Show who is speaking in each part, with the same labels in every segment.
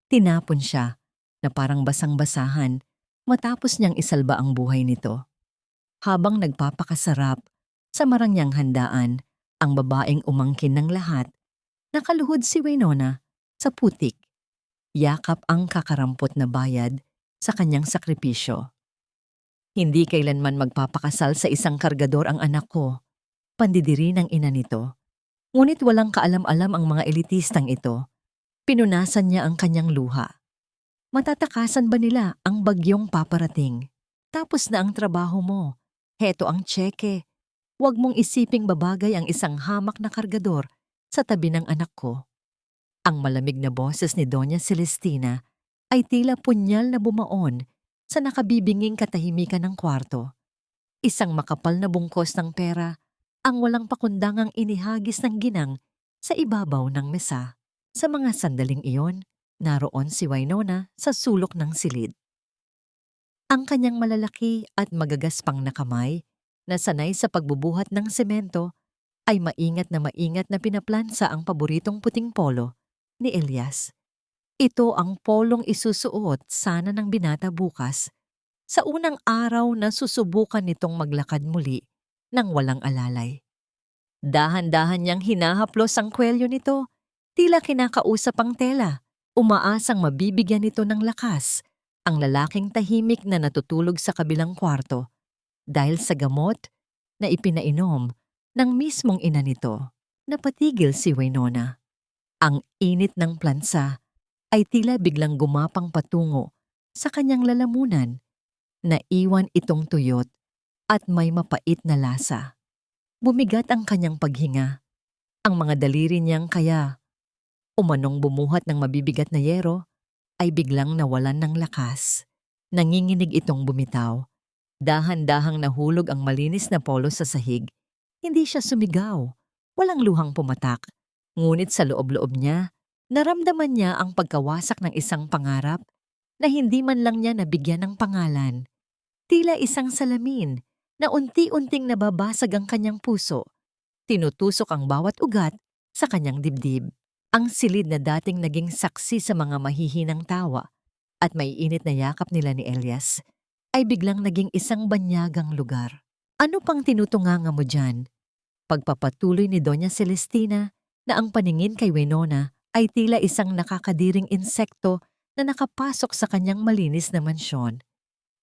Speaker 1: Tinapon siya na parang basang-basahan matapos niyang isalba ang buhay nito. Habang nagpapakasarap sa marangyang handaan, ang babaeng umangkin ng lahat, nakaluhod si Winona sa putik. Yakap ang kakarampot na bayad sa kanyang sakripisyo. Hindi kailanman magpapakasal sa isang kargador ang anak ko, pandidiri ng ina nito. Ngunit walang kaalam-alam ang mga elitistang ito. Pinunasan niya ang kanyang luha. Matatakasan ba nila ang bagyong paparating? Tapos na ang trabaho mo. Heto ang tseke. Huwag mong isiping babagay ang isang hamak na kargador sa tabi ng anak ko. Ang malamig na boses ni Doña Celestina ay tila punyal na bumaon sa nakabibinging katahimikan ng kwarto. Isang makapal na bungkos ng pera ang walang pakundangang inihagis ng ginang sa ibabaw ng mesa. Sa mga sandaling iyon, naroon si Winona sa sulok ng silid. Ang kanyang malalaki at magagaspang na kamay na sanay sa pagbubuhat ng semento ay maingat na pinaplansa ang paboritong puting polo ni Elias. Ito ang polong isusuot sana ng binata bukas sa unang araw na susubukan nitong maglakad muli nang walang alalay. Dahan-dahan niyang hinahaplos ang kwelyo nito, tila kinakausap ang tela, umaasang mabibigyan nito ng lakas ang lalaking tahimik na natutulog sa kabilang kwarto dahil sa gamot na ipinainom ng mismong ina nito. Napatigil si Winona. Ang init ng plansa ay tila biglang gumapang patungo sa kanyang lalamunan. Naiwan itong tuyot at may mapait na lasa. Bumigat ang kanyang paghinga. Ang mga daliri niyang kaya umanong bumuhat ng mabibigat na yero ay biglang nawalan ng lakas. Nanginginig itong bumitaw. Dahan-dahang nahulog ang malinis na polo sa sahig. Hindi siya sumigaw. Walang luhang pumatak. Ngunit sa loob-loob niya, naramdaman niya ang pagkawasak ng isang pangarap na hindi man lang niya nabigyan ng pangalan. Tila isang salamin na unti-unting nababasag ang kanyang puso. Tinutusok ang bawat ugat sa kanyang dibdib. Ang silid na dating naging saksi sa mga mahihinang tawa at may init na yakap nila ni Elias ay biglang naging isang banyagang lugar. Ano pang tinutunganga mo dyan? Pagpapatuloy ni Doña Celestina na ang paningin kay Winona ay tila isang nakakadiring insekto na nakapasok sa kanyang malinis na mansyon.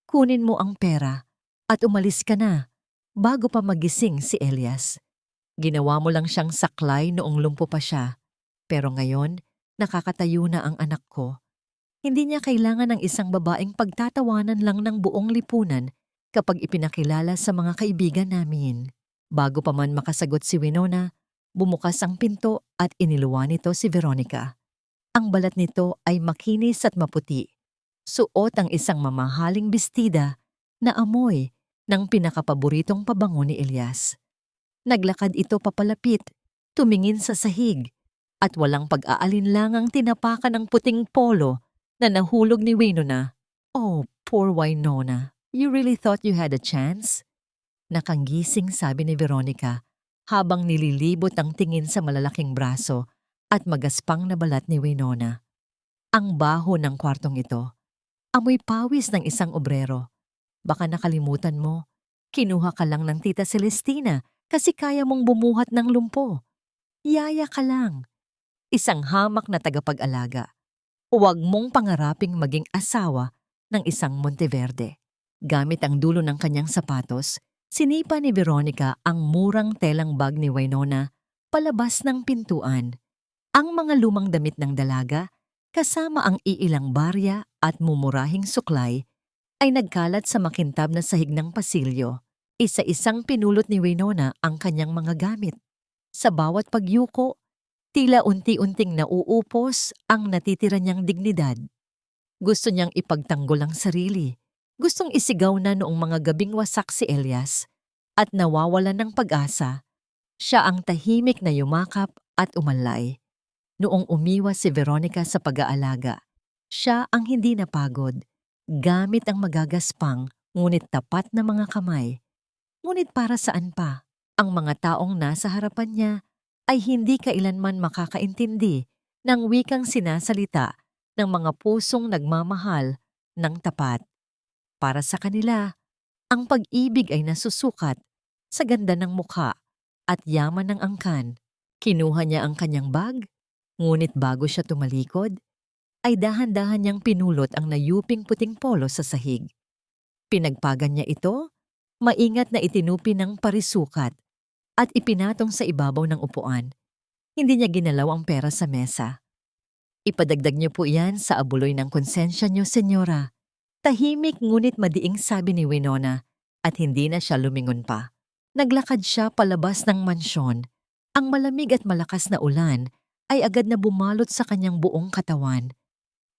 Speaker 1: Kunin mo ang pera at umalis ka na bago pa magising si Elias. Ginawa mo lang siyang saklay noong lumpo pa siya. Pero ngayon, nakakatayo na ang anak ko. Hindi niya kailangan ng isang babaeng pagtatawanan lang ng buong lipunan kapag ipinakilala sa mga kaibigan namin. Bago pa man makasagot si Winona, bumukas ang pinto at iniluwa nito si Veronica. Ang balat nito ay makinis at maputi. Suot ang isang mamahaling bestida na amoy ng pinakapaboritong pabango ni Elias. Naglakad ito papalapit, tumingin sa sahig, at walang pag-aalinlangang tinapakan ng puting polo na nahulog ni Winona. Oh, poor Winona. You really thought you had a chance? Nakanggising sabi ni Veronica habang nililibot ang tingin sa malalaking braso at magaspang na balat ni Winona. Ang baho ng kwartong ito. Amoy pawis ng isang obrero. Baka nakalimutan mo, kinuha ka lang ng Tita Celestina kasi kaya mong bumuhat ng lumpo. Yaya ka lang. Isang hamak na tagapag-alaga. Huwag mong pangaraping maging asawa ng isang Monteverde. Gamit ang dulo ng kanyang sapatos, sinipa ni Veronica ang murang telang bag ni Winona palabas ng pintuan. Ang mga lumang damit ng dalaga, kasama ang iilang barya at mumurahing suklay, ay nagkalat sa makintab na sahig ng pasilyo. Isa-isang pinulot ni Winona ang kanyang mga gamit. Sa bawat pagyuko, tila unti-unting nauupos ang natitira niyang dignidad. Gusto niyang ipagtanggol ang sarili. Gustong isigaw na noong mga gabing wasak si Elias at nawawalan ng pag-asa. Siya ang tahimik na yumakap at umalay. Noong umiwas si Veronica sa pag-aalaga, siya ang hindi napagod, gamit ang magagaspang ngunit tapat na mga kamay. Ngunit para saan pa? Ang mga taong nasa harapan niya ay hindi kailanman makakaintindi ng wikang sinasalita ng mga pusong nagmamahal ng tapat. Para sa kanila, ang pag-ibig ay nasusukat sa ganda ng mukha at yaman ng angkan. Kinuha niya ang kanyang bag, ngunit bago siya tumalikod, ay dahan-dahan niyang pinulot ang nayuping puting polo sa sahig. Pinagpagan niya ito, maingat na itinupi ng parisukat at ipinatong sa ibabaw ng upuan. Hindi niya ginalaw ang pera sa mesa. Ipadagdag niyo po yan sa abuloy ng konsensya niyo, senyora. Tahimik ngunit madiing sabi ni Winona at hindi na siya lumingon pa. Naglakad siya palabas ng mansyon. Ang malamig at malakas na ulan ay agad na bumalot sa kanyang buong katawan.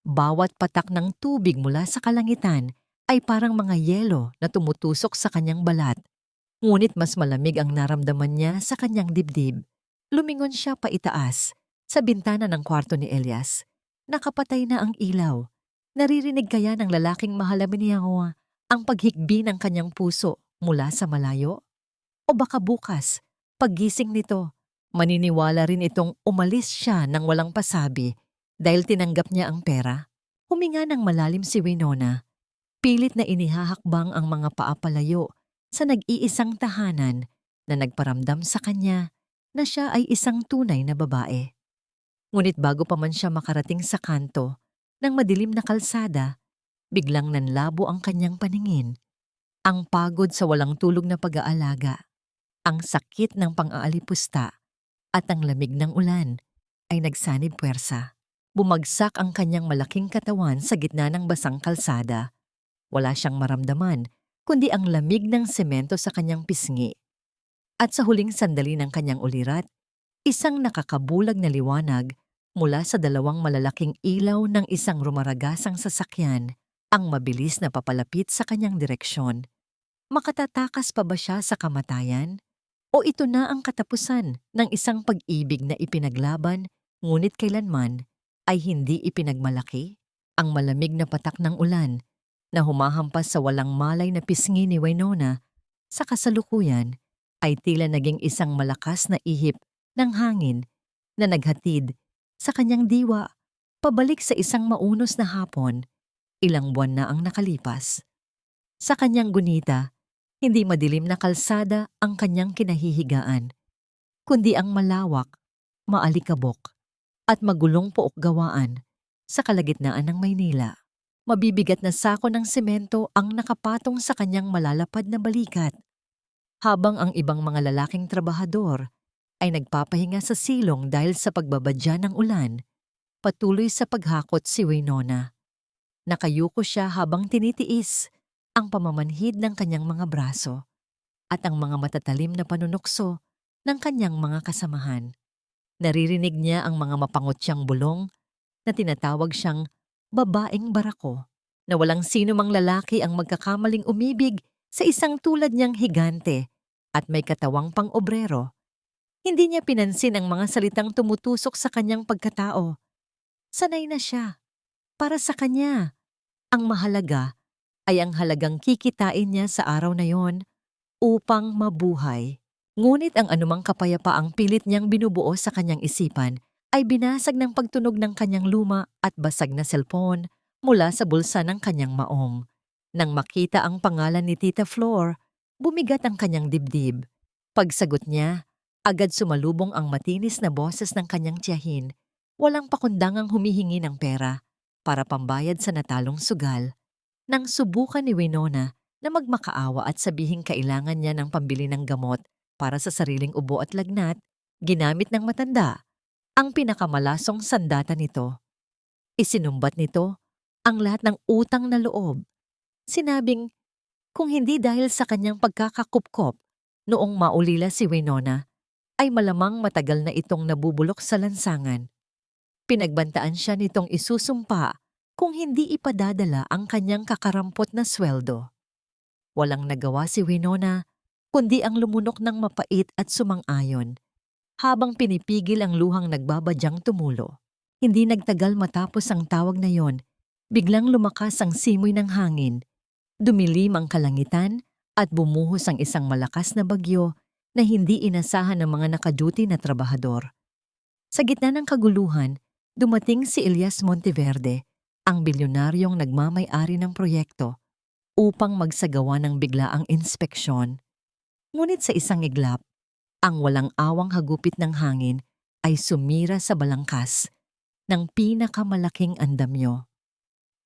Speaker 1: Bawat patak ng tubig mula sa kalangitan ay parang mga yelo na tumutusok sa kanyang balat. Ngunit mas malamig ang naramdaman niya sa kanyang dibdib. Lumingon siya paitaas sa bintana ng kwarto ni Elias. Nakapatay na ang ilaw. Naririnig kaya ng lalaking mahalamin niya ang paghikbi ng kanyang puso mula sa malayo? O baka bukas, paggising nito, maniniwala rin itong umalis siya nang walang pasabi dahil tinanggap niya ang pera? Huminga ng malalim si Winona. Pilit na inihahakbang ang mga paa palayo sa nag-iisang tahanan na nagparamdam sa kanya na siya ay isang tunay na babae. Ngunit bago pa man siya makarating sa kanto ng madilim na kalsada, biglang nanlabo ang kanyang paningin. Ang pagod sa walang tulog na pag-aalaga, ang sakit ng pang-aalipusta, at ang lamig ng ulan ay nagsanib puwersa. Bumagsak ang kanyang malaking katawan sa gitna ng basang kalsada. Wala siyang maramdaman, kundi ang lamig ng semento sa kanyang pisngi. At sa huling sandali ng kanyang ulirat, isang nakakabulag na liwanag mula sa dalawang malalaking ilaw ng isang rumaragasang sasakyan ang mabilis na papalapit sa kanyang direksyon. Makatatakas pa ba siya sa kamatayan? O ito na ang katapusan ng isang pag-ibig na ipinaglaban ngunit kailanman ay hindi ipinagmalaki? Ang malamig na patak ng ulan na humahampas sa walang malay na pisngi ni Winona sa kasalukuyan ay tila naging isang malakas na ihip ng hangin na naghatid sa kanyang diwa pabalik sa isang maunos na hapon. Ilang buwan na ang nakalipas. Sa kanyang gunita, hindi madilim na kalsada ang kanyang kinahihigaan, kundi ang malawak, maalikabok, at magulong pook-gawaan sa kalagitnaan ng Maynila. Mabibigat na sako ng semento ang nakapatong sa kanyang malalapad na balikat, habang ang ibang mga lalaking trabahador ay nagpapahinga sa silong dahil sa pagbabadya ng ulan. Patuloy sa paghakot si Winona. Nakayuko siya habang tinitiis ang pamamanhid ng kanyang mga braso at ang mga matatalim na panunukso ng kanyang mga kasamahan. Naririnig niya ang mga mapangutyang bulong na tinatawag siyang babaeng barako, na walang sino mang lalaki ang magkakamaling umibig sa isang tulad niyang higante at may katawang pang-obrero. Hindi niya pinansin ang mga salitang tumutusok sa kanyang pagkatao. Sanay na siya. Para sa kanya, ang mahalaga ay ang halagang kikitain niya sa araw na yon upang mabuhay. Ngunit ang anumang kapayapaang pilit niyang binubuo sa kanyang isipan ay binasag ng pagtunog ng kanyang luma at basag na selpon mula sa bulsa ng kanyang maong. Nang makita ang pangalan ni Tita Flor, bumigat ang kanyang dibdib. Pagsagot niya, agad sumalubong ang matinis na boses ng kanyang tiyahin. Walang pakundangang humihingi ng pera para pambayad sa natalong sugal. Nang subukan ni Winona na magmakaawa at sabihing kailangan niya ng pambili ng gamot para sa sariling ubo at lagnat, ginamit ng matanda ang pinakamalasong sandata nito. Isinumbat nito ang lahat ng utang na loob. Sinabing kung hindi dahil sa kanyang pagkakakupkop noong maulila si Winona, ay malamang matagal na itong nabubulok sa lansangan. Pinagbantaan siya nitong isusumpa kung hindi ipadadala ang kanyang kakarampot na sweldo. Walang nagawa si Winona kundi ang lumunok ng mapait at sumang-ayon habang pinipigil ang luhang nagbabadyang tumulo. Hindi nagtagal matapos ang tawag na yon, biglang lumakas ang simoy ng hangin. Dumilim ang kalangitan at bumuhos ang isang malakas na bagyo na hindi inasahan ng mga nakaduty na trabahador. Sa gitna ng kaguluhan, dumating si Elias Monteverde ang bilyonaryong nagmamay-ari ng proyekto upang magsagawa ng biglaang inspeksyon. Ngunit sa isang iglap, ang walang awang hagupit ng hangin ay sumira sa balangkas ng pinakamalaking andamyo.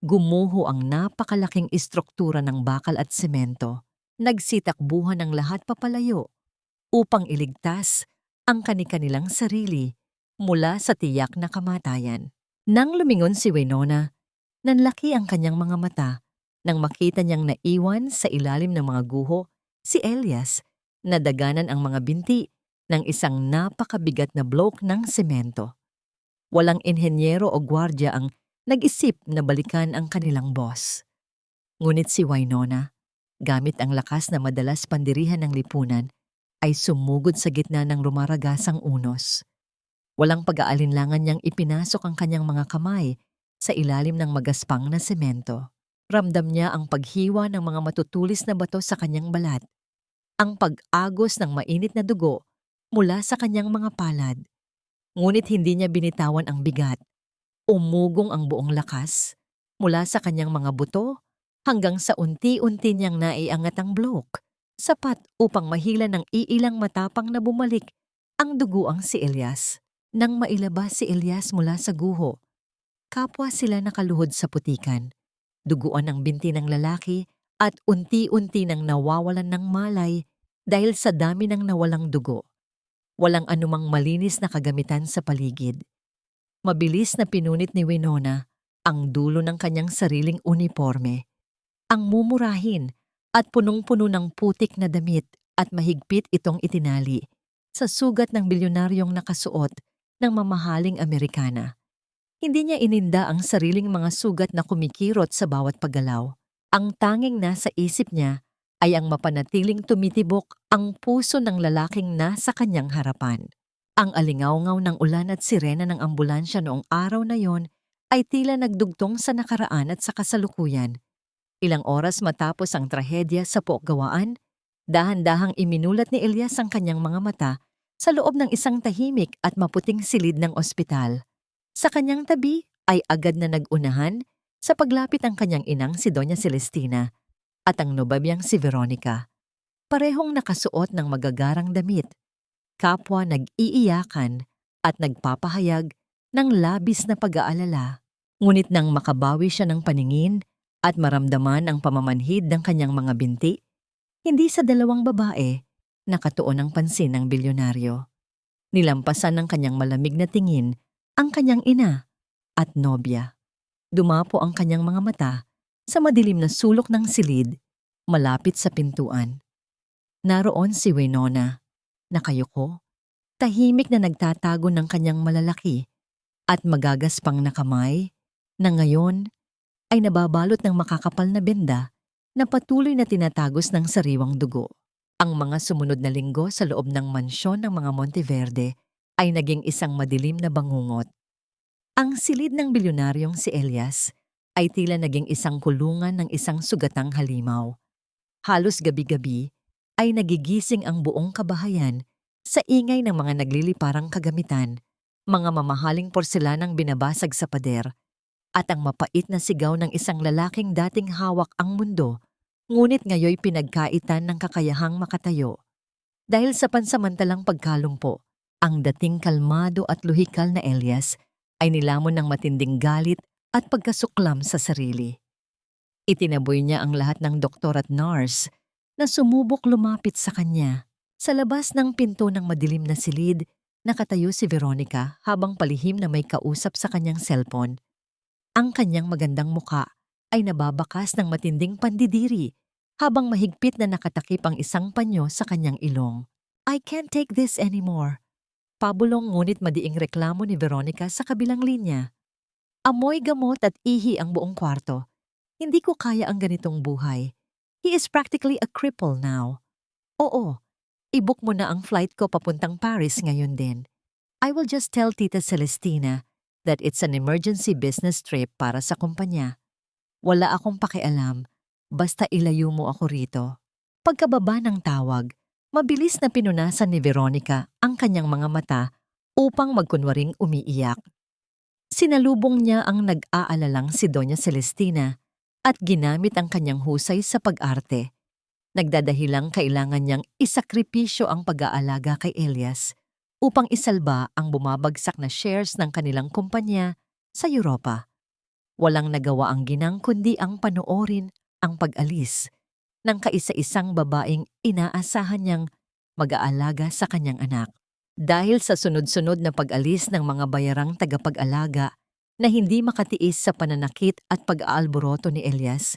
Speaker 1: Gumuho ang napakalaking istruktura ng bakal at semento. Nagsitakbuhan ang lahat papalayo upang iligtas ang kani-kanilang sarili mula sa tiyak na kamatayan. Nang lumingon si Winona, nanlaki ang kanyang mga mata nang makita niyang naiwan sa ilalim ng mga guho si Elias na daganan ang mga binti ng isang napakabigat na blok ng semento. Walang inhenyero o gwardya ang nag-isip na balikan ang kanilang boss. Ngunit si Winona, gamit ang lakas na madalas pandirihan ng lipunan, ay sumugod sa gitna ng rumaragasang unos. Walang pag-aalinlangan niyang ipinasok ang kanyang mga kamay sa ilalim ng magaspang na semento. Ramdam niya ang paghiwa ng mga matutulis na bato sa kanyang balat, ang pag-agos ng mainit na dugo mula sa kanyang mga palad. Ngunit hindi niya binitawan ang bigat. Umugong ang buong lakas mula sa kanyang mga buto hanggang sa unti-unti niyang naiangat ang blok, sapat upang mahila ng iilang matapang na bumalik ang duguang si Elias. Nang mailabas si Elias mula sa guho, kapwa sila nakaluhod sa putikan. Duguan ang binti ng lalaki at unti-unti nang nawawalan ng malay dahil sa dami ng nawalang dugo. Walang anumang malinis na kagamitan sa paligid. Mabilis na pinunit ni Winona ang dulo ng kanyang sariling uniforme. Ang mumurahin at punong-puno ng putik na damit at mahigpit itong itinali sa sugat ng bilyonaryong nakasuot ng mamahaling Amerikana. Hindi niya ininda ang sariling mga sugat na kumikirot sa bawat paggalaw. Ang tanging nasa isip niya ay ang mapanatiling tumitibok ang puso ng lalaking nasa kanyang harapan. Ang alingaw-ngaw ng ulan at sirena ng ambulansya noong araw na yon ay tila nagdugtong sa nakaraan at sa kasalukuyan. Ilang oras matapos ang trahedya sa Pook-Gawaan, dahan-dahang iminulat ni Elias ang kanyang mga mata sa loob ng isang tahimik at maputing silid ng ospital. Sa kanyang tabi ay agad na nag-unahan sa paglapit ang kanyang inang si Doña Celestina at ang nobabyang si Veronica. Parehong nakasuot ng magagarang damit, kapwa nag-iiyakan at nagpapahayag ng labis na pag-aalala. Ngunit nang makabawi siya ng paningin at maramdaman ang pamamanhid ng kanyang mga binti, hindi sa dalawang babae nakatuon ang pansin ng bilyonaryo. Nilampasan ng kanyang malamig na tingin ang kanyang ina at nobya. Dumapo ang kanyang mga mata sa madilim na sulok ng silid malapit sa pintuan. Naroon si Winona, nakayuko, tahimik na nagtatago ng kanyang malalaki at magagaspang na kamay na ngayon ay nababalot ng makakapal na benda na patuloy na tinatagos ng sariwang dugo. Ang mga sumunod na linggo sa loob ng mansyon ng mga Monteverde ay naging isang madilim na bangungot. Ang silid ng bilyonaryong si Elias ay tila naging isang kulungan ng isang sugatang halimaw. Halos gabi-gabi ay nagigising ang buong kabahayan sa ingay ng mga nagliliparang kagamitan, mga mamahaling porselanang binabasag sa pader, at ang mapait na sigaw ng isang lalaking dating hawak ang mundo, ngunit ngayoy pinagkaitan ng kakayahang makatayo. Dahil sa pansamantalang pagkalumpo, ang dating kalmado at luhikal na Elias ay nilamon ng matinding galit at pagkasuklam sa sarili. Itinaboy niya ang lahat ng doktor at nurse na sumubok lumapit sa kanya. Sa labas ng pinto ng madilim na silid, nakatayo si Veronica habang palihim na may kausap sa kanyang cellphone. Ang kanyang magandang muka ay nababakas ng matinding pandidiri habang mahigpit na nakatakip ang isang panyo sa kanyang ilong. "I can't take this anymore." Pabulong ngunit madiing reklamo ni Veronica sa kabilang linya. "Amoy gamot at ihi ang buong kwarto. Hindi ko kaya ang ganitong buhay. He is practically a cripple now." "Oo, i-book mo na ang flight ko papuntang Paris ngayon din. I will just tell Tita Celestina that it's an emergency business trip para sa kumpanya. Wala akong pakialam, basta ilayo mo ako rito." Pagkababa ng tawag, mabilis na pinunasan ni Veronica ang kanyang mga mata upang magkunwaring umiiyak. Sinalubong niya ang nag-aalalang si Doña Celestina at ginamit ang kanyang husay sa pag-arte. Nagdadahilang kailangan niyang isakripisyo ang pag-aalaga kay Elias upang isalba ang bumabagsak na shares ng kanilang kumpanya sa Europa. Walang nagawa ang ginang kundi ang panoorin ang pag-alis ng kaisa-isang babaeng inaasahan niyang mag-aalaga sa kanyang anak. Dahil sa sunod-sunod na pag-alis ng mga bayarang tagapag-alaga na hindi makatiis sa pananakit at pag-aalboroto ni Elias,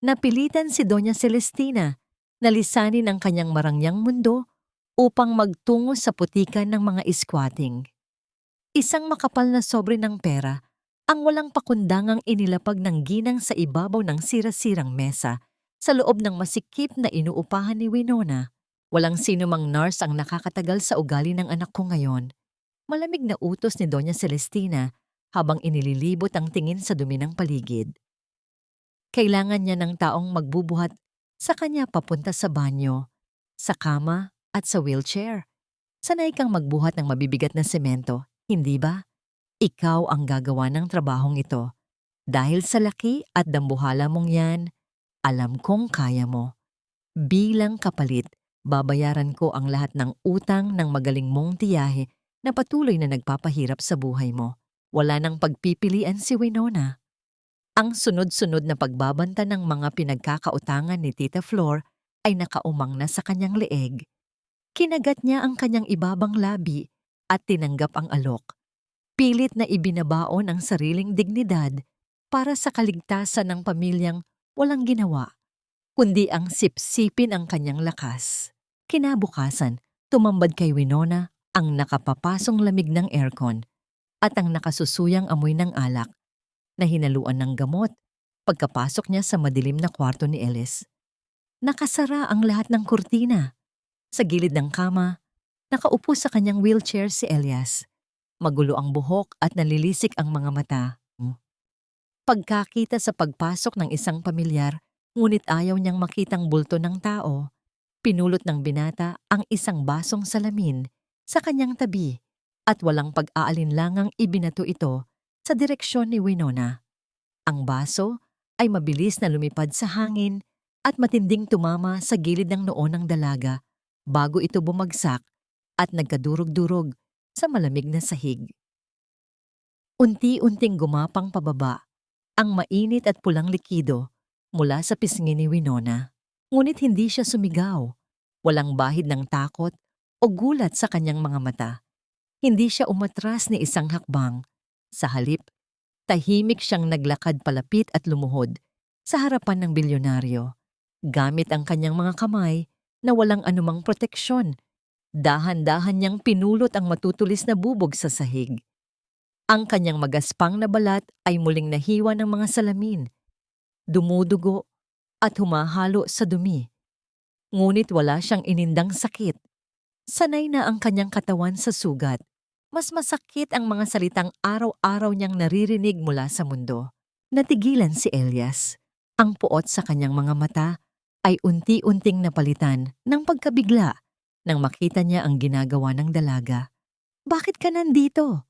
Speaker 1: napilitan si Doña Celestina na lisanin ang kanyang marangyang mundo upang magtungo sa putikan ng mga squatting. Isang makapal na sobre ng pera ang walang pakundangang inilapag ng ginang sa ibabaw ng sira-sirang mesa sa loob ng masikip na inuupahan ni Winona. Walang sino mang nurse ang nakakatagal sa ugali ng anak ko ngayon. Malamig na utos ni Doña Celestina habang inililibot ang tingin sa dumi ng paligid. Kailangan niya ng taong magbubuhat sa kanya papunta sa banyo, sa kama at sa wheelchair. Sanay kang magbuhat ng mabibigat na semento, hindi ba? Ikaw ang gagawa ng trabahong ito. Dahil sa laki at dambuhala mong yan, alam kong kaya mo. Bilang kapalit, babayaran ko ang lahat ng utang ng magaling mong tiyahe na patuloy na nagpapahirap sa buhay mo. Wala nang pagpipilian si Winona. Ang sunod-sunod na pagbabanta ng mga pinagkakautangan ni Tita Flor ay nakaumang na sa kanyang leeg. Kinagat niya ang kanyang ibabang labi at tinanggap ang alok. Pilit na ibinabaon ang sariling dignidad para sa kaligtasan ng pamilyang walang ginawa, kundi ang sipsipin ang kanyang lakas. Kinabukasan, tumambad kay Winona ang nakapapasong lamig ng aircon at ang nakasusuyang amoy ng alak na hinaluan ng gamot pagkapasok niya sa madilim na kwarto ni Ellis. Nakasara ang lahat ng kurtina. Sa gilid ng kama, nakaupo sa kanyang wheelchair si Elias. Magulo ang buhok at nalilisik ang mga mata. Pagkakita sa pagpasok ng isang pamilyar, ngunit ayaw niyang makitang bulto ng tao, pinulot ng binata ang isang basong salamin sa kanyang tabi at walang pag-aalinlangang ibinato ito sa direksyon ni Winona. Ang baso ay mabilis na lumipad sa hangin at matinding tumama sa gilid ng noo ng dalaga bago ito bumagsak at nagkadurog-durog sa malamig na sahig. Unti-unting gumapang pababa ang mainit at pulang likido mula sa pisngi ni Winona. Ngunit hindi siya sumigaw. Walang bahid ng takot o gulat sa kanyang mga mata. Hindi siya umatras ni isang hakbang. Sa halip, tahimik siyang naglakad palapit at lumuhod sa harapan ng bilyonaryo. Gamit ang kanyang mga kamay na walang anumang proteksyon, dahan-dahan niyang pinulot ang matutulis na bubog sa sahig. Ang kanyang magaspang na balat ay muling nahiwa ng mga salamin, dumudugo at humahalo sa dumi. Ngunit wala siyang inindang sakit. Sanay na ang kanyang katawan sa sugat. Mas masakit ang mga salitang araw-araw niyang naririnig mula sa mundo. Natigilan si Elias. Ang puot sa kanyang mga mata ay unti-unting napalitan ng pagkabigla nang makita niya ang ginagawa ng dalaga. "Bakit ka nandito?"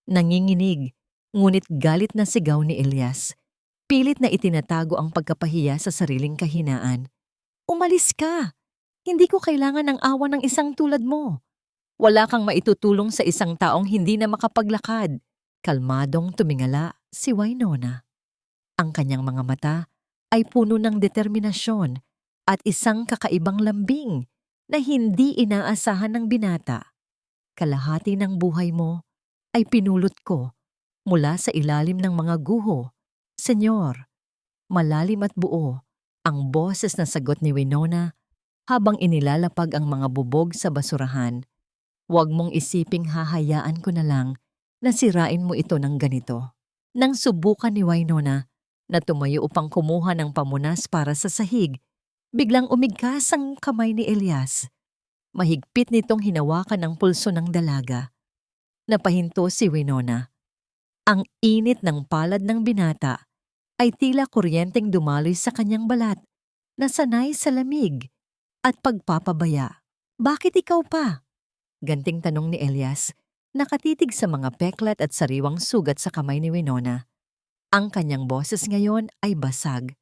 Speaker 1: Nanginginig, ngunit galit na sigaw ni Elias. Pilit na itinatago ang pagkapahiya sa sariling kahinaan. "Umalis ka! Hindi ko kailangan ng awa ng isang tulad mo. Wala kang maitutulong sa isang taong hindi na makapaglakad." Kalmadong tumingala si Winona. Ang kanyang mga mata ay puno ng determinasyon at isang kakaibang lambing na hindi inaasahan ng binata. "Kalahati ng buhay mo ay pinulot ko mula sa ilalim ng mga guho, Senyor." Malalim at buo ang boses na sagot ni Winona habang inilalapag ang mga bubog sa basurahan. "Huwag mong isiping hahayaan ko na lang na sirain mo ito ng ganito." Nang subukan ni Winona na tumayo upang kumuha ng pamunas para sa sahig, biglang umigkas ang kamay ni Elias. Mahigpit nitong hinawakan ang pulso ng dalaga. Napahinto si Winona. Ang init ng palad ng binata ay tila kuryenteng dumaloy sa kanyang balat na sanay sa lamig at pagpapabaya. "Bakit ikaw pa?" ganting tanong ni Elias Nakatitig sa mga peklat at sariwang sugat sa kamay ni Winona. Ang kanyang boses ngayon ay basag,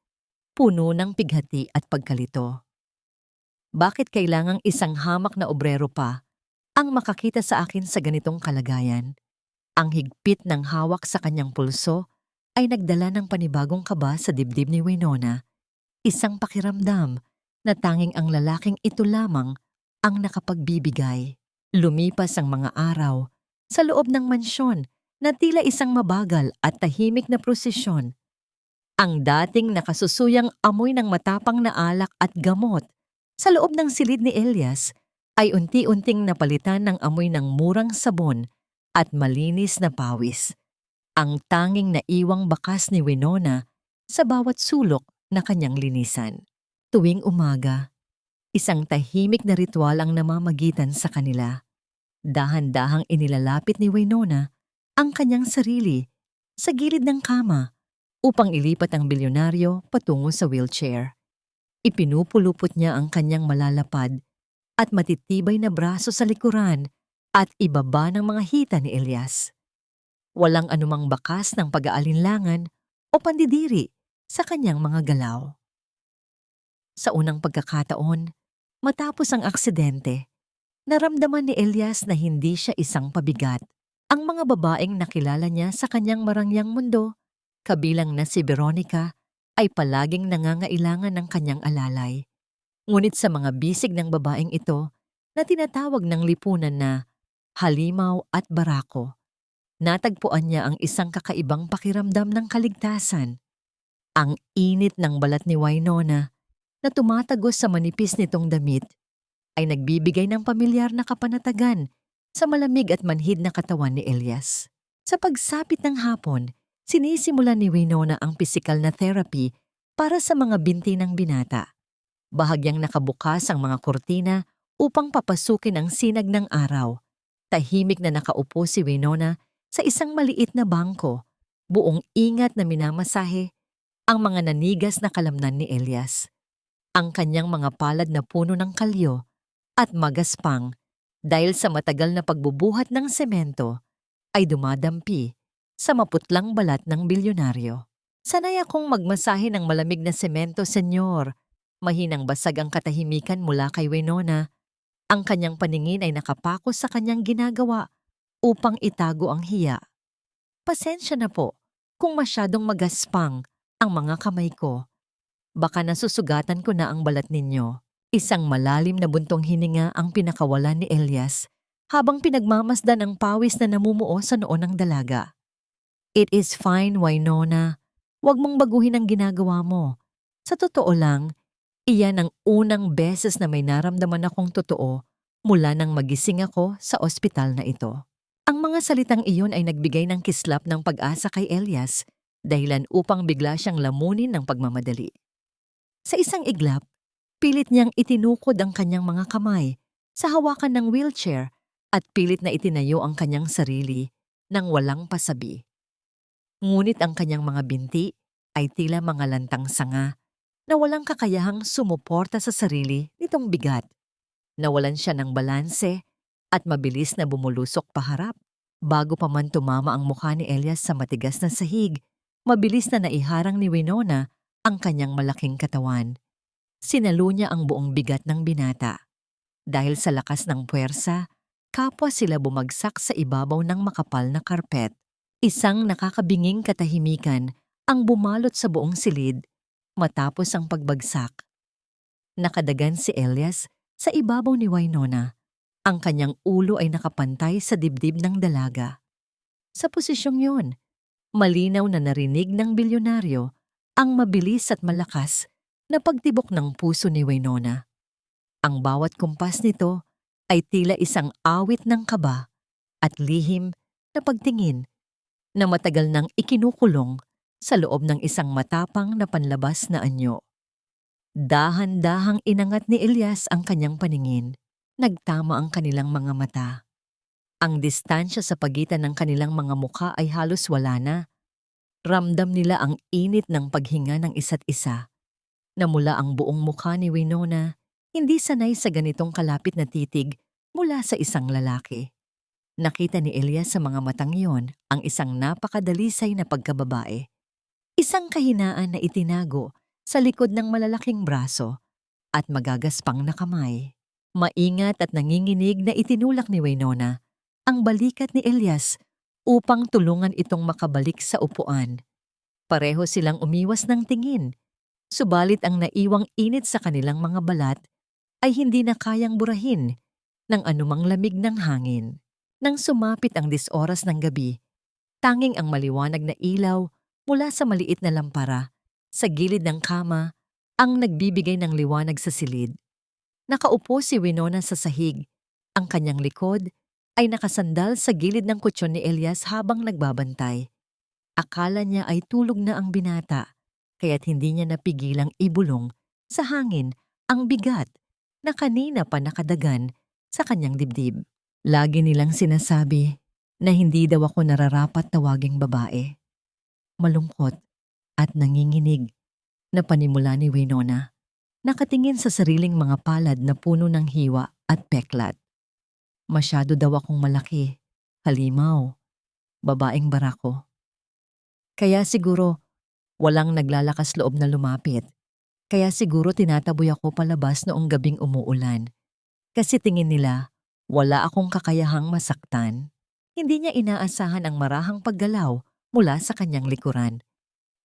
Speaker 1: puno ng pighati at pagkalito. Bakit kailangang isang hamak na obrero pa ang makakita sa akin sa ganitong kalagayan? Ang higpit ng hawak sa kanyang pulso ay nagdala ng panibagong kaba sa dibdib ni Winona, isang pakiramdam na tanging ang lalaking ito lamang ang nakapagbibigay. Lumipas ang mga araw sa loob ng mansyon na tila isang mabagal at tahimik na prosesyon. Ang dating nakasusuyang amoy ng matapang na alak at gamot sa loob ng silid ni Elias ay unti-unting napalitan ng amoy ng murang sabon at malinis na pawis. Ang tanging naiwang bakas ni Winona sa bawat sulok na kanyang linisan. Tuwing umaga, isang tahimik na ritual ang namamagitan sa kanila. Dahan-dahang inilalapit ni Winona ang kanyang sarili sa gilid ng kama upang ilipat ang bilyonaryo patungo sa wheelchair. Ipinupulupot niya ang kanyang malalapad at matitibay na braso sa likuran at ibaba ng mga hita ni Elias. Walang anumang bakas ng pag-aalinlangan o pandidiri sa kanyang mga galaw. Sa unang pagkakataon, matapos ang aksidente, naramdaman ni Elias na hindi siya isang pabigat. Ang mga babaeng nakilala niya sa kanyang marangyang mundo, kabilang na si Veronica, ay palaging nangangailangan ng kanyang alalay. Ngunit sa mga bisig ng babaeng ito na tinatawag ng lipunan na halimaw at barako, natagpuan niya ang isang kakaibang pakiramdam ng kaligtasan. Ang init ng balat ni Winona na tumatagos sa manipis nitong damit ay nagbibigay ng pamilyar na kapanatagan sa malamig at manhid na katawan ni Elias. Sa pagsapit ng hapon, sinisimulan ni Winona ang pisikal na therapy para sa mga binti ng binata. Bahagyang nakabukas ang mga kurtina upang papasukin ang sinag ng araw. Tahimik na nakaupo si Winona sa isang maliit na bangko, buong ingat na minamasahe ang mga nanigas na kalamnan ni Elias. Ang kanyang mga palad na puno ng kalyo at magaspang dahil sa matagal na pagbubuhat ng semento ay dumadampi sa maputlang balat ng bilyonaryo. Sanay akong magmasahe ng malamig na semento, senyor. Mahinang basag ang katahimikan mula kay Winona. Ang kanyang paningin ay nakapako sa kanyang ginagawa upang itago ang hiya. Pasensya na po kung masyadong magaspang ang mga kamay ko. Baka nasusugatan ko na ang balat ninyo. Isang malalim na buntong hininga ang pinakawalan ni Elias habang pinagmamasdan ang pawis na namumuo sa noo ng dalaga. It is fine, Winona. Huwag mong baguhin ang ginagawa mo. Sa totoo lang, iyan ang unang beses na may naramdaman akong totoo mula nang magising ako sa ospital na ito. Ang mga salitang iyon ay nagbigay ng kislap ng pag-asa kay Elias, dahilan upang bigla siyang lamunin ng pagmamadali. Sa isang iglap, pilit niyang itinukod ang kanyang mga kamay sa hawakan ng wheelchair at pilit na itinayo ang kanyang sarili nang walang pasabi. Ngunit ang kanyang mga binti ay tila mga lantang sanga na walang kakayahang sumuporta sa sarili nitong bigat. Nawalan siya ng balanse at mabilis na bumulusok paharap. Bago pa man tumama ang mukha ni Elias sa matigas na sahig, mabilis na naiharang ni Winona ang kanyang malaking katawan. Sinalo niya ang buong bigat ng binata. Dahil sa lakas ng puwersa, kapwa sila bumagsak sa ibabaw ng makapal na karpet. Isang nakakabinging katahimikan ang bumalot sa buong silid matapos ang pagbagsak. Nakadagan si Elias sa ibabaw ni Winona. Ang kanyang ulo ay nakapantay sa dibdib ng dalaga. Sa posisyong yun, malinaw na narinig ng bilyonaryo ang mabilis at malakas na pagtibok ng puso ni Winona. Ang bawat kumpas nito ay tila isang awit ng kaba at lihim na pagtingin na matagal nang ikinukulong sa loob ng isang matapang na panlabas na anyo. Dahan-dahang inangat ni Elias ang kanyang paningin. Nagtama ang kanilang mga mata. Ang distansya sa pagitan ng kanilang mga mukha ay halos wala na. Ramdam nila ang init ng paghinga ng isa't isa. Namula ang buong mukha ni Winona, hindi sanay sa ganitong kalapit na titig mula sa isang lalaki. Nakita ni Elias sa mga matang iyon ang isang napakadalisay na pagkababae. Isang kahinaan na itinago sa likod ng malalaking braso at magagaspang na kamay. Maingat at nanginginig na itinulak ni Winona ang balikat ni Elias upang tulungan itong makabalik sa upuan. Pareho silang umiwas ng tingin, subalit ang naiwang init sa kanilang mga balat ay hindi na kayang burahin ng anumang lamig ng hangin. Nang sumapit ang 10 oras ng gabi, tanging ang maliwanag na ilaw mula sa maliit na lampara sa gilid ng kama ang nagbibigay ng liwanag sa silid. Nakaupo si Winona sa sahig. Ang kanyang likod ay nakasandal sa gilid ng kutsyon ni Elias habang nagbabantay. Akala niya ay tulog na ang binata, kaya't hindi niya napigilang ibulong sa hangin ang bigat na kanina pa nakadagan sa kanyang dibdib. Lagi nilang sinasabi na hindi daw ako nararapat tawaging babae. Malungkot at nanginginig na panimula ni Winona. Nakatingin sa sariling mga palad na puno ng hiwa at peklat. Masyado daw akong malaki, halimaw, babaeng barako. Kaya siguro walang naglalakas loob na lumapit. Kaya siguro tinataboy ako palabas noong gabing umuulan. Kasi tingin nila wala akong kakayahang masaktan. Hindi niya inaasahan ang marahang paggalaw mula sa kanyang likuran.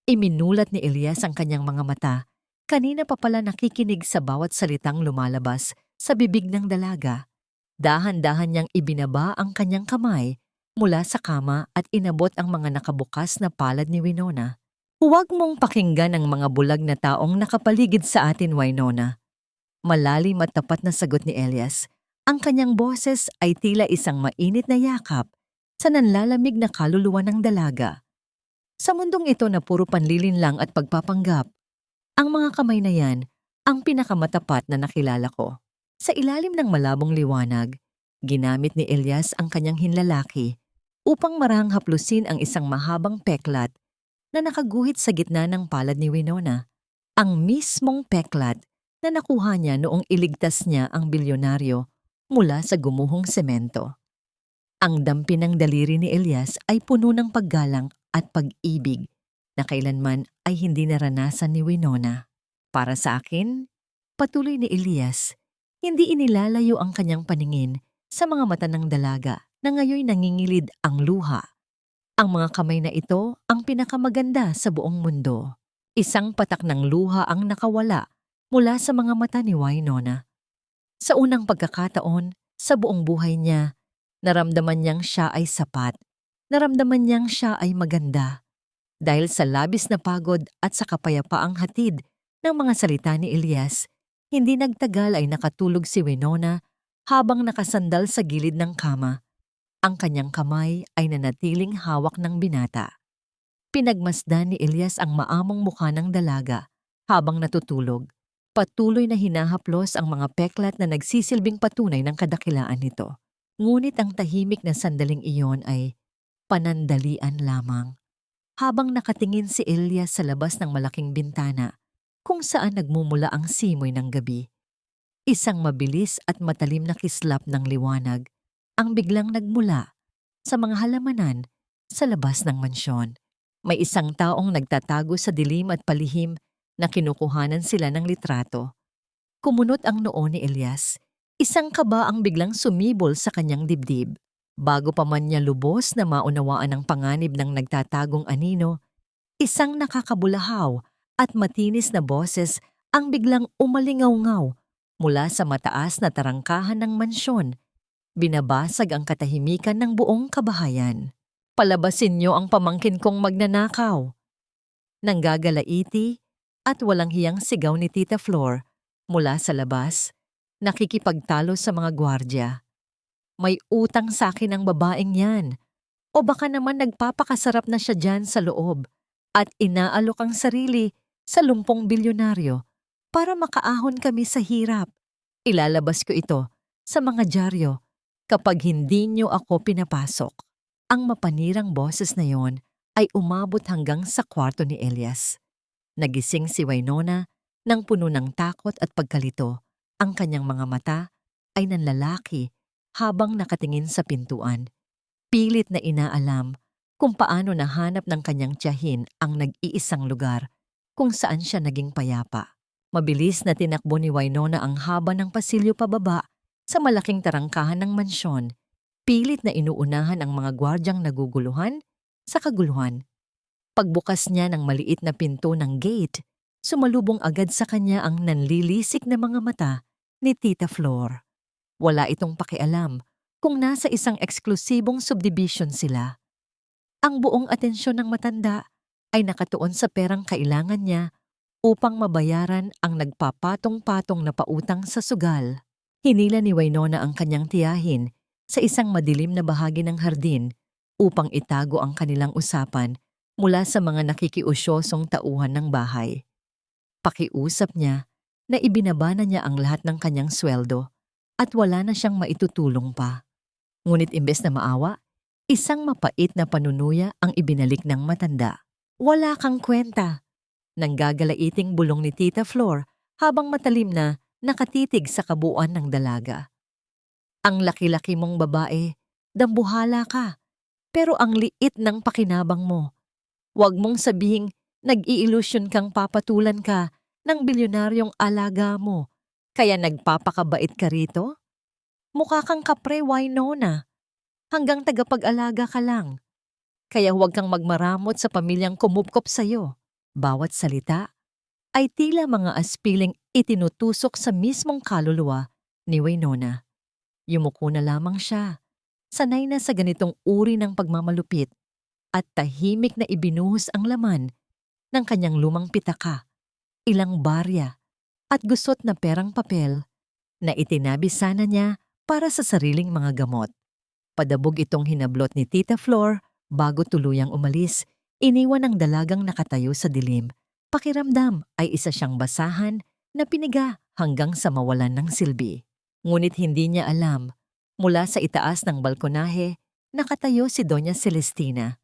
Speaker 1: Iminulat ni Elias ang kanyang mga mata. Kanina pa pala nakikinig sa bawat salitang lumalabas sa bibig ng dalaga. Dahan-dahan niyang ibinaba ang kanyang kamay mula sa kama at inabot ang mga nakabukas na palad ni Winona. Huwag mong pakinggan ang mga bulag na taong nakapaligid sa atin, Winona. Malalim at tapat na sagot ni Elias. Ang kanyang boses ay tila isang mainit na yakap sa nanlalamig na kaluluwa ng dalaga. Sa mundong ito na puro panlilin lang at pagpapanggap, ang mga kamay na yan ang pinakamatapat na nakilala ko. Sa ilalim ng malabong liwanag, ginamit ni Elias ang kanyang hinlalaki upang marahang haplusin ang isang mahabang peklat na nakaguhit sa gitna ng palad ni Winona. Ang mismong peklat na nakuha niya noong iligtas niya ang bilyonaryo mula sa gumuhong semento. Ang dampi ng daliri ni Elias ay puno ng paggalang at pag-ibig na kailanman ay hindi naranasan ni Winona. Para sa akin, patuloy ni Elias, hindi inilalayo ang kanyang paningin sa mga mata ng dalaga na ngayon nangingilid ang luha. Ang mga kamay na ito ang pinakamaganda sa buong mundo. Isang patak ng luha ang nakawala mula sa mga mata ni Winona. Sa unang pagkakataon, sa buong buhay niya, naramdaman niyang siya ay sapat. Naramdaman niyang siya ay maganda. Dahil sa labis na pagod at sa kapayapaang hatid ng mga salita ni Elias, hindi nagtagal ay nakatulog si Winona habang nakasandal sa gilid ng kama. Ang kanyang kamay ay nanatiling hawak ng binata. Pinagmasdan ni Elias ang maamong mukha ng dalaga habang natutulog. Patuloy na hinahaplos ang mga peklat na nagsisilbing patunay ng kadakilaan nito. Ngunit ang tahimik na sandaling iyon ay panandalian lamang. Habang nakatingin si Elias sa labas ng malaking bintana kung saan nagmumula ang simoy ng gabi. Isang mabilis at matalim na kislap ng liwanag ang biglang nagmula sa mga halamanan sa labas ng mansyon. May isang taong nagtatago sa dilim at palihim na kinukuhanan sila ng litrato. Kumunot ang noo ni Elias. Isang kaba ang biglang sumibol sa kanyang dibdib. Bago pa man niya lubos na maunawaan ang panganib ng nagtatagong anino, isang nakakabulahaw at matinis na boses ang biglang umalingaw-ngaw mula sa mataas na tarangkahan ng mansyon. Binabasag ang katahimikan ng buong kabahayan. Palabasin niyo ang pamangkin kong magnanakaw. Nanggagalaiti at walang hiyang sigaw ni Tita Flor mula sa labas, nakikipagtalo sa mga gwardya. May utang sa akin ang babaeng yan. O baka naman nagpapakasarap na siya dyan sa loob at inaalok ang sarili sa lumpong bilyonaryo para makaahon kami sa hirap. Ilalabas ko ito sa mga dyaryo kapag hindi niyo ako pinapasok. Ang mapanirang boses na yon ay umabot hanggang sa kwarto ni Elias. Nagising si Winona nang puno ng takot at pagkalito. Ang kanyang mga mata ay nanlalaki habang nakatingin sa pintuan. Pilit na inaalam kung paano nahanap ng kanyang tiyahin ang nag-iisang lugar kung saan siya naging payapa. Mabilis na tinakbo ni Winona ang haba ng pasilyo pababa sa malaking tarangkahan ng mansyon. Pilit na inuunahan ang mga gwardyang naguguluhan sa kaguluhan. Pagbukas niya ng maliit na pinto ng gate, sumalubong agad sa kanya ang nanlilisik na mga mata ni Tita Flor. Wala itong pakialam kung nasa isang eksklusibong subdivision sila. Ang buong atensyon ng matanda ay nakatuon sa perang kailangan niya upang mabayaran ang nagpapatong-patong na pautang sa sugal. Hinila ni Winona ang kanyang tiyahin sa isang madilim na bahagi ng hardin upang itago ang kanilang usapan mula sa mga nakikiusyosong tauhan ng bahay. Pakiusap niya na ibinaba na niya ang lahat ng kanyang sweldo at wala na siyang maitutulong pa. Ngunit imbes na maawa, isang mapait na panunuya ang ibinalik ng matanda. Wala kang kwenta, nanggagalaiting bulong ni Tita Flor habang matalim na nakatitig sa kabuuan ng dalaga. Ang laki-laki mong babae, dambuhala ka, pero ang liit ng pakinabang mo. Huwag mong sabihing nag-iilusyon kang papatulan ka ng bilyonaryong alaga mo, kaya nagpapakabait ka rito? Mukha kang kapre, Winona. Hanggang tagapag-alaga ka lang. Kaya huwag kang magmaramot sa pamilyang kumupkop sa'yo. Bawat salita ay tila mga aspiling itinutusok sa mismong kaluluwa ni Winona. Yumuko na lamang siya. Sanay na sa ganitong uri ng pagmamalupit at tahimik na ibinuhos ang laman ng kanyang lumang pitaka, ilang barya at gusot na perang papel na itinabi sana niya para sa sariling mga gamot. Padabog itong hinablot ni Tita Flor bago tuluyang umalis. Iniwan ang dalagang nakatayo sa dilim. Pakiramdam ay isa siyang basahan na piniga hanggang sa mawalan ng silbi. Ngunit hindi niya alam, mula sa itaas ng balkonahe, nakatayo si Doña Celestina.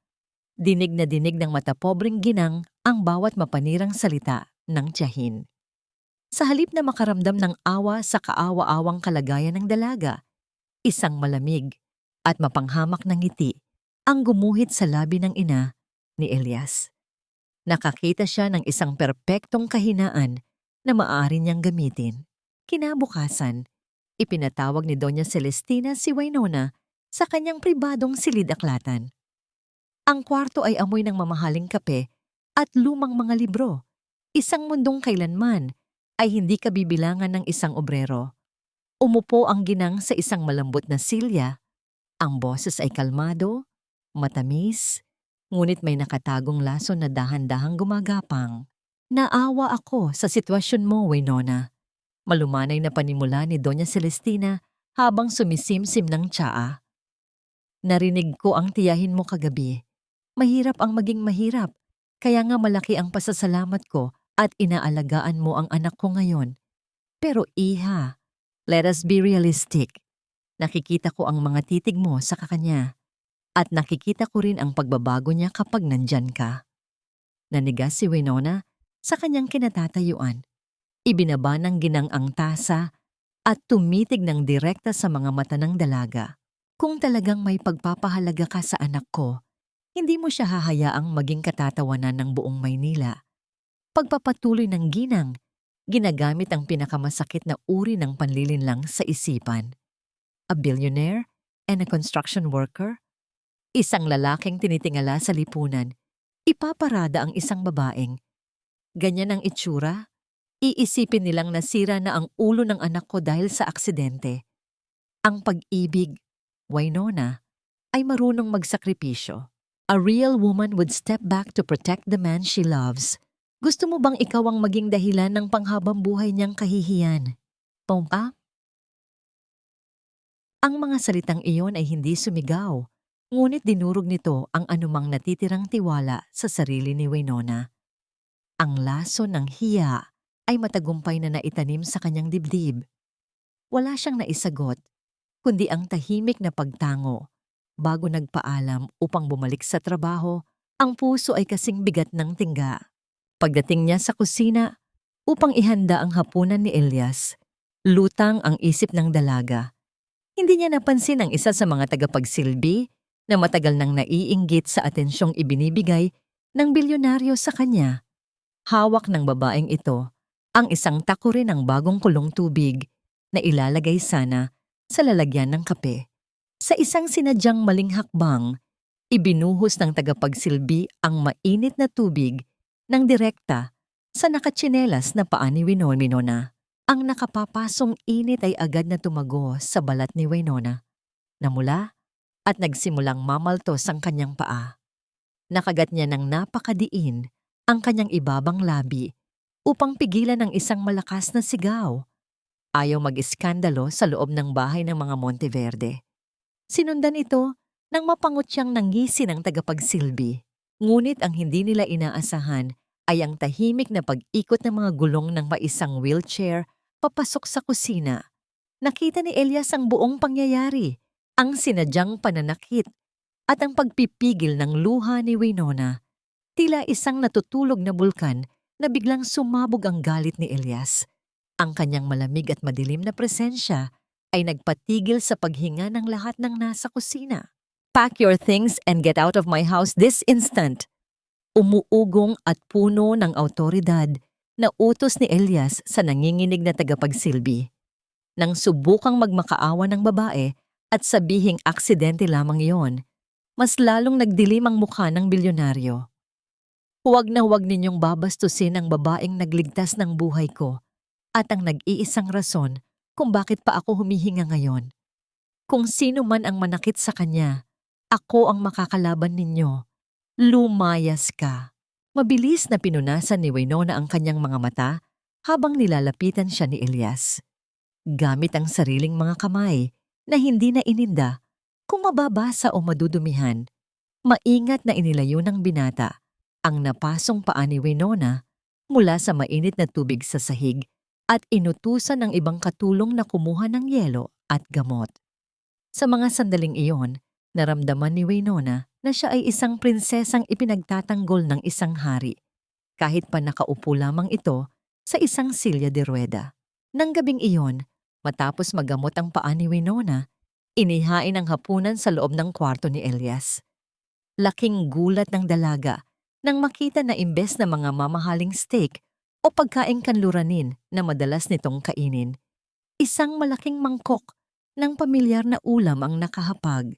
Speaker 1: Dinig na dinig ng matapobreng ginang ang bawat mapanirang salita ng tiyahin. Sa halip na makaramdam ng awa sa kaawa-awang kalagayan ng dalaga, isang malamig at mapanghamak na ngiti ang gumuhit sa labi ng ina ni Elias. Nakakita siya ng isang perpektong kahinaan na maaari niyang gamitin. Kinabukasan, ipinatawag ni Doña Celestina si Winona sa kanyang pribadong silid-aklatan. Ang kwarto ay amoy ng mamahaling kape at lumang mga libro. Isang mundong kailanman ay hindi kabibilangan ng isang obrero. Umupo ang ginang sa isang malambot na silya. Ang boses ay kalmado, matamis, ngunit may nakatagong laso na dahan-dahang gumagapang. Naawa ako sa sitwasyon mo, Winona. Malumanay na panimula ni Doña Celestina habang sumisimsim ng tsaa. Narinig ko ang tiyahin mo kagabi. Mahirap ang maging mahirap, kaya nga malaki ang pasasalamat ko at inaalagaan mo ang anak ko ngayon. Pero iha, let us be realistic. Nakikita ko ang mga titig mo sa kanya at nakikita ko rin ang pagbabago niya kapag nandyan ka. Nanigas si Winona sa kanyang kinatatayuan. Ibinaba ng ginang ang tasa at tumitig ng direkta sa mga mata ng dalaga. Kung talagang may pagpapahalaga ka sa anak ko, hindi mo siya hahayaang maging katatawanan ng buong Maynila. Pagpapatuloy ng ginang, ginagamit ang pinakamasakit na uri ng panlilinlang sa isipan. A billionaire and a construction worker? Isang lalaking tinitingala sa lipunan, ipaparada ang isang babaeng. Ganyan ang itsura, iisipin nilang nasira na ang ulo ng anak ko dahil sa aksidente. Ang pag-ibig, Winona, ay marunong magsakripisyo. A real woman would step back to protect the man she loves. Gusto mo bang ikaw ang maging dahilan ng panghabang buhay niyang kahihiyan? Pompa? Ang mga salitang iyon ay hindi sumigaw, ngunit dinurog nito ang anumang natitirang tiwala sa sarili ni Winona. Ang laso ng hiya ay matagumpay na naitanim sa kanyang dibdib. Wala siyang naisagot, kundi ang tahimik na pagtango. Bago nagpaalam upang bumalik sa trabaho, ang puso ay kasing bigat ng tingga. Pagdating niya sa kusina upang ihanda ang hapunan ni Elias, lutang ang isip ng dalaga. Hindi niya napansin ang isa sa mga tagapagsilbi na matagal nang naiinggit sa atensyong ibinibigay ng bilyonaryo sa kanya. Hawak ng babaeng ito ang isang takurin ng bagong kulong tubig na ilalagay sana sa lalagyan ng kape. Sa isang sinadyang maling hakbang, ibinuhos ng tagapagsilbi ang mainit na tubig ng direkta sa nakatsinelas na paa ni Winona. Ang nakapapasong init ay agad na tumago sa balat ni Winona. Namula at nagsimulang mamaltos ang kanyang paa. Nakagat niya ng napakadiin ang kanyang ibabang labi upang pigilan ang isang malakas na sigaw. Ayaw mag-iskandalo sa loob ng bahay ng mga Monteverde. Sinundan ito ng mapangutyang nangisi ng tagapagsilbi. Ngunit ang hindi nila inaasahan ay ang tahimik na pag-ikot ng mga gulong ng isang wheelchair papasok sa kusina. Nakita ni Elias ang buong pangyayari, ang sinadyang pananakit at ang pagpipigil ng luha ni Winona. Tila isang natutulog na bulkan na biglang sumabog ang galit ni Elias. Ang kanyang malamig at madilim na presensya ay nagpatigil sa paghinga ng lahat ng nasa kusina. "Pack your things and get out of my house this instant!" Umuugong at puno ng awtoridad na utos ni Elias sa nanginginig na tagapagsilbi. Nang subukang magmakaawa ng babae at sabihing aksidente lamang iyon, mas lalong nagdilim ang mukha ng bilyonaryo. "Huwag na huwag ninyong babastusin ang babaeng nagligtas ng buhay ko at ang nag-iisang rason kung bakit pa ako humihinga ngayon. Kung sino man ang manakit sa kanya, ako ang makakalaban ninyo. Lumayas ka." Mabilis na pinunasan ni Winona ang kanyang mga mata habang nilalapitan siya ni Elias. Gamit ang sariling mga kamay na hindi na ininda kung mababasa o madudumihan, maingat na inilayo ng binata ang napasong paa ni Winona mula sa mainit na tubig sa sahig at inutusan ng ibang katulong na kumuha ng yelo at gamot. Sa mga sandaling iyon, naramdaman ni Winona na siya ay isang prinsesang ipinagtatanggol ng isang hari, kahit pa nakaupo lamang ito sa isang silya de rueda. Nang gabing iyon, matapos magamot ang paa ni Winona, inihain ang hapunan sa loob ng kwarto ni Elias. Laking gulat ng dalaga nang makita na imbes na mga mamahaling steak o pagkaing kanluranin na madalas nitong kainin, isang malaking mangkok ng pamilyar na ulam ang nakahapag.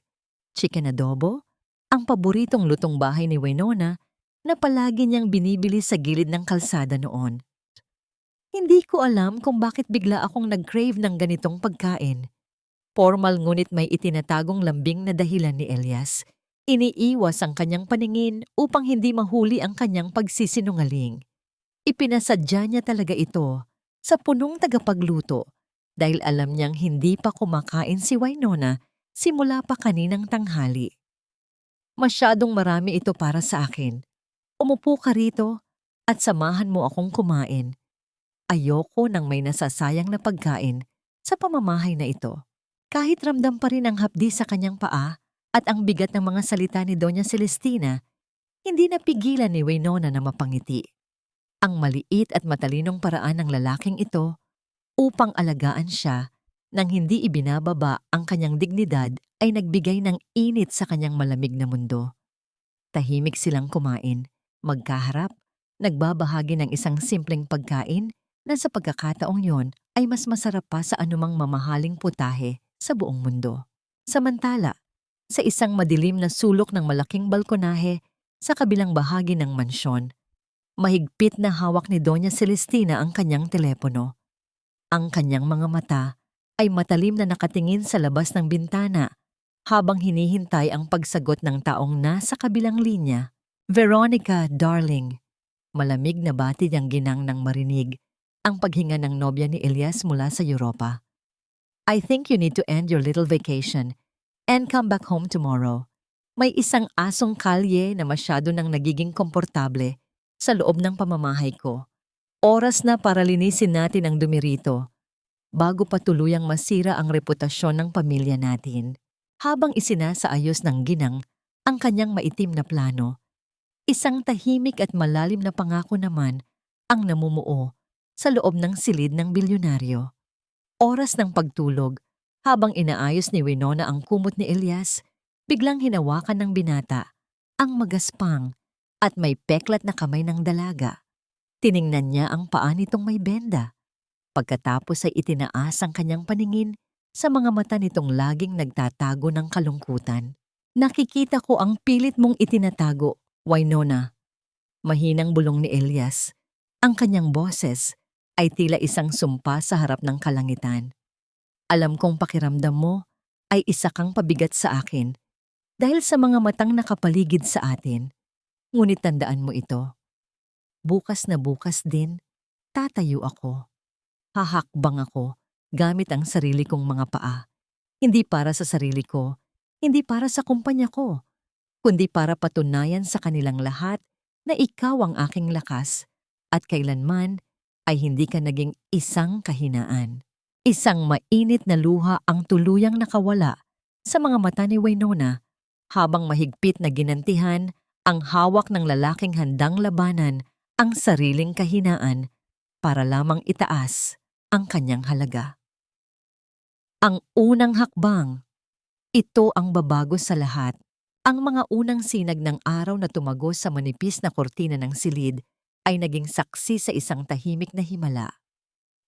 Speaker 1: Chicken adobo, ang paboritong lutong bahay ni Winona na palagi niyang binibili sa gilid ng kalsada noon. Hindi ko alam kung bakit bigla akong nag-crave ng ganitong pagkain. Formal ngunit may itinatagong lambing na dahilan ni Elias. Iniiwas ang kanyang paningin upang hindi mahuli ang kanyang pagsisinungaling. Ipinasadya niya talaga ito sa punong tagapagluto dahil alam niyang hindi pa kumakain si Winona simula pa kaninang tanghali. "Masyadong marami ito para sa akin. Umupo ka rito at samahan mo akong kumain. Ayoko nang may nasasayang na pagkain sa pamamahay na ito." Kahit ramdam pa rin ang hapdi sa kanyang paa at ang bigat ng mga salita ni Doña Celestina, hindi napigilan ni Winona na mapangiti. Ang maliit at matalinong paraan ng lalaking ito upang alagaan siya nang hindi ibinababa ang kanyang dignidad ay nagbigay ng init sa kanyang malamig na mundo. Tahimik silang kumain, magkaharap, nagbabahagi ng isang simpleng pagkain na sa pagkakataong yon ay mas masarap pa sa anumang mamahaling putahe sa buong mundo. Samantala, sa isang madilim na sulok ng malaking balkonahe sa kabilang bahagi ng mansyon, mahigpit na hawak ni Doña Celestina ang kanyang telepono. Ang kanyang mga mata ay matalim na nakatingin sa labas ng bintana habang hinihintay ang pagsagot ng taong nasa kabilang linya. "Veronica, darling." Malamig na bati niyang ginang nang marinig ang paghinga ng nobya ni Elias mula sa Europa. "I think you need to end your little vacation and come back home tomorrow. May isang asong kalye na masyado nang nagiging komportable sa loob ng pamamahay ko. Oras na para linisin natin ang dumi rito bago pa tuluyang masira ang reputasyon ng pamilya natin." Habang isinasaayos ng ginang ang kanyang maitim na plano, isang tahimik at malalim na pangako naman ang namumuo sa loob ng silid ng bilyonaryo. Oras ng pagtulog, habang inaayos ni Winona ang kumot ni Elias, Biglang hinawakan ng binata ang magaspang at may peklat na kamay ng dalaga. Tiningnan niya ang paa nitong may benda. Pagkatapos ay itinaas ang kanyang paningin sa mga mata nitong laging nagtatago ng kalungkutan. Nakikita ko ang pilit mong itinatago, Winona. Mahinang bulong ni Elias. Ang kanyang boses ay tila isang sumpa sa harap ng kalangitan. Alam kong pakiramdam mo ay isa kang pabigat sa akin dahil sa mga matang nakapaligid sa atin. Ngunit tandaan mo ito. Bukas na bukas din, tatayo ako. Hahakbang ako gamit ang sarili kong mga paa. Hindi para sa sarili ko, hindi para sa kumpanya ko, kundi para patunayan sa kanilang lahat na ikaw ang aking lakas at kailanman ay hindi ka naging isang kahinaan. Isang mainit na luha ang tuluyang nakawala sa mga mata ni Winona habang mahigpit na ginantihan ang hawak ng lalaking handang labanan ang sariling kahinaan para lamang itaas ang kanyang halaga. Ang unang hakbang, ito ang babago sa lahat. Ang mga unang sinag ng araw na tumagos sa manipis na kortina ng silid ay naging saksi sa isang tahimik na himala.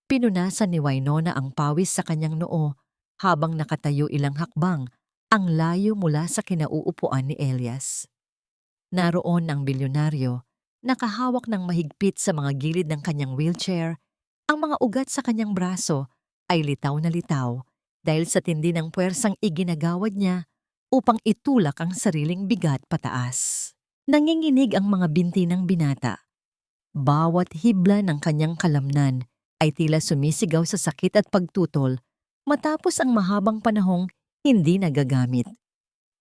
Speaker 1: Pinunasan ni Winona ang pawis sa kanyang noo habang nakatayo ilang hakbang ang layo mula sa kinauupuan ni Elias. Naroon ang bilyonaryo, nakahawak ng mahigpit sa mga gilid ng kanyang wheelchair. Ang mga ugat sa kanyang braso ay litaw na litaw dahil sa tindi ng puwersang iginagawad niya upang itulak ang sariling bigat pataas. Nanginginig ang mga binti ng binata. Bawat hibla ng kanyang kalamnan ay tila sumisigaw sa sakit at pagtutol matapos ang mahabang panahong hindi nagagamit.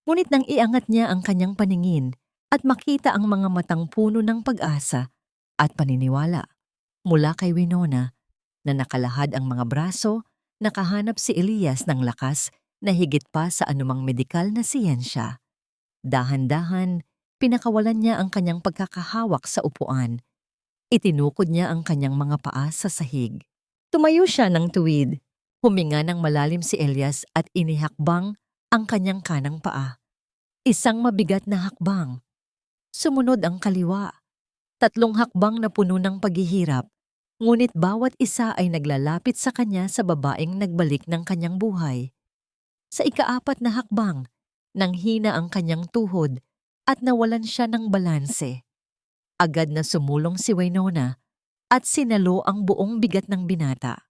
Speaker 1: Ngunit nang iangat niya ang kanyang paningin at makita ang mga matang puno ng pag-asa at paniniwala mula kay Winona na nakalahad ang mga braso, nakahanap si Elias ng lakas na higit pa sa anumang medikal na siyensya. Dahan-dahan, pinakawalan niya ang kanyang pagkakahawak sa upuan. Itinukod niya ang kanyang mga paa sa sahig. Tumayo siya ng tuwid. Huminga ng malalim si Elias at inihakbang ang kanyang kanang paa. Isang mabigat na hakbang. Sumunod ang kaliwa. 3 hakbang na puno ng paghihirap. Ngunit bawat isa ay naglalapit sa kanya sa babaeng nagbalik ng kanyang buhay. Sa ika-4 na hakbang, nanghina ang kanyang tuhod at nawalan siya ng balanse. Agad na sumulong si Winona at sinalo ang buong bigat ng binata.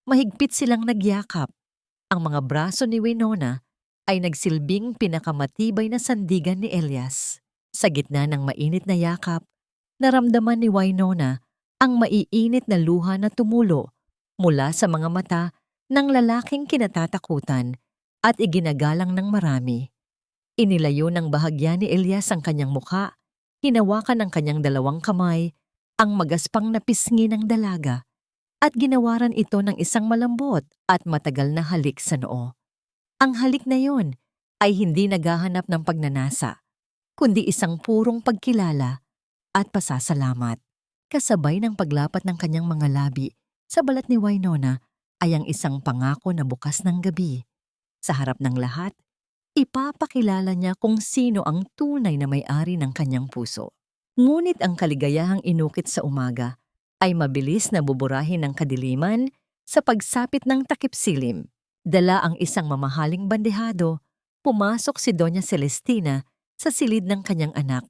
Speaker 1: Mahigpit silang nagyakap. Ang mga braso ni Winona ay nagsilbing pinakamatibay na sandigan ni Elias. Sa gitna ng mainit na yakap, naramdaman ni Winona ang maiinit na luha na tumulo mula sa mga mata ng lalaking kinatatakutan at iginagalang ng marami. Inilayo ng bahagya ni Elias ang kanyang mukha, hinawakan ang kanyang 2 kamay, ang magaspang na pisngi ng dalaga, at ginawaran ito ng isang malambot at matagal na halik sa noo. Ang halik na yon ay hindi naghahanap ng pagnanasa, kundi isang purong pagkilala at pasasalamat. Kasabay ng paglapat ng kanyang mga labi sa balat ni Winona ay ang isang pangako na bukas ng gabi. Sa harap ng lahat, ipapakilala niya kung sino ang tunay na may-ari ng kanyang puso. Ngunit ang kaligayahang inukit sa umaga ay mabilis na buburahin ng kadiliman sa pagsapit ng takip-silim. Dala ang isang mamahaling bandehado, pumasok si Doña Celestina sa silid ng kanyang anak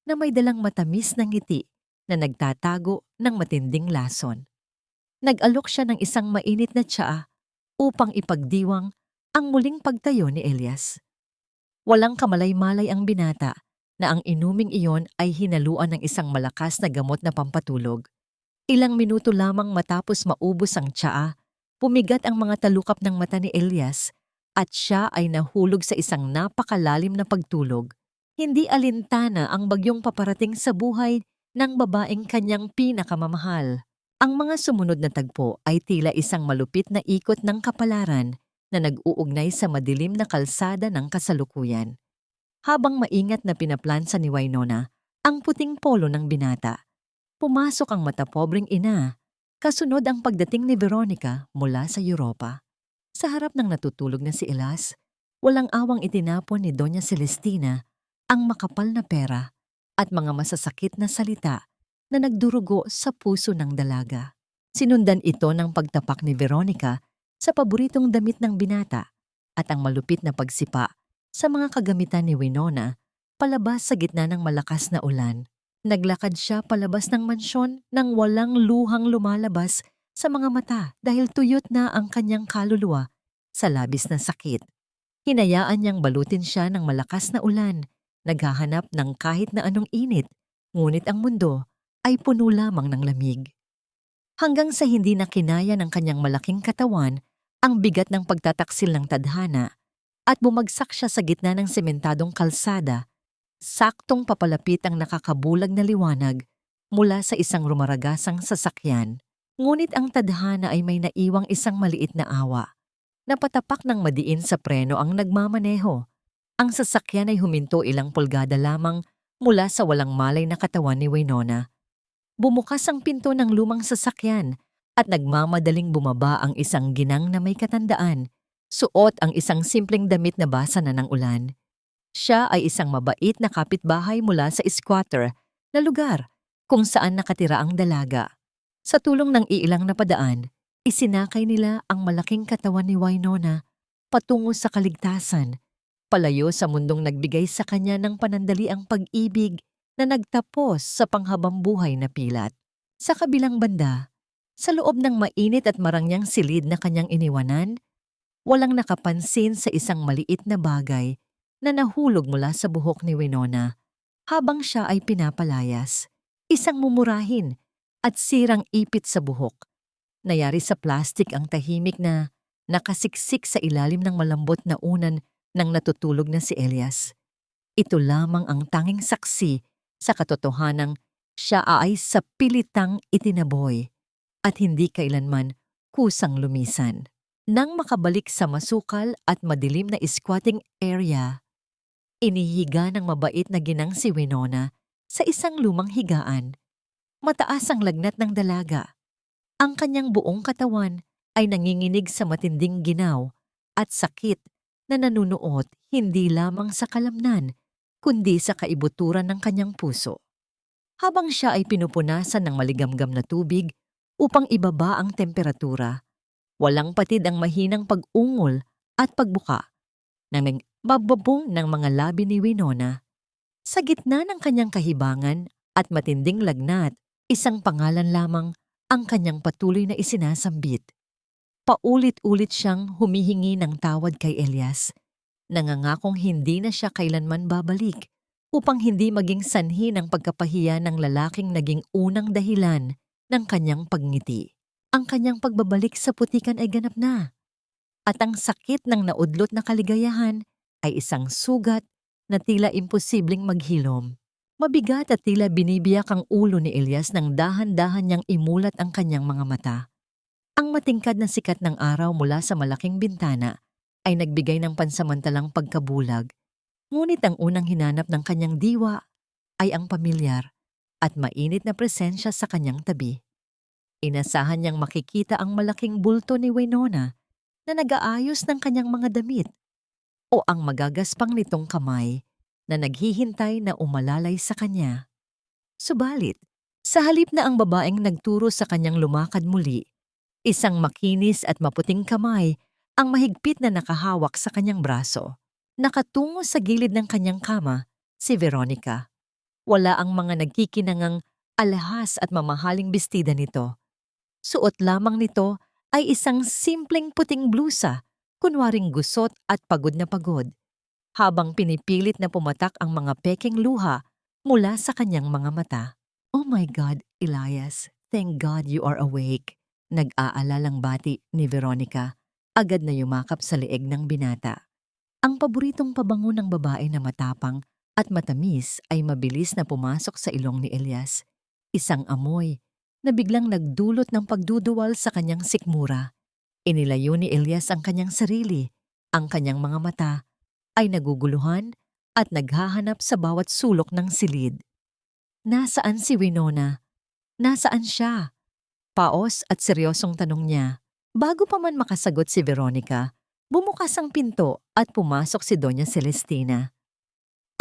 Speaker 1: na may dalang matamis na ngiti na nagtatago ng matinding lason. Nag-alok siya ng isang mainit na tsaa upang ipagdiwang ang muling pagtayo ni Elias. Walang kamalay-malay ang binata na ang inuming iyon ay hinaluan ng isang malakas na gamot na pampatulog. Ilang minuto lamang matapos maubos ang tsaa, pumigat ang mga talukap ng mata ni Elias at siya ay nahulog sa isang napakalalim na pagtulog. Hindi alintana ang bagyong paparating sa buhay ng babaeng kanyang pinakamamahal. Ang mga sumunod na tagpo ay tila isang malupit na ikot ng kapalaran na nag-uugnay sa madilim na kalsada ng kasalukuyan. Habang maingat na pinaplansa ni Winona ang puting polo ng binata, pumasok ang matapobreng ina, kasunod ang pagdating ni Veronica mula sa Europa. Sa harap ng natutulog na si Elias, Walang awang itinapon ni Doña Celestina ang makapal na pera at mga masasakit na salita na nagdurugo sa puso ng dalaga. Sinundan ito ng pagtapak ni Veronica sa paboritong damit ng binata at ang malupit na pagsipa sa mga kagamitan ni Winona palabas sa gitna ng malakas na ulan. Naglakad siya palabas ng mansyon nang walang luhang lumalabas sa mga mata dahil tuyot na ang kanyang kaluluwa sa labis na sakit. Hinayaan niyang balutin siya ng malakas na ulan, naghahanap ng kahit na anong init, ngunit ang mundo ay puno lamang ng lamig. Hanggang sa hindi na kinaya ng kanyang malaking katawan ang bigat ng pagtataksil ng tadhana at bumagsak siya sa gitna ng sementadong kalsada, saktong papalapit ang nakakabulag na liwanag mula sa isang rumaragasang sasakyan. Ngunit ang tadhana ay may naiwang isang maliit na awa. Napatapak ng madiin sa preno ang nagmamaneho. Ang sasakyan ay huminto ilang pulgada lamang mula sa walang malay na katawan ni Winona. Bumukas ang pinto ng lumang sasakyan at nagmamadaling bumaba ang isang ginang na may katandaan. Suot ang isang simpleng damit na basa na ng ulan. Siya ay isang mabait na kapitbahay mula sa squatter na lugar kung saan nakatira ang dalaga. Sa tulong ng iilang na padaan, isinakay nila ang malaking katawan ni Winona patungo sa kaligtasan, palayo sa mundong nagbigay sa kanya ng panandaliang pag-ibig na nagtapos sa panghabang buhay na pilat. Sa kabilang banda, sa loob ng mainit at marangyang silid na kanyang iniwanan, walang nakapansin sa isang maliit na bagay na nahulog mula sa buhok ni Winona habang siya ay pinapalayas. Isang mumurahin at sirang ipit sa buhok. Nayari sa plastik ang tahimik na nakasiksik sa ilalim ng malambot na unan ng natutulog na si Elias. Ito lamang ang tanging saksi sa katotohanang siya ay sa pilitang itinaboy at hindi kailanman kusang lumisan. Nang makabalik sa masukal at madilim na squatting area, inihiga ng mabait na ginang si Winona sa isang lumang higaan. Mataas ang lagnat ng dalaga. Ang kanyang buong katawan ay nanginginig sa matinding ginaw at sakit na nanunuot hindi lamang sa kalamnan, kundi sa kaibuturan ng kanyang puso. Habang siya ay pinupunasan ng maligamgam na tubig upang ibaba ang temperatura, walang patid ang mahinang pag-ungol at pagbuka ng bababong ng mga labi ni Winona. Sa gitna ng kanyang kahibangan at matinding lagnat, isang pangalan lamang ang kanyang patuloy na isinasambit. Paulit-ulit siyang humihingi ng tawad kay Elias, nangangakong hindi na siya kailanman babalik upang hindi maging sanhi ng pagkapahiya ng lalaking naging unang dahilan ng kanyang pagngiti. Ang kanyang pagbabalik sa putikan ay ganap na, at ang sakit ng naudlot na kaligayahan ay isang sugat na tila imposibleng maghilom. Mabigat at tila binibiyak ang ulo ni Elias nang dahan-dahan niyang imulat ang kanyang mga mata. Ang matingkad na sikat ng araw mula sa malaking bintana ay nagbigay ng pansamantalang pagkabulag, ngunit ang unang hinanap ng kanyang diwa ay ang pamilyar at mainit na presensya sa kanyang tabi. Inasahan niyang makikita ang malaking bulto ni Winona na nag-aayos ng kanyang mga damit o ang magagaspang nitong kamay na naghihintay na umalalay sa kanya. Subalit, sa halip na ang babaeng nagturo sa kanyang lumakad muli, isang makinis at maputing kamay ang mahigpit na nakahawak sa kanyang braso. Nakatungo sa gilid ng kanyang kama, si Veronica. Wala ang mga nagkikinangang alahas at mamahaling bestida nito. Suot lamang nito ay isang simpleng puting blusa, kunwaring gusot at pagod na pagod, habang pinipilit na pumatak ang mga pekeng luha mula sa kanyang mga mata. "Oh my God, Elias, thank God you are awake," nag-aalalang bati ni Veronica, agad na yumakap sa leeg ng binata. Ang paboritong pabango ng babae na matapang at matamis ay mabilis na pumasok sa ilong ni Elias. Isang amoy na biglang nagdulot ng pagduduwal sa kanyang sikmura. Inilayo ni Elias ang kanyang sarili, ang kanyang mga mata ay naguguluhan at naghahanap sa bawat sulok ng silid. Nasaan si Winona? Nasaan siya? Paos at seryosong tanong niya. Bago pa man makasagot si Veronica, Bumukas ang pinto at pumasok si Doña Celestina.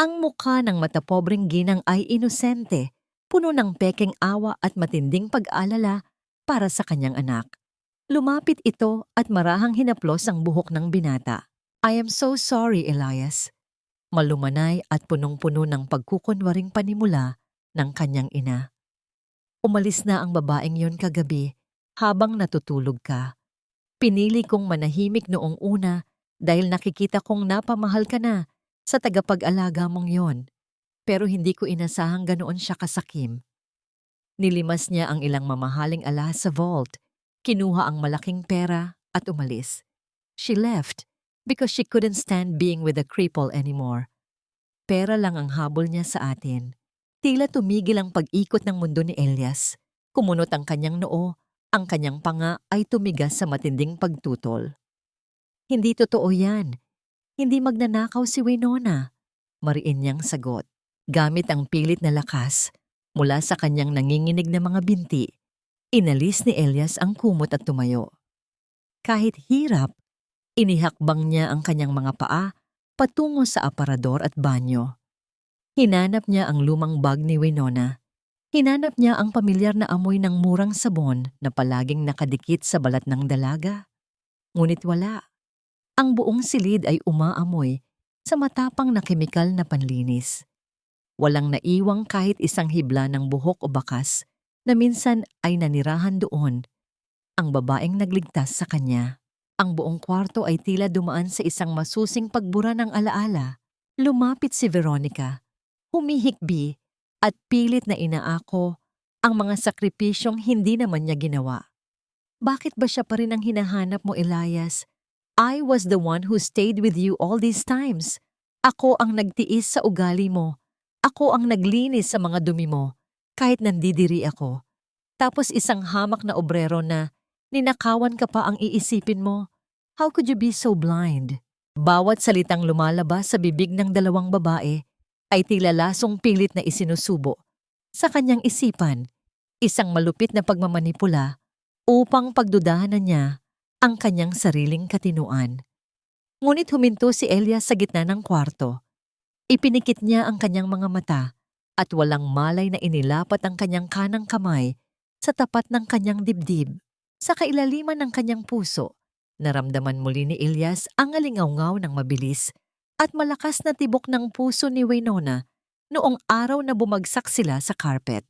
Speaker 1: Ang mukha ng matapobreng ginang ay inosente, puno ng pekeng awa at matinding pag-alala para sa kanyang anak. Lumapit ito at marahang hinaplos ang buhok ng binata. "I am so sorry, Elias." Malumanay at punong-puno ng pagkukunwaring panimula ng kanyang ina. "Umalis na ang babaeng yon kagabi habang natutulog ka. Pinili kong manahimik noong una dahil nakikita kong napamahal ka na sa tagapag-alaga mong yon. Pero hindi ko inasahang ganoon siya kasakim." Nilimas niya ang ilang mamahaling alahas sa vault, kinuha ang malaking pera at umalis. She left because she couldn't stand being with the cripple anymore. Pera lang ang habol niya sa atin. Tila tumigil ang pag-ikot ng mundo ni Elias. Kumunot ang kanyang noo, ang kanyang panga ay tumigas sa matinding pagtutol. "Hindi totoo yan. Hindi magnanakaw si Winona," mariin niyang sagot. Gamit ang pilit na lakas, mula sa kanyang nanginginig na mga binti, inalis ni Elias ang kumot at tumayo. Kahit hirap, inihakbang niya ang kanyang mga paa patungo sa aparador at banyo. Hinanap niya ang lumang bag ni Winona. Hinanap niya ang pamilyar na amoy ng murang sabon na palaging nakadikit sa balat ng dalaga. Ngunit wala. Ang buong silid ay umaamoy sa matapang na kemikal na panlinis. Walang naiwang kahit isang hibla ng buhok o bakas na minsan ay nanirahan doon. Ang babaeng nagligtas sa kanya. Ang buong kwarto ay tila dumaan sa isang masusing pagbura ng alaala. Lumapit si Veronica, humihikbi at pilit na inaako ang mga sakripisyong hindi naman niya ginawa. "Bakit ba siya pa rin ang hinahanap mo, Elias? I was the one who stayed with you all these times. Ako ang nagtiis sa ugali mo. Ako ang naglinis sa mga dumi mo, kahit nandidiri ako. Tapos isang hamak na obrero na ninakawan ka pa ang iisipin mo. How could you be so blind?" Bawat salitang lumalabas sa bibig ng dalawang babae ay tila lasong pilit na isinusubo sa kanyang isipan, isang malupit na pagmamanipula upang pagdudahan na niya ang kanyang sariling katinuan. Ngunit huminto si Elias sa gitna ng kwarto. Ipinikit niya ang kanyang mga mata at walang malay na inilapat ang kanyang kanang kamay sa tapat ng kanyang dibdib. Sa kailaliman ng kanyang puso, naramdaman muli ni Elias ang alingawngaw ng mabilis at malakas na tibok ng puso ni Winona noong araw na bumagsak sila sa carpet.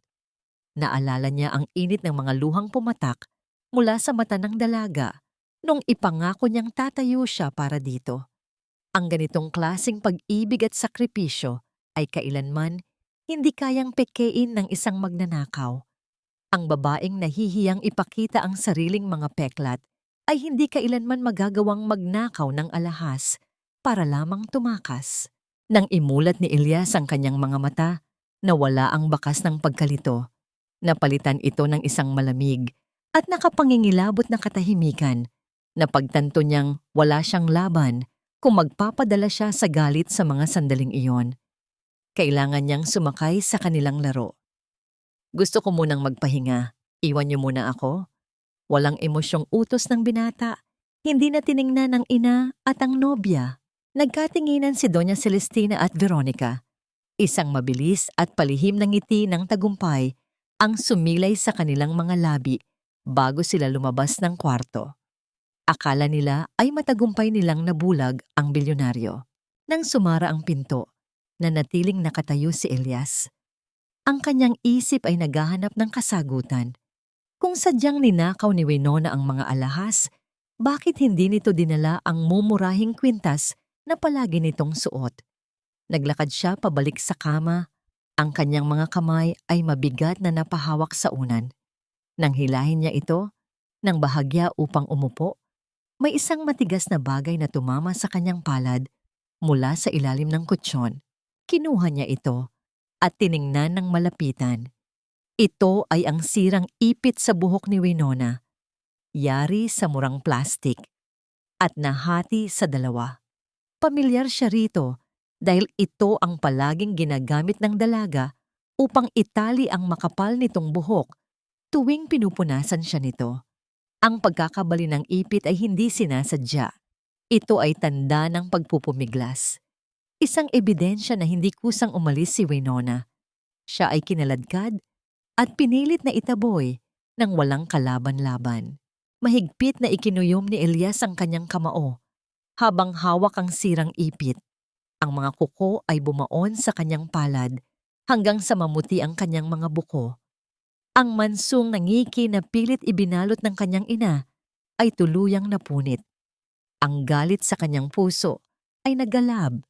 Speaker 1: Naalala niya ang init ng mga luhang pumatak mula sa mata ng dalaga nung ipangako niyang tatayo siya para dito. Ang ganitong klaseng pag-ibig at sakripisyo ay kailanman hindi kayang pekein ng isang magnanakaw. Ang babaeng nahihiyang ipakita ang sariling mga peklat ay hindi kailanman magagawang magnakaw ng alahas para lamang tumakas. Nang imulat ni Elias ang kanyang mga mata, nawala ang bakas ng pagkalito. Napalitan ito ng isang malamig at nakapangingilabot na katahimikan na pagtanto niyang wala siyang laban kung magpapadala siya sa galit sa mga sandaling iyon. Kailangan niyang sumakay sa kanilang laro. "Gusto ko munang magpahinga. Iwan niyo muna ako." Walang emosyong utos ng binata. Hindi na tiningnan ng ina at ang nobya. Nagkatinginan si Doña Celestina at Veronica. Isang mabilis at palihim na ngiti ng tagumpay ang sumilay sa kanilang mga labi bago sila lumabas ng kwarto. Akala nila ay matagumpay nilang nabulag ang bilyonaryo. Nang sumara ang pinto, nanatiling nakatayo si Elias. Ang kanyang isip ay naghahanap ng kasagutan. Kung sadyang ninakaw ni Winona ang mga alahas, bakit hindi nito dinala ang mumurahing kwintas na palagi nitong suot? Naglakad siya pabalik sa kama. Ang kanyang mga kamay ay mabigat na napahawak sa unan. Nang hilahin niya ito, nang bahagya upang umupo, may isang matigas na bagay na tumama sa kanyang palad mula sa ilalim ng kutsyon. Kinuha niya ito at tiningnan ng malapitan. Ito ay ang sirang ipit sa buhok ni Winona, yari sa murang plastik, at nahati sa dalawa. Pamilyar siya rito dahil ito ang palaging ginagamit ng dalaga upang itali ang makapal nitong buhok tuwing pinupunasan siya nito. Ang pagkakabali ng ipit ay hindi sinasadya. Ito ay tanda ng pagpupumiglas. Isang ebidensya na hindi kusang umalis si Winona. Siya ay kinaladkad at pinilit na itaboy ng walang kalaban-laban. Mahigpit na ikinuyom ni Elias ang kanyang kamao habang hawak ang sirang ipit. Ang mga kuko ay bumaon sa kanyang palad hanggang sa mamuti ang kanyang mga buko. Ang mansung nangiki na pilit ibinalot ng kanyang ina ay tuluyang napunit. Ang galit sa kanyang puso ay nagalab,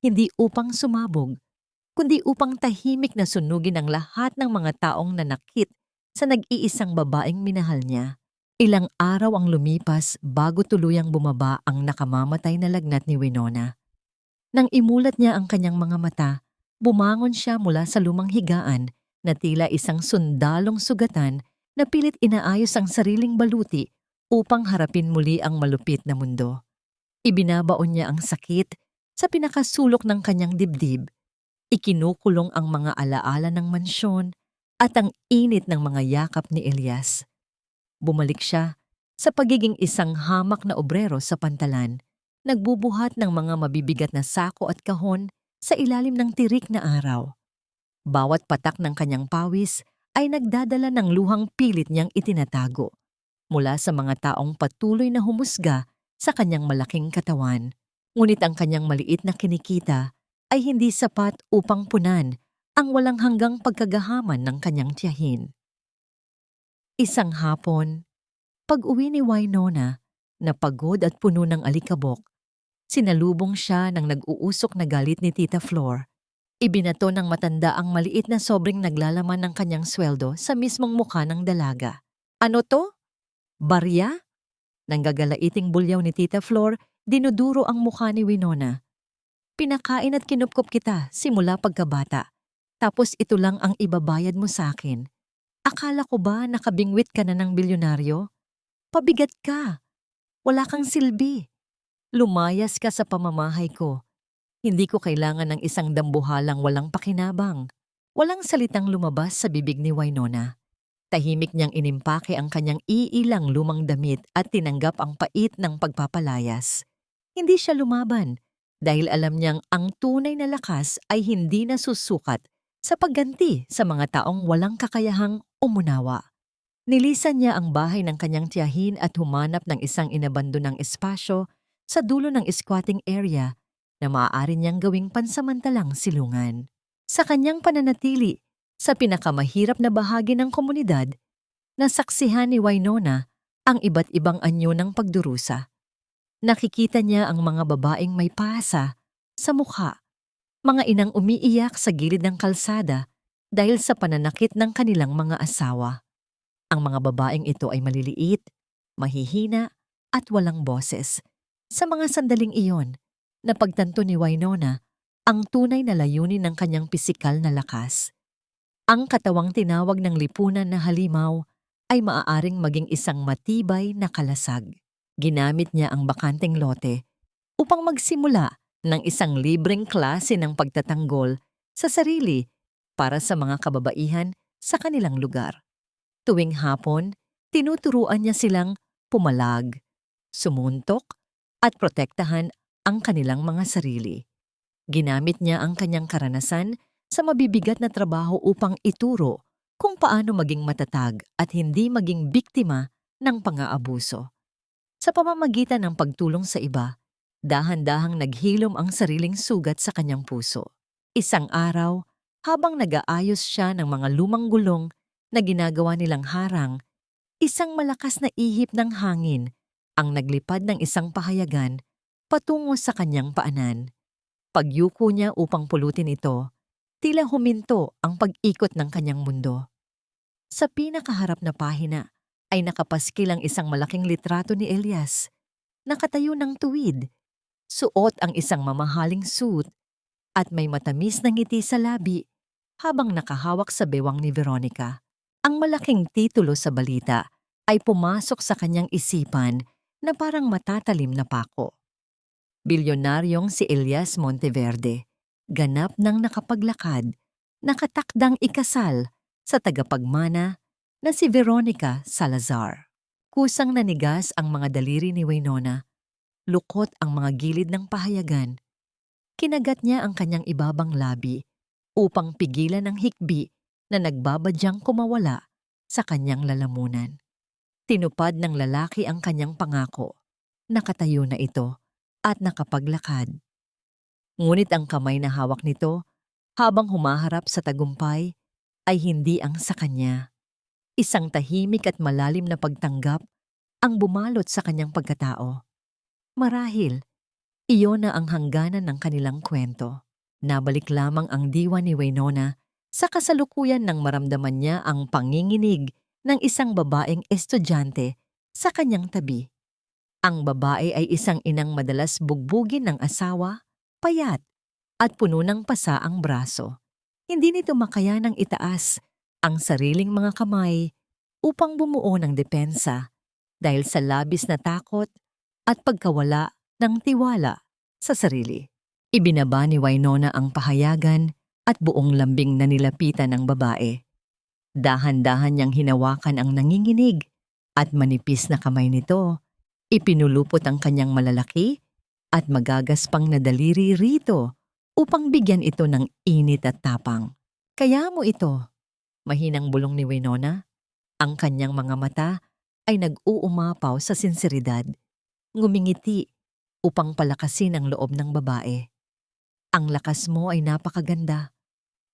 Speaker 1: hindi upang sumabog, kundi upang tahimik na sunugin ang lahat ng mga taong nanakit sa nag-iisang babaeng minahal niya. Ilang araw ang lumipas bago tuluyang bumaba ang nakamamatay na lagnat ni Winona. Nang imulat niya ang kanyang mga mata, bumangon siya mula sa lumang higaan na tila isang sundalong sugatan na pilit inaayos ang sariling baluti upang harapin muli ang malupit na mundo. Ibinabaon niya ang sakit sa pinakasulok ng kanyang dibdib. Ikinukulong ang mga alaala ng mansyon at ang init ng mga yakap ni Elias. Bumalik siya sa pagiging isang hamak na obrero sa pantalan, nagbubuhat ng mga mabibigat na sako at kahon sa ilalim ng tirik na araw. Bawat patak ng kanyang pawis ay nagdadala ng luhang pilit niyang itinatago mula sa mga taong patuloy na humusga sa kanyang malaking katawan. Ngunit ang kanyang maliit na kinikita ay hindi sapat upang punan ang walang hanggang pagkagahaman ng kanyang tiyahin. Isang hapon, pag-uwi ni Winona na pagod at puno ng alikabok, sinalubong siya ng nag-uusok na galit ni Tita Flor. Ibinato ng matanda ang maliit na sobrang naglalaman ng kanyang sweldo sa mismong mukha ng dalaga. Ano to? Barya? Nanggagalaiting bulyaw ni Tita Flor, dinuduro ang mukha ni Winona. Pinakain at kinupkop kita simula pagkabata. Tapos ito lang ang ibabayad mo sa akin. Akala ko ba nakabingwit ka na ng bilyonaryo? Pabigat ka. Wala kang silbi. Lumayas ka sa pamamahay ko. Hindi ko kailangan ng isang dambuhalang walang pakinabang. Walang salitang lumabas sa bibig ni Winona. Tahimik niyang inimpake ang kanyang iilang lumang damit at tinanggap ang pait ng pagpapalayas. Hindi siya lumaban dahil alam niyang ang tunay na lakas ay hindi nasusukat sa pagganti sa mga taong walang kakayahang umunawa. Nilisan niya ang bahay ng kanyang tiyahin at humanap ng isang inabandonang espasyo sa dulo ng squatting area na maaari niyang gawing pansamantalang silungan. Sa kanyang pananatili sa pinakamahirap na bahagi ng komunidad, nasaksihan ni Winona ang iba't ibang anyo ng pagdurusa. Nakikita niya ang mga babaeng may pasa sa mukha, mga inang umiiyak sa gilid ng kalsada dahil sa pananakit ng kanilang mga asawa. Ang mga babaeng ito ay maliliit, mahihina at walang boses. Sa mga sandaling iyon, napagtanto ni Winona ang tunay na layunin ng kanyang pisikal na lakas. Ang katawang tinawag ng lipunan na halimaw ay maaaring maging isang matibay na kalasag. Ginamit niya ang bakanteng lote upang magsimula ng isang libreng klase ng pagtatanggol sa sarili para sa mga kababaihan sa kanilang lugar. Tuwing hapon, tinuturuan niya silang pumalag, sumuntok at protektahan ang kanilang mga sarili. Ginamit niya ang kanyang karanasan sa mabibigat na trabaho upang ituro kung paano maging matatag at hindi maging biktima ng pang-aabuso. Sa pamamagitan ng pagtulong sa iba, dahan-dahang naghilom ang sariling sugat sa kanyang puso. Isang araw, habang nag-aayos siya ng mga lumang gulong na ginagawa nilang harang, isang malakas na ihip ng hangin ang naglipad ng isang pahayagan patungo sa kanyang paanan. Pagyuko niya upang pulutin ito, tila huminto ang pag-ikot ng kanyang mundo. Sa pinakaharap na pahina ay nakapaskil ang isang malaking litrato ni Elias. Nakatayo ng tuwid, suot ang isang mamahaling suit at may matamis na ngiti sa labi habang nakahawak sa bewang ni Veronica. Ang malaking titulo sa balita ay pumasok sa kanyang isipan na parang matatalim na pako. Bilyonaryong si Elias Monteverde, ganap ng nakapaglakad, nakatakdang ikasal sa tagapagmana na si Veronica Salazar. Kusang nanigas ang mga daliri ni Winona lukot ang mga gilid ng pahayagan. Kinagat niya ang kanyang ibabang labi upang pigilan ang hikbi na nagbabadyang kumawala sa kanyang lalamunan. Tinupad ng lalaki ang kanyang pangako. Nakatayo na ito at nakapaglakad. Ngunit ang kamay na hawak nito habang humaharap sa tagumpay ay hindi ang sa kanya. Isang tahimik at malalim na pagtanggap ang bumalot sa kanyang pagkatao. Marahil, iyon na ang hangganan ng kanilang kwento. Nabalik lamang ang diwa ni Winona sa kasalukuyan nang maramdaman niya ang panginginig ng isang babaeng estudyante sa kanyang tabi. Ang babae ay isang inang madalas bugbugin ng asawa, payat, at puno ng pasa ang braso. Hindi nito makayanang itaas ang sariling mga kamay upang bumuo ng depensa dahil sa labis na takot at pagkawala ng tiwala sa sarili. Ibinaba ni Winona ang pahayagan at buong lambing na nilapitan ng babae. Dahan-dahan niyang hinawakan ang nanginginig at manipis na kamay nito. Ipinulupot ang kanyang malalaki at magagaspang na daliri rito upang bigyan ito ng init at tapang. Kaya mo ito, mahinang bulong ni Winona. Ang kanyang mga mata ay nag-uumapaw sa sinseridad. Ngumingiti upang palakasin ang loob ng babae. Ang lakas mo ay napakaganda.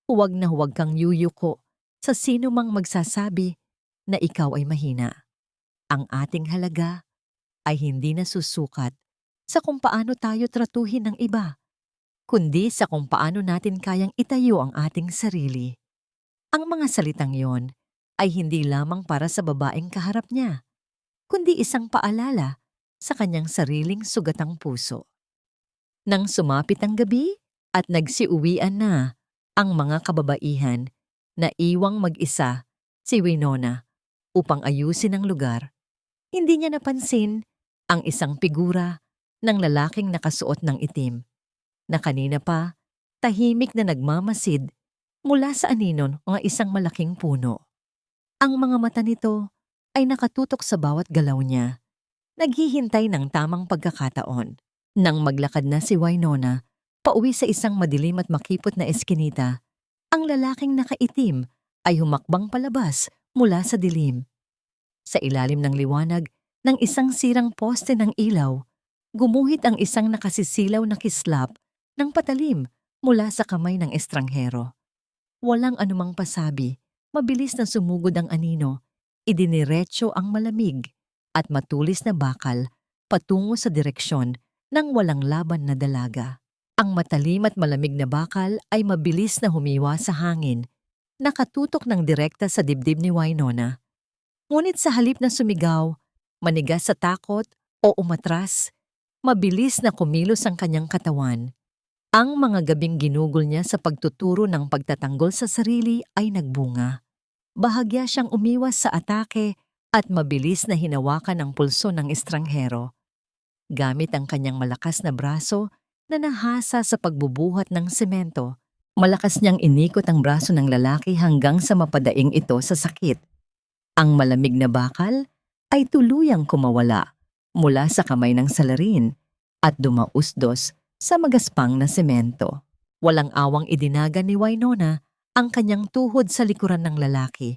Speaker 1: Huwag na huwag kang yuyuko sa sino mang magsasabi na ikaw ay mahina. Ang ating halaga ay hindi nasusukat sa kung paano tayo tratuhin ng iba, kundi sa kung paano natin kayang itayo ang ating sarili. Ang mga salitang yon ay hindi lamang para sa babaeng kaharap niya, kundi isang paalala sa kanyang sariling sugatang puso. Nang sumapit ang gabi at nagsiuwian na ang mga kababaihan, na iwang mag-isa si Winona upang ayusin ang lugar, hindi niya napansin ang isang figura ng lalaking nakasuot ng itim, na kanina pa tahimik na nagmamasid mula sa aninon ng isang malaking puno. Ang mga mata nito ay nakatutok sa bawat galaw niya, naghihintay ng tamang pagkakataon. Nang maglakad na si Winona pauwi sa isang madilim at makipot na eskinita, ang lalaking nakaitim ay humakbang palabas mula sa dilim. Sa ilalim ng liwanag ng isang sirang poste ng ilaw, gumuhit ang isang nakasisilaw na kislap ng patalim mula sa kamay ng estranghero. Walang anumang pasabi, mabilis na sumugod ang anino, idiniretso ang malamig at matulis na bakal patungo sa direksyon ng walang laban na dalaga. Ang matalim at malamig na bakal ay mabilis na humiwa sa hangin, nakatutok ng direkta sa dibdib ni Winona. Ngunit sa halip na sumigaw, manigas sa takot o umatras, mabilis na kumilos ang kanyang katawan. Ang mga gabing ginugol niya sa pagtuturo ng pagtatanggol sa sarili ay nagbunga. Bahagya siyang umiwas sa atake at mabilis na hinawakan ang pulso ng estranghero. Gamit ang kanyang malakas na braso na nahasa sa pagbubuhat ng semento, malakas niyang inikot ang braso ng lalaki hanggang sa mapadaing ito sa sakit. Ang malamig na bakal ay tuluyang kumawala mula sa kamay ng salarin at dumausdos sa magaspang na semento. Walang awang idinaga ni Winona ang kanyang tuhod sa likuran ng lalaki.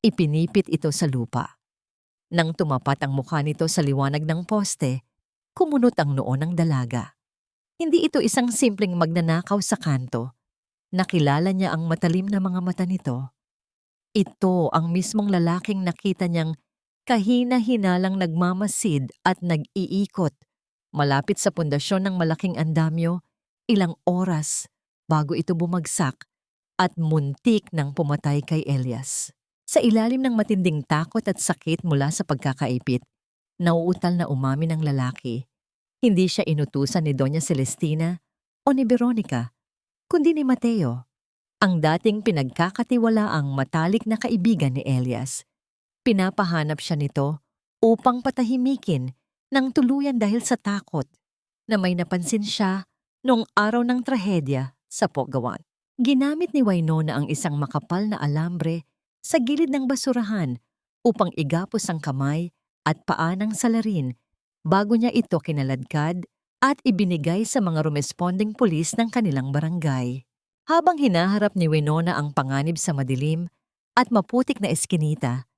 Speaker 1: Ipinipit ito sa lupa. Nang tumapat ang mukha nito sa liwanag ng poste, kumunot ang noo ng dalaga. Hindi ito isang simpleng magnanakaw sa kanto. Nakilala niya ang matalim na mga mata nito. Ito ang mismong lalaking nakita niyang kahina-hinalang nagmamasid at nag-iikot malapit sa pundasyon ng malaking andamyo ilang oras bago ito bumagsak at muntik nang pumatay kay Elias. Sa ilalim ng matinding takot at sakit mula sa pagkakaipit, nauutal na umamin ang lalaki. Hindi siya inutusan ni Doña Celestina o ni Veronica, kundi ni Mateo, ang dating pinagkakatiwalaang matalik na kaibigan ni Elias. Pinapahanap siya nito upang patahimikin ng tuluyan dahil sa takot na may napansin siya noong araw ng trahedya sa Pogawan. Ginamit ni Winona ang isang makapal na alambre sa gilid ng basurahan upang igapos ang kamay at paa ng salarin bago niya ito kinaladkad at ibinigay sa mga rumesponding pulis ng kanilang barangay. Habang hinaharap ni Winona ang panganib sa madilim at maputik na eskinita,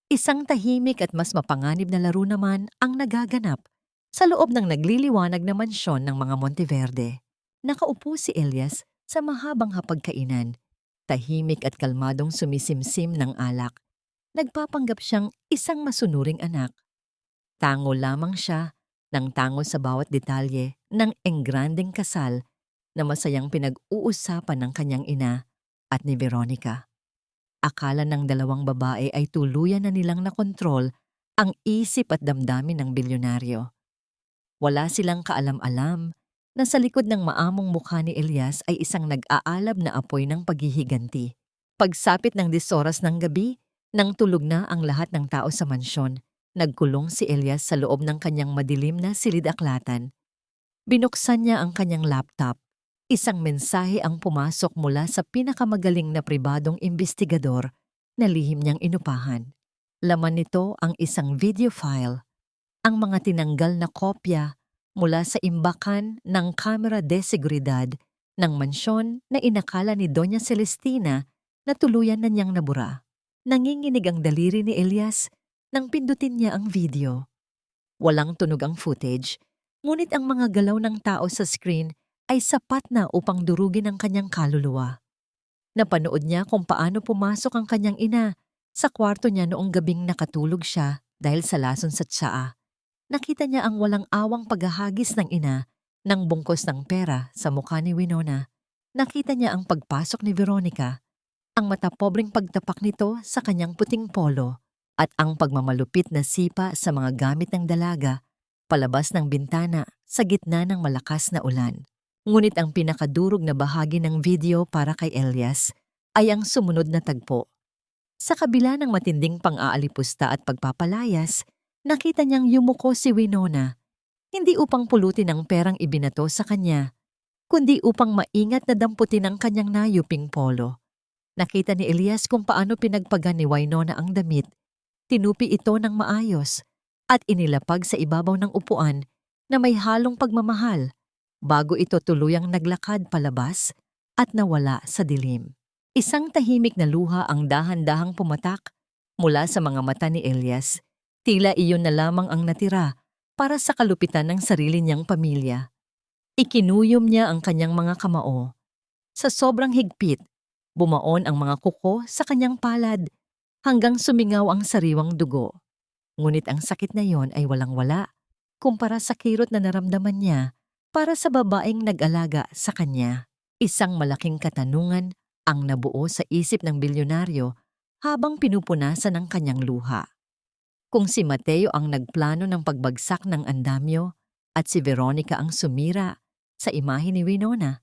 Speaker 1: isang tahimik at mas mapanganib na laro naman ang nagaganap sa loob ng nagliliwanag na mansyon ng mga Monteverde. Nakaupo si Elias sa mahabang hapagkainan, tahimik at kalmadong sumisimsim ng alak. Nagpapanggap siyang isang masunuring anak. Tango lamang siya ng tango sa bawat detalye ng engranding kasal na masayang pinag-uusapan ng kanyang ina at ni Veronica. Akala ng dalawang babae ay tuluyan na nilang nakontrol ang isip at damdamin ng bilyonaryo. Wala silang kaalam-alam na sa likod ng maamong mukha ni Elias ay isang nag-aalab na apoy ng paghihiganti. Pagsapit ng 10 oras ng gabi, nang tulog na ang lahat ng tao sa mansyon, nagkulong si Elias sa loob ng kanyang madilim na silid-aklatan. Binuksan niya ang kanyang laptop. Isang mensahe ang pumasok mula sa pinakamagaling na pribadong imbestigador na lihim niyang inupahan. Laman nito ang isang video file, ang mga tinanggal na kopya mula sa imbakan ng kamera de seguridad ng mansyon na inakala ni Doña Celestina na tuluyan na niyang nabura. Nanginginig ang daliri ni Elias nang pindutin niya ang video. Walang tunog ang footage, ngunit ang mga galaw ng tao sa screen ay sapat na upang durugin ang kanyang kaluluwa. Napanood niya kung paano pumasok ang kanyang ina sa kwarto niya noong gabing nakatulog siya dahil sa lason sa tsaa. Nakita niya ang walang awang paghahagis ng ina ng bungkos ng pera sa mukha ni Winona. Nakita niya ang pagpasok ni Veronica, ang matapobreng pagtapak nito sa kanyang puting polo at ang pagmamalupit na sipa sa mga gamit ng dalaga palabas ng bintana sa gitna ng malakas na ulan. Ngunit ang pinakadurog na bahagi ng video para kay Elias ay ang sumunod na tagpo. Sa kabila ng matinding pang-aalipusta at pagpapalayas, nakita niyang yumuko si Winona, hindi upang pulutin ang perang ibinato sa kanya, kundi upang maingat na damputin ang kanyang nayuping polo. Nakita ni Elias kung paano pinagpagan ni Winona ang damit, tinupi ito ng maayos, at inilapag sa ibabaw ng upuan na may halong pagmamahal, bago ito tuluyang naglakad palabas at nawala sa dilim. Isang tahimik na luha ang dahan-dahang pumatak mula sa mga mata ni Elias. Tila iyon na lamang ang natira para sa kalupitan ng sarili niyang pamilya. Ikinuyom niya ang kanyang mga kamao. Sa sobrang higpit, bumaon ang mga kuko sa kanyang palad hanggang sumingaw ang sariwang dugo. Ngunit ang sakit na yon ay walang-wala kumpara sa kirot na naramdaman niya para sa babaeng nag-alaga sa kanya. Isang malaking katanungan ang nabuo sa isip ng bilyonaryo habang pinupunasan ang kanyang luha. Kung si Mateo ang nagplano ng pagbagsak ng andamyo at si Veronica ang sumira sa imahe ni Winona,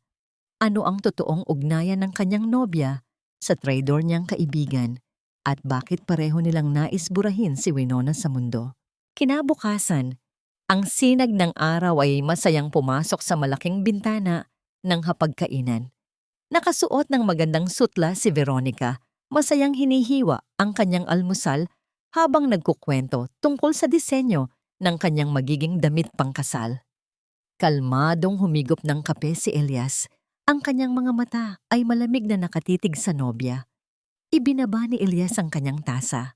Speaker 1: ano ang totoong ugnayan ng kanyang nobya sa traidor niyang kaibigan at bakit pareho nilang nais burahin si Winona sa mundo? Kinabukasan, ang sinag ng araw ay masayang pumasok sa malaking bintana ng hapagkainan. Nakasuot ng magandang sutla si Veronica, masayang hinihiwa ang kanyang almusal habang nagkukwento tungkol sa disenyo ng kanyang magiging damit pangkasal. Kalmadong humigop ng kape si Elias, ang kanyang mga mata ay malamig na nakatitig sa nobya. Ibinaba ni Elias ang kanyang tasa.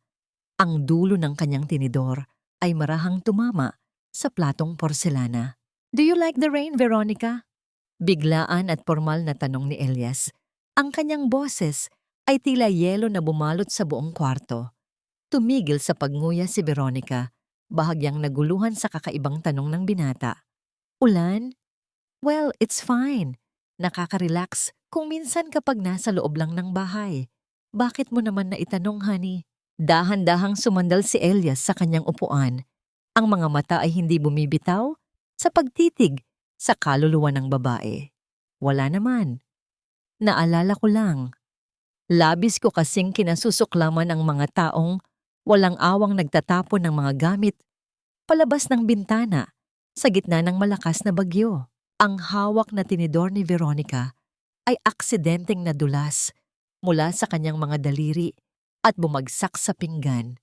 Speaker 1: Ang dulo ng kanyang tinidor ay marahang tumama sa platong porselana. "Do you like the rain, Veronica?" Biglaan at formal na tanong ni Elias. Ang kanyang boses ay tila yelo na bumalot sa buong kwarto. Tumigil sa pagnguya si Veronica, bahagyang naguluhan sa kakaibang tanong ng binata. "Ulan? Well, it's fine. Nakaka-relax kung minsan kapag nasa loob lang ng bahay. Bakit mo naman naitanong, honey?" Dahan-dahang sumandal si Elias sa kanyang upuan. Ang mga mata ay hindi bumibitaw sa pagtitig sa kaluluwa ng babae. "Wala naman. Naalala ko lang. Labis ko kasing kinasusuklaman ang mga taong walang awang nagtatapon ng mga gamit palabas ng bintana sa gitna ng malakas na bagyo." Ang hawak na tinidor ni Veronica ay aksidenteng nadulas mula sa kanyang mga daliri at bumagsak sa pinggan.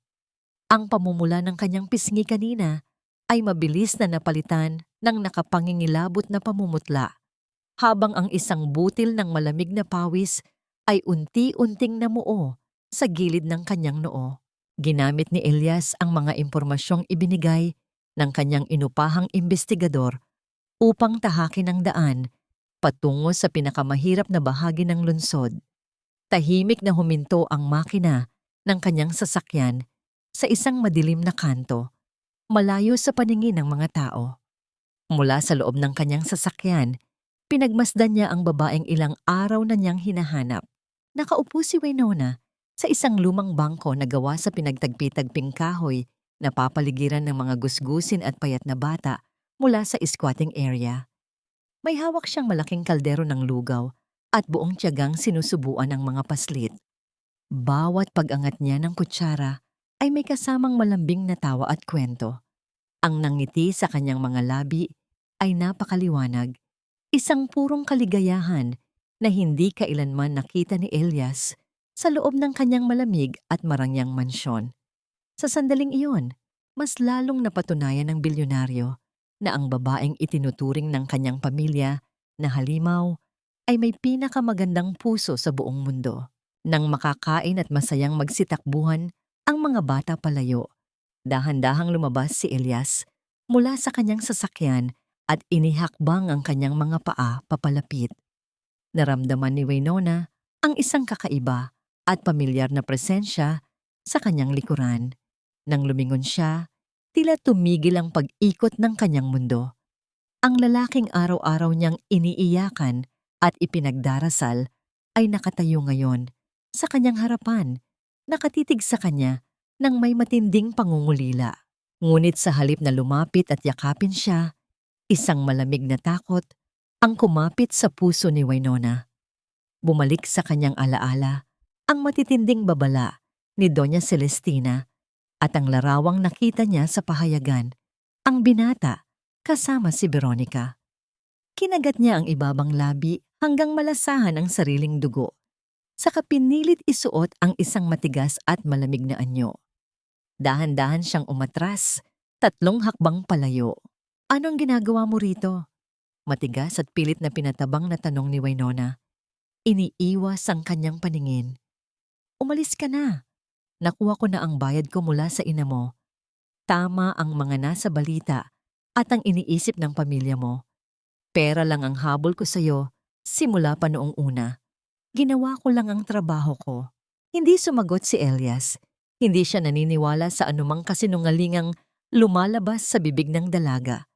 Speaker 1: Ang pamumula ng kanyang pisngi kanina ay mabilis na napalitan ng nakapangingilabot na pamumutla, habang ang isang butil ng malamig na pawis ay unti-unting namuo sa gilid ng kanyang noo. Ginamit ni Elias ang mga impormasyong ibinigay ng kanyang inupahang imbestigador upang tahakin ang daan patungo sa pinakamahirap na bahagi ng lungsod. Tahimik na huminto ang makina ng kanyang sasakyan sa isang madilim na kanto, malayo sa paningin ng mga tao. Mula sa loob ng kanyang sasakyan, pinagmasdan niya ang babaeng ilang araw na niyang hinahanap. Nakaupo si Winona sa isang lumang bangko na gawa sa pinagtagpi-tagping kahoy na papaligiran ng mga gusgusin at payat na bata mula sa squatting area. May hawak siyang malaking kaldero ng lugaw at buong tiyagang sinusubuan ng mga paslit. Bawat pag-angat niya ng kutsara ay may kasamang malambing na tawa at kwento. Ang nangiti sa kanyang mga labi ay napakaliwanag, isang purong kaligayahan na hindi kailanman nakita ni Elias sa loob ng kanyang malamig at marangyang mansyon. Sa sandaling iyon, mas lalong napatunayan ng bilyonaryo na ang babaeng itinuturing ng kanyang pamilya na halimaw ay may pinakamagandang puso sa buong mundo. Nang makakain at masayang magsitakbuhan ang mga bata palayo, dahan-dahang lumabas si Elias mula sa kanyang sasakyan at inihakbang ang kanyang mga paa papalapit. Naramdaman ni Winona ang isang kakaiba at pamilyar na presensya sa kanyang likuran. Nang lumingon siya, tila tumigil ang pag-ikot ng kanyang mundo. Ang lalaking araw-araw niyang iniiyakan at ipinagdarasal ay nakatayo ngayon sa kanyang harapan, nakatitig sa kanya nang may matinding pangungulila. Ngunit sa halip na lumapit at yakapin siya, isang malamig na takot ang kumapit sa puso ni Winona. Bumalik sa kanyang alaala ang matitinding babala ni Doña Celestina at ang larawang nakita niya sa pahayagan, ang binata kasama si Veronica. Kinagat niya ang ibabang labi hanggang malasahan ang sariling dugo. Saka pinilit isuot ang isang matigas at malamig na anyo. Dahan-dahan siyang umatras, 3 hakbang palayo. "Anong ginagawa mo rito?" Matigas at pilit na pinatabang na tanong ni Winona. Iniiwas ang kanyang paningin. "Umalis ka na. Nakuha ko na ang bayad ko mula sa ina mo. Tama ang mga nasa balita at ang iniisip ng pamilya mo. Pera lang ang habol ko sa'yo simula pa noong una. Ginawa ko lang ang trabaho ko." Hindi sumagot si Elias. Hindi siya naniniwala sa anumang kasinungalingang lumalabas sa bibig ng dalaga,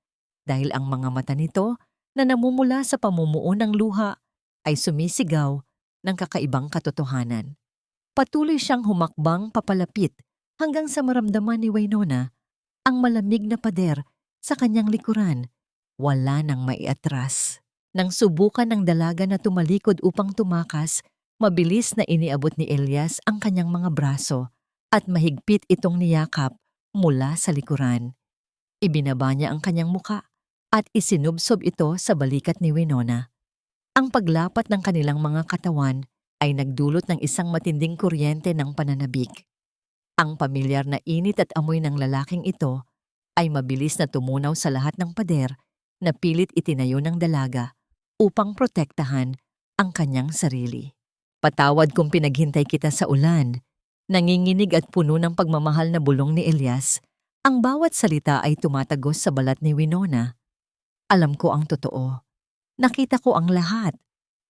Speaker 1: dahil ang mga mata nito na namumula sa pamumuo ng luha ay sumisigaw ng kakaibang katotohanan. Patuloy siyang humakbang papalapit hanggang sa maramdaman ni Winona ang malamig na pader sa kanyang likuran. Wala nang maiatras. Nang subukan ng dalaga na tumalikod upang tumakas, mabilis na iniabot ni Elias ang kanyang mga braso at mahigpit itong niyakap mula sa likuran. Ibinaba niya ang kanyang muka at isinubsob ito sa balikat ni Winona. Ang paglapat ng kanilang mga katawan ay nagdulot ng isang matinding kuryente ng pananabik. Ang pamilyar na init at amoy ng lalaking ito ay mabilis na tumunaw sa lahat ng pader na pilit itinayo ng dalaga upang protektahan ang kanyang sarili. "Patawad kung pinaghintay kita sa ulan." Nanginginig at puno ng pagmamahal na bulong ni Elias. Ang bawat salita ay tumatagos sa balat ni Winona. "Alam ko ang totoo. Nakita ko ang lahat.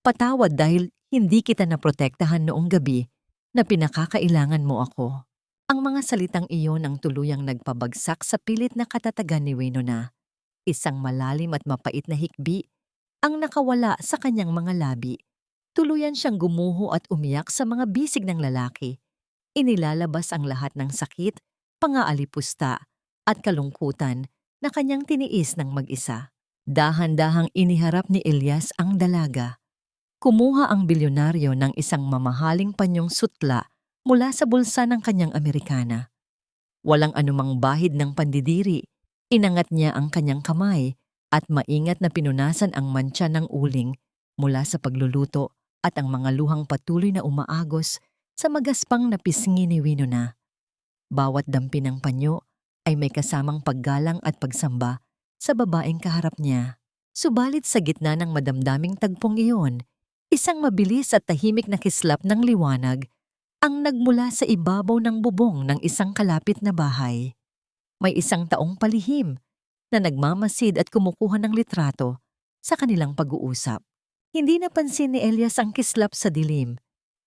Speaker 1: Patawad dahil hindi kita naprotektahan noong gabi na pinakakailangan mo ako." Ang mga salitang iyon ang tuluyang nagpabagsak sa pilit na katatagan ni Winona. Isang malalim at mapait na hikbi ang nakawala sa kanyang mga labi. Tuluyan siyang gumuho at umiyak sa mga bisig ng lalaki. Inilalabas ang lahat ng sakit, pangaalipusta at kalungkutan na kanyang tiniis ng mag-isa. Dahan-dahang iniharap ni Elias ang dalaga. Kumuha ang bilyonaryo ng isang mamahaling panyong sutla mula sa bulsa ng kanyang Amerikana. Walang anumang bahid ng pandidiri, inangat niya ang kanyang kamay at maingat na pinunasan ang mantsa ng uling mula sa pagluluto at ang mga luhang patuloy na umaagos sa magaspang na pisngi ni Winona. Bawat dampi ng panyo ay may kasamang paggalang at pagsamba sa babaeng kaharap niya. Subalit sa gitna ng madamdaming tagpong iyon, isang mabilis at tahimik na kislap ng liwanag ang nagmula sa ibabaw ng bubong ng isang kalapit na bahay. May isang taong palihim na nagmamasid at kumukuha ng litrato sa kanilang pag-uusap. Hindi napansin ni Elias ang kislap sa dilim,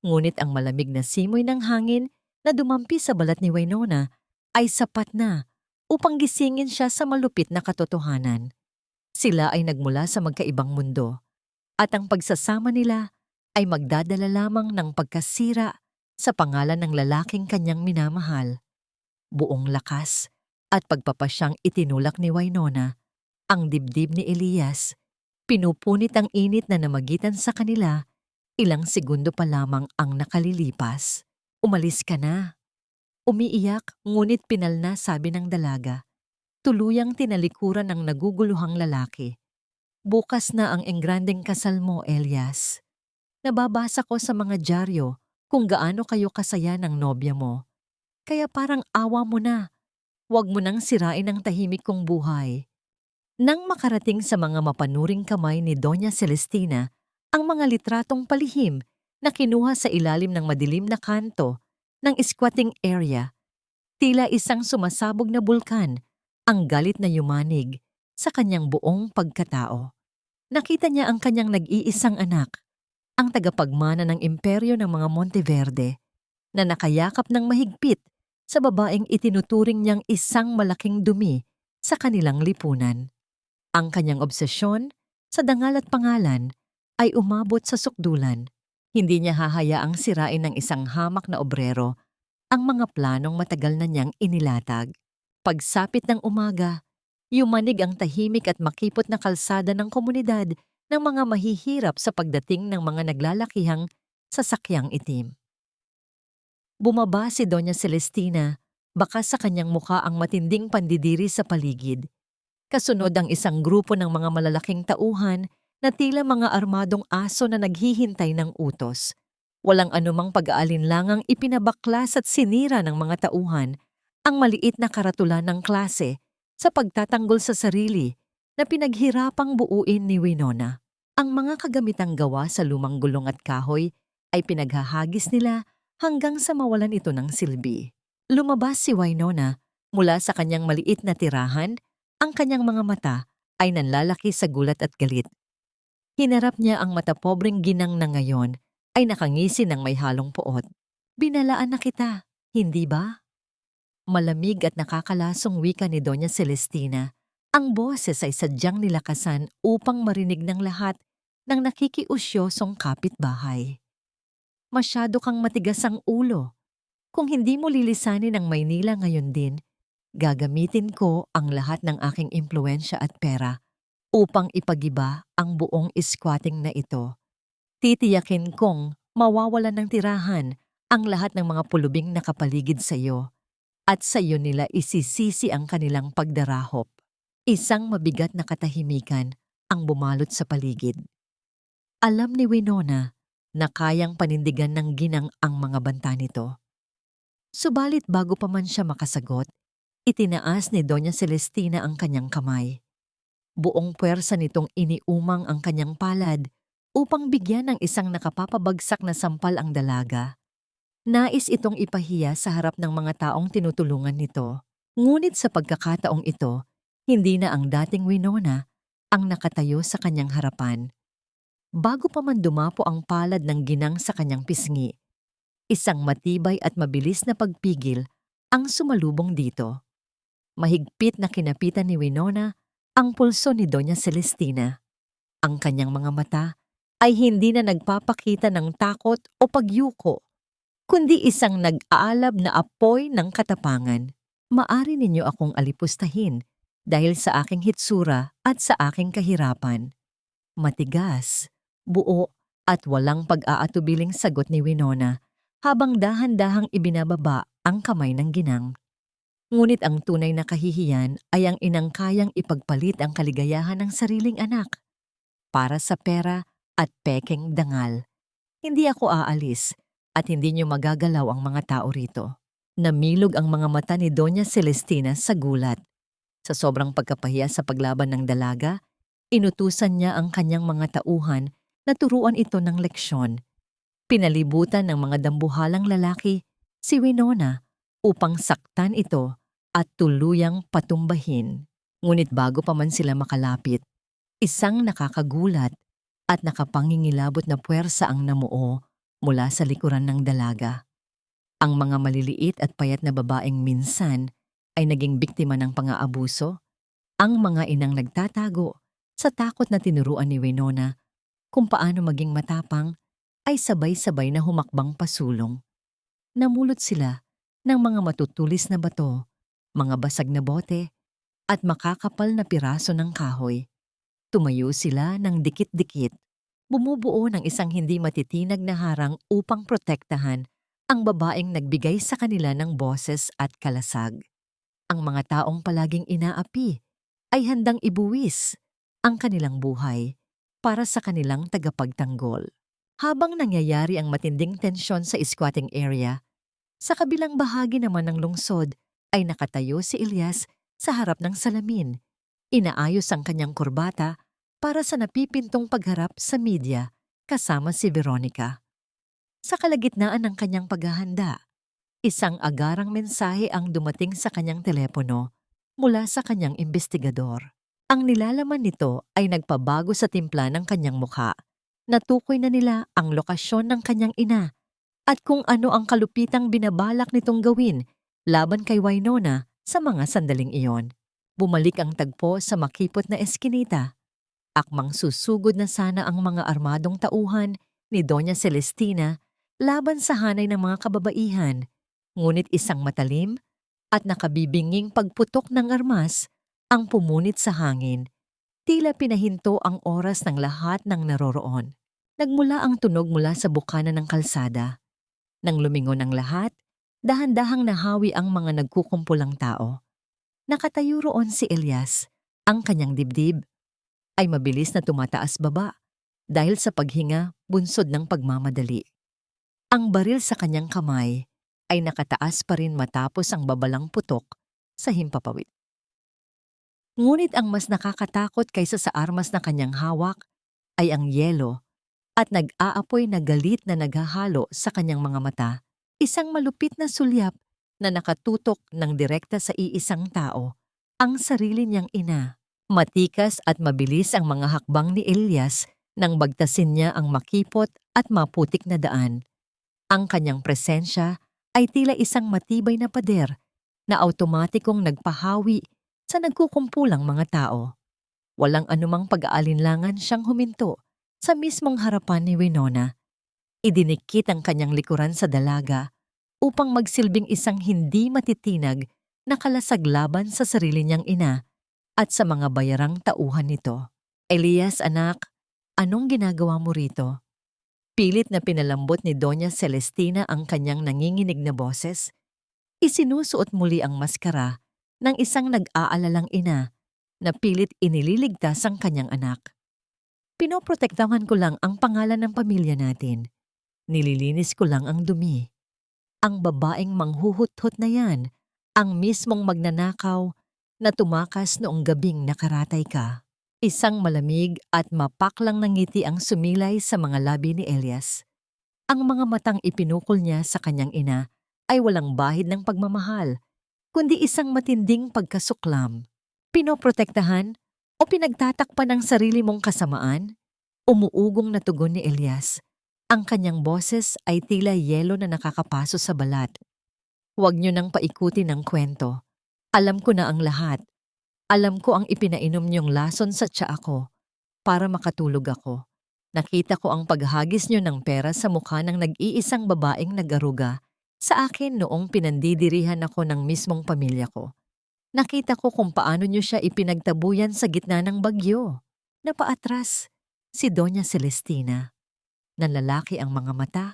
Speaker 1: ngunit ang malamig na simoy ng hangin na dumampi sa balat ni Winona ay sapat na upang gisingin siya sa malupit na katotohanan. Sila ay nagmula sa magkaibang mundo at ang pagsasama nila ay magdadala lamang ng pagkasira sa pangalan ng lalaking kanyang minamahal. Buong lakas at pagpapasyang itinulak ni Winona ang dibdib ni Elias. Pinupunit ang init na namagitan sa kanila. Ilang segundo pa lamang ang nakalilipas. Umalis ka na. Umiiyak ngunit pinalna sabi ng dalaga. Tuluyang tinalikuran ng naguguluhang lalaki. Bukas na ang engrandeng kasal mo, Elias. Nababasa ko sa mga dyaryo kung gaano kayo kasaya ng nobya mo. Kaya parang awa mo na. Huwag mo nang sirain ang tahimik kong buhay. Nang makarating sa mga mapanuring kamay ni Doña Celestina ang mga litratong palihim na kinuha sa ilalim ng madilim na kanto ng squatting area, tila isang sumasabog na bulkan ang galit na yumanig sa kanyang buong pagkatao. Nakita niya ang kanyang nag-iisang anak, ang tagapagmana ng imperyo ng mga Monteverde, na nakayakap ng mahigpit sa babaeng itinuturing niyang isang malaking dumi sa kanilang lipunan. Ang kanyang obsesyon sa dangal at pangalan ay umabot sa sukdulan. Hindi niya hahayaang sirain ng isang hamak na obrero ang mga planong matagal na niyang inilatag. Pagsapit ng umaga, yumanig ang tahimik at makipot na kalsada ng komunidad ng mga mahihirap sa pagdating ng mga naglalakihang sasakyang itim. Bumaba si Doña Celestina, baka sa kanyang muka ang matinding pandidiri sa paligid. Kasunod ang isang grupo ng mga malalaking tauhan na tila mga armadong aso na naghihintay ng utos. Walang anumang pag-aalinlangang ipinabaklas at sinira ng mga tauhan ang maliit na karatulan ng klase sa pagtatanggol sa sarili na pinaghirapang buuin ni Winona. Ang mga kagamitang gawa sa lumang gulong at kahoy ay pinaghahagis nila hanggang sa mawalan ito ng silbi. Lumabas si Winona mula sa kanyang maliit na tirahan. Ang kanyang mga mata ay nanlalaki sa gulat at galit. Hinarap niya ang matapobreng ginang na ngayon ay nakangisi ng may halong poot. Binalaan na kita, hindi ba? Malamig at nakakalasong wika ni Doña Celestina. Ang boses ay sadyang nilakasan upang marinig ng lahat ng nakikiusyosong kapitbahay. Masyado kang matigas ang ulo. Kung hindi mo lilisanin ang Maynila ngayon din, gagamitin ko ang lahat ng aking impluensya at pera upang ipagiba ang buong squatting na ito. Titiyakin kong mawawalan ng tirahan ang lahat ng mga pulubing nakapaligid sa iyo at sa iyo nila isisisi ang kanilang pagdarahop. Isang mabigat na katahimikan ang bumalot sa paligid. Alam ni Winona na kayang panindigan ng ginang ang mga banta nito. Subalit bago pa man siya makasagot, itinaas ni Doña Celestina ang kanyang kamay. Buong puwersa nitong iniumang ang kanyang palad upang bigyan ng isang nakapapabagsak na sampal ang dalaga. Nais itong ipahiya sa harap ng mga taong tinutulungan nito. Ngunit sa pagkakataong ito, hindi na ang dating Winona ang nakatayo sa kanyang harapan. Bago pa man dumapo ang palad ng ginang sa kanyang pisngi, isang matibay at mabilis na pagpigil ang sumalubong dito. Mahigpit na kinapitan ni Winona ang pulso ni Doña Celestina. Ang kanyang mga mata ay hindi na nagpapakita ng takot o pagyuko, kundi isang nag-aalab na apoy ng katapangan. Maari ninyo akong alipustahin dahil sa aking hitsura at sa aking kahirapan. Matigas, buo at walang pag-aatubiling sagot ni Winona habang dahan-dahang ibinababa ang kamay ng ginang. Ngunit ang tunay na kahihiyan ay ang inang kayang ipagpalit ang kaligayahan ng sariling anak para sa pera at pekeng dangal. Hindi ako aalis at hindi niyo magagalaw ang mga tao rito. Namilog ang mga mata ni Doña Celestina sa gulat. Sa sobrang pagkapahiya sa paglaban ng dalaga, inutusan niya ang kanyang mga tauhan na turuan ito ng leksyon. Pinalibutan ng mga dambuhalang lalaki si Winona upang saktan ito at tuluyang patumbahin. Ngunit bago pa man sila makalapit, isang nakakagulat at nakapangingilabot na puwersa ang namuo mula sa likuran ng dalaga. Ang mga maliliit at payat na babaeng minsan ay naging biktima ng pang-aabuso, ang mga inang nagtatago sa takot na tinuruan ni Winona kung paano maging matapang ay sabay-sabay na humakbang pasulong. Namulot sila ng mga matutulis na bato, mga basag na bote, at makakapal na piraso ng kahoy. Tumayo sila ng dikit-dikit, bumubuo ng isang hindi matitinag na harang upang protektahan ang babaeng nagbigay sa kanila ng boses at kalasag. Ang mga taong palaging inaapi ay handang ibuwis ang kanilang buhay para sa kanilang tagapagtanggol. Habang nangyayari ang matinding tensyon sa squatting area, sa kabilang bahagi naman ng lungsod ay nakatayo si Elias sa harap ng salamin. Inaayos ang kanyang kurbata para sa napipintong pagharap sa media kasama si Veronica. Sa kalagitnaan ng kanyang paghahanda, isang agarang mensahe ang dumating sa kanyang telepono mula sa kanyang investigador. Ang nilalaman nito ay nagpabago sa timpla ng kanyang mukha. Natukoy na nila ang lokasyon ng kanyang ina at kung ano ang kalupitang binabalak nitong gawin laban kay Winona sa mga sandaling iyon. Bumalik ang tagpo sa makipot na eskinita. Akmang susugod na sana ang mga armadong tauhan ni Doña Celestina laban sa hanay ng mga kababaihan, ngunit isang matalim at nakabibinging pagputok ng armas ang pumunit sa hangin. Tila pinahinto ang oras ng lahat ng naroroon. Nagmula ang tunog mula sa bukana ng kalsada. Nang lumingon ang lahat, dahan-dahang nahawi ang mga nagkukumpulang tao. Nakatayo roon si Elias, ang kanyang dibdib ay mabilis na tumataas baba dahil sa paghinga bunsod ng pagmamadali. Ang baril sa kanyang kamay ay nakataas pa rin matapos ang babalang putok sa himpapawid. Ngunit ang mas nakakatakot kaysa sa armas na kanyang hawak ay ang yelo at nag-aapoy na galit na naghahalo sa kanyang mga mata. Isang malupit na sulyap na nakatutok ng direkta sa iisang tao, ang sarili niyang ina. Matikas at mabilis ang mga hakbang ni Elias nang bagtasin niya ang makipot at maputik na daan. Ang kanyang presensya ay tila isang matibay na pader na automatikong nagpahawi sa nagkukumpulang mga tao. Walang anumang pag-aalinlangan siyang huminto sa mismong harapan ni Winona. Idinikit ang kanyang likuran sa dalaga upang magsilbing isang hindi matitinag na kalasaglaban sa sarili niyang ina at sa mga bayarang tauhan nito. Elias, anak, anong ginagawa mo rito? Pilit na pinalambot ni Doña Celestina ang kanyang nanginginig na boses. Isinusuot muli ang maskara ng isang nag-aalalang ina na pilit inililigtas ang kanyang anak. Pinoprotektahan ko lang ang pangalan ng pamilya natin. Nililinis ko lang ang dumi. Ang babaeng manghuhut-hut na yan, ang mismong magnanakaw na tumakas noong gabing nakaratay ka. Isang malamig at mapaklang na ngiti ang sumilay sa mga labi ni Elias. Ang mga matang ipinukol niya sa kanyang ina ay walang bahid ng pagmamahal, kundi isang matinding pagkasuklam. Pinoprotektahan o pinagtatakpan ng sarili mong kasamaan? Umuugong na tugon ni Elias. Ang kanyang boses ay tila yelo na nakakapaso sa balat. Huwag niyo nang paikutin ng kwento. Alam ko na ang lahat. Alam ko ang ipinainom niyong lason sa tiyaa ko para makatulog ako. Nakita ko ang paghagis niyo ng pera sa mukha ng nag-iisang babaeng nag-aruga sa akin noong pinandidirihan ako ng mismong pamilya ko. Nakita ko kung paano niyo siya ipinagtabuyan sa gitna ng bagyo. Napaatras si Doña Celestina. Nanlalaki ang mga mata,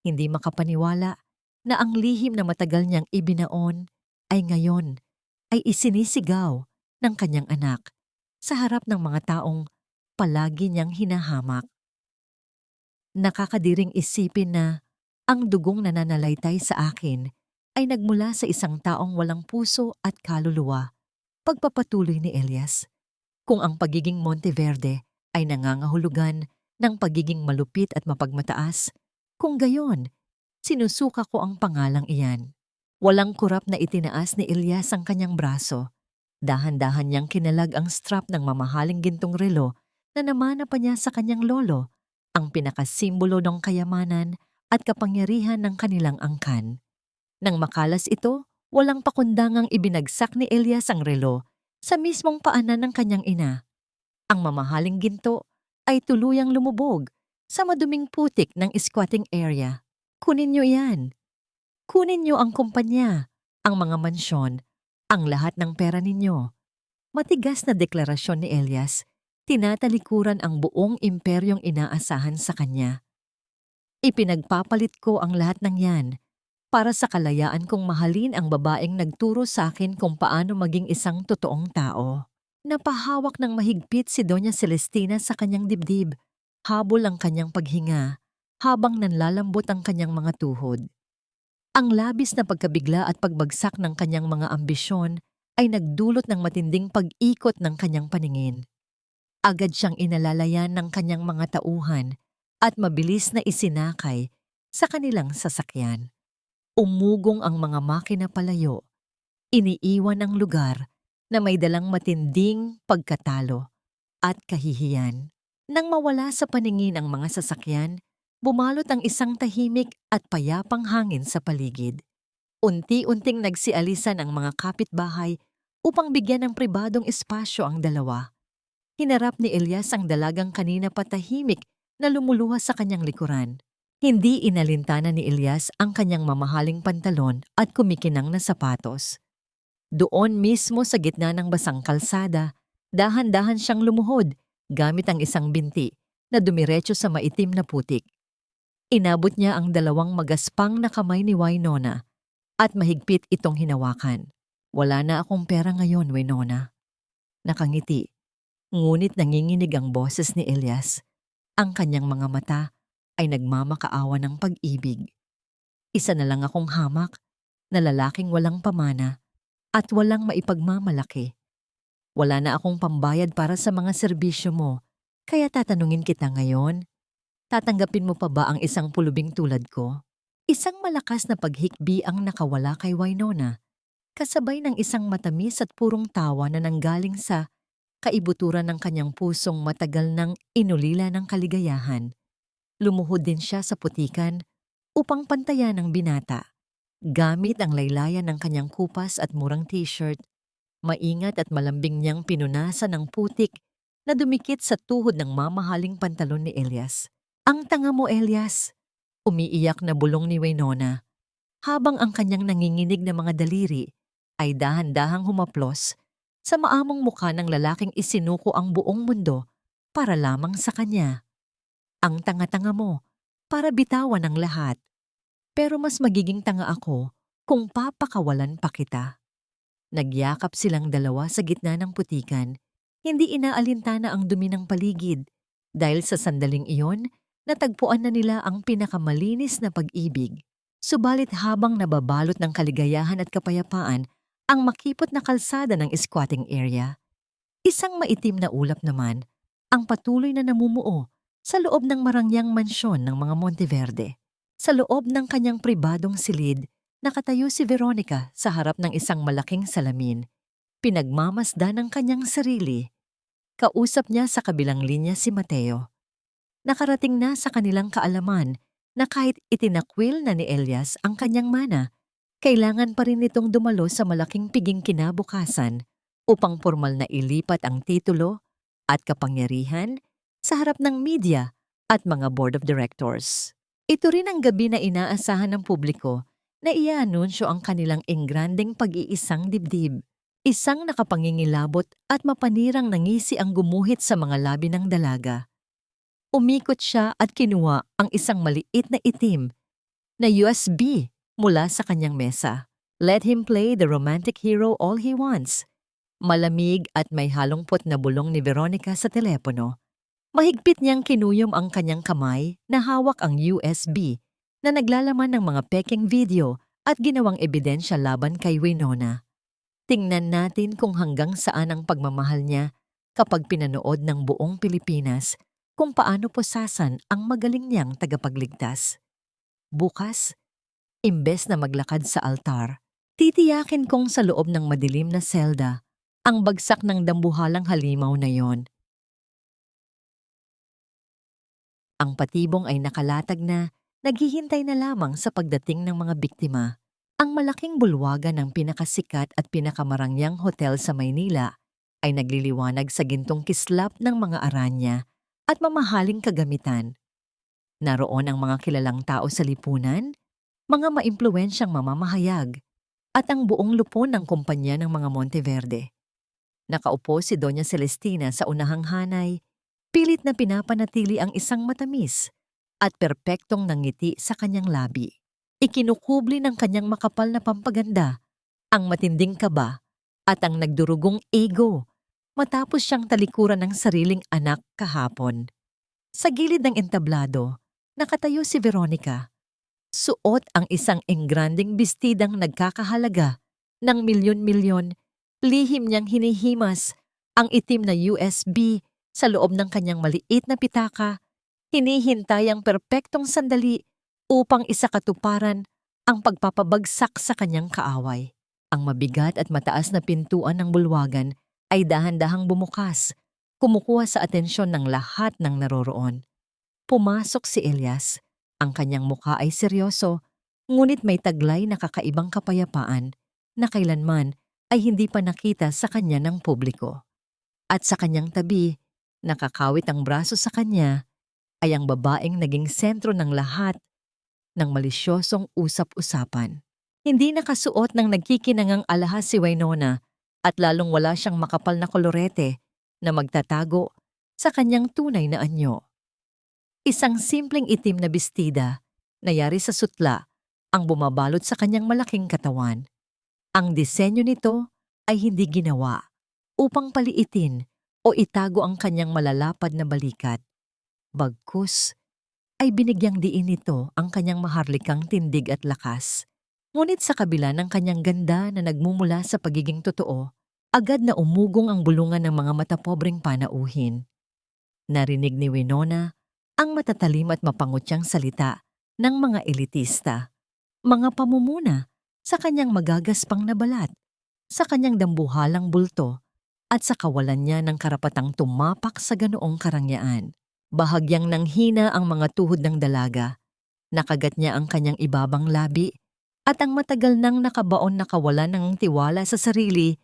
Speaker 1: hindi makapaniwala na ang lihim na matagal niyang ibinaon ay ngayon ay isinisigaw ng kanyang anak sa harap ng mga taong palagi niyang hinahamak. Nakakadiring isipin na ang dugong nananalaytay sa akin ay nagmula sa isang taong walang puso at kaluluwa. Pagpapatuloy ni Elias, kung ang pagiging Monteverde ay nangangahulugan ng pagiging malupit at mapagmataas, kung gayon, sinusuka ko ang pangalang iyan. Walang kurap na itinaas ni Elias ang kanyang braso. Dahan-dahan niyang kinalag ang strap ng mamahaling gintong relo na namana pa niya sa kanyang lolo, ang pinakasimbolo ng kayamanan at kapangyarihan ng kanilang angkan. Nang makalas ito, walang pakundangang ibinagsak ni Elias ang relo sa mismong paanan ng kanyang ina. Ang mamahaling ginto ay tuluyang lumubog sa maduming putik ng squatting area. Kunin niyo yan. Kunin niyo ang kumpanya, ang mga mansyon, ang lahat ng pera ninyo. Matigas na deklarasyon ni Elias, tinatalikuran ang buong imperyong inaasahan sa kanya. Ipinagpapalit ko ang lahat ng yan para sa kalayaan kong mahalin ang babaeng nagturo sa akin kung paano maging isang totoong tao. Napahawak ng mahigpit si Doña Celestina sa kanyang dibdib, habol ang kanyang paghinga, habang nanlalambot ang kanyang mga tuhod. Ang labis na pagkabigla at pagbagsak ng kanyang mga ambisyon ay nagdulot ng matinding pag-ikot ng kanyang paningin. Agad siyang inalalayan ng kanyang mga tauhan at mabilis na isinakay sa kanilang sasakyan. Umugong ang mga makina palayo, iniiwan ang lugar na may dalang matinding pagkatalo at kahihiyan. Nang mawala sa paningin ang mga sasakyan, bumalot ang isang tahimik at payapang hangin sa paligid. Unti-unting nagsialisan ang mga kapitbahay upang bigyan ng pribadong espasyo ang dalawa. Hinarap ni Elias ang dalagang kanina patahimik na lumuluha sa kanyang likuran. Hindi inalintana ni Elias ang kanyang mamahaling pantalon at kumikinang na sapatos. Doon mismo sa gitna ng basang kalsada, dahan-dahan siyang lumuhod gamit ang isang binti na dumiretso sa maitim na putik. Inabot niya ang dalawang magaspang na kamay ni Winona at mahigpit itong hinawakan. Wala na akong pera ngayon, Winona. Nakangiti, ngunit nanginginig ang boses ni Elias. Ang kanyang mga mata ay nagmamakaawa ng pag-ibig. Isa na lang akong hamak na lalaking walang pamana at walang maipagmamalaki. Wala na akong pambayad para sa mga serbisyo mo, kaya tatanungin kita ngayon, tatanggapin mo pa ba ang isang pulubing tulad ko? Isang malakas na paghikbi ang nakawala kay Winona, kasabay ng isang matamis at purong tawa na nanggaling sa kaibuturan ng kanyang pusong matagal nang inulila ng kaligayahan. Lumuhod din siya sa putikan upang pantayan ng binata. Gamit ang laylayan ng kanyang kupas at murang t-shirt, maingat at malambing niyang pinunasan ng putik na dumikit sa tuhod ng mamahaling pantalon ni Elias. Ang tanga mo, Elias! Umiiyak na bulong ni Winona, habang ang kanyang nanginginig na mga daliri ay dahan-dahang humaplos sa maamong mukha ng lalaking isinuko ang buong mundo para lamang sa kanya. Ang tanga-tanga mo para bitawan ang lahat. Pero mas magiging tanga ako kung papakawalan pa kita. Nagyakap silang dalawa sa gitna ng putikan, hindi inaalintana ang dumi ng paligid. Dahil sa sandaling iyon, natagpuan na nila ang pinakamalinis na pag-ibig. Subalit habang nababalot ng kaligayahan at kapayapaan ang makipot na kalsada ng squatting area, isang maitim na ulap naman ang patuloy na namumuo sa loob ng marangyang mansyon ng mga Monteverde. Sa loob ng kanyang pribadong silid, nakatayo si Veronica sa harap ng isang malaking salamin. Pinagmamasdan ng kanyang sarili. Kausap niya sa kabilang linya si Mateo. Nakarating na sa kanilang kaalaman na kahit itinakwil na ni Elias ang kanyang mana, kailangan pa rin itong dumalo sa malaking piging kinabukasan upang formal na ilipat ang titulo at kapangyarihan sa harap ng media at mga board of directors. Ito rin ang gabi na inaasahan ng publiko na iaanunsyo ang kanilang engrandeng pag-iisang dibdib. Isang nakapangingilabot at mapanirang nangisi ang gumuhit sa mga labi ng dalaga. Umikot siya at kinuha ang isang maliit na itim na USB mula sa kanyang mesa. Let him play the romantic hero all he wants. Malamig at may halongpot na bulong ni Veronica sa telepono. Mahigpit niyang kinuyom ang kanyang kamay na hawak ang USB na naglalaman ng mga peking video at ginawang ebidensya laban kay Winona. Tingnan natin kung hanggang saan ang pagmamahal niya kapag pinanood ng buong Pilipinas kung paano pusasan ang magaling niyang tagapagligtas. Bukas, imbes na maglakad sa altar, titiyakin kong sa loob ng madilim na selda ang bagsak ng dambuhalang halimaw na yon. Ang patibong ay nakalatag na, naghihintay na lamang sa pagdating ng mga biktima. Ang malaking bulwagan ng pinakasikat at pinakamarangyang hotel sa Maynila ay nagliliwanag sa gintong kislap ng mga aranya at mamahaling kagamitan. Naroon ang mga kilalang tao sa lipunan, mga maimpluwensyang mamamahayag, at ang buong lupon ng kumpanya ng mga Monteverde. Nakaupo si Doña Celestina sa unahang hanay, pilit na pinapanatili ang isang matamis at perpektong nangiti sa kanyang labi. Ikinukubli ng kanyang makapal na pampaganda ang matinding kaba at ang nagdurugong ego matapos siyang talikuran ng sariling anak kahapon. Sa gilid ng entablado, nakatayo si Veronica. Suot ang isang engranding bestidang nagkakahalaga ng milyon-milyon, lihim niyang hinihimas ang itim na USB sa loob ng kanyang maliit na pitaka, hinihintay ang perpektong sandali upang isakatuparan ang pagpapabagsak sa kanyang kaaway. Ang mabigat at mataas na pintuan ng bulwagan ay dahan-dahang bumukas, kumukuha sa atensyon ng lahat ng naroroon. Pumasok si Elias. Ang kanyang mukha ay seryoso, ngunit may taglay na kakaibang kapayapaan na kailanman ay hindi pa nakita sa kanya ng publiko. At sa kanyang tabi, nakakawit ang braso sa kanya, ay ang babaeng naging sentro ng lahat ng malisyosong usap-usapan. Hindi nakasuot ng nagkikinangang alahas si Winona at lalong wala siyang makapal na kolorete na magtatago sa kanyang tunay na anyo. Isang simpleng itim na bestida na yari sa sutla ang bumabalot sa kanyang malaking katawan. Ang disenyo nito ay hindi ginawa upang paliitin o itago ang kanyang malalapad na balikat. Bagkus ay binigyang diin nito ang kanyang maharlikang tindig at lakas. Ngunit sa kabila ng kanyang ganda na nagmumula sa pagiging totoo, agad na umugong ang bulungan ng mga matapobreng panauhin. Narinig ni Winona ang matatalim at mapangutyang salita ng mga elitista, mga pamumuna sa kanyang magagaspang na balat, sa kanyang dambuhalang bulto, at sa kawalan niya ng karapatang tumapak sa ganoong karangyaan. Bahagyang nanghina ang mga tuhod ng dalaga, nakagat niya ang kanyang ibabang labi, at ang matagal nang nakabaon na kawalan ng tiwala sa sarili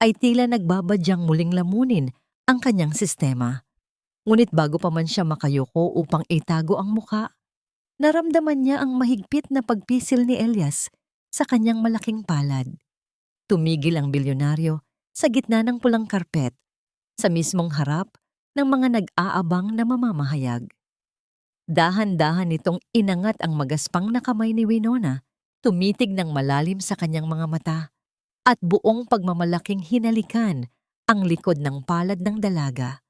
Speaker 1: ay tila nagbabadyang muling lamunin ang kanyang sistema. Ngunit bago pa man siya makayuko upang itago ang muka, naramdaman niya ang mahigpit na pagpisil ni Elias sa kanyang malaking palad. Tumigil ang bilyonaryo sa gitna ng pulang karpet, sa mismong harap ng mga nag-aabang na mamamahayag. Dahan-dahan nitong inangat ang magaspang na kamay ni Winona, tumitig ng malalim sa kanyang mga mata, at buong pagmamalaking hinalikan ang likod ng palad ng dalaga.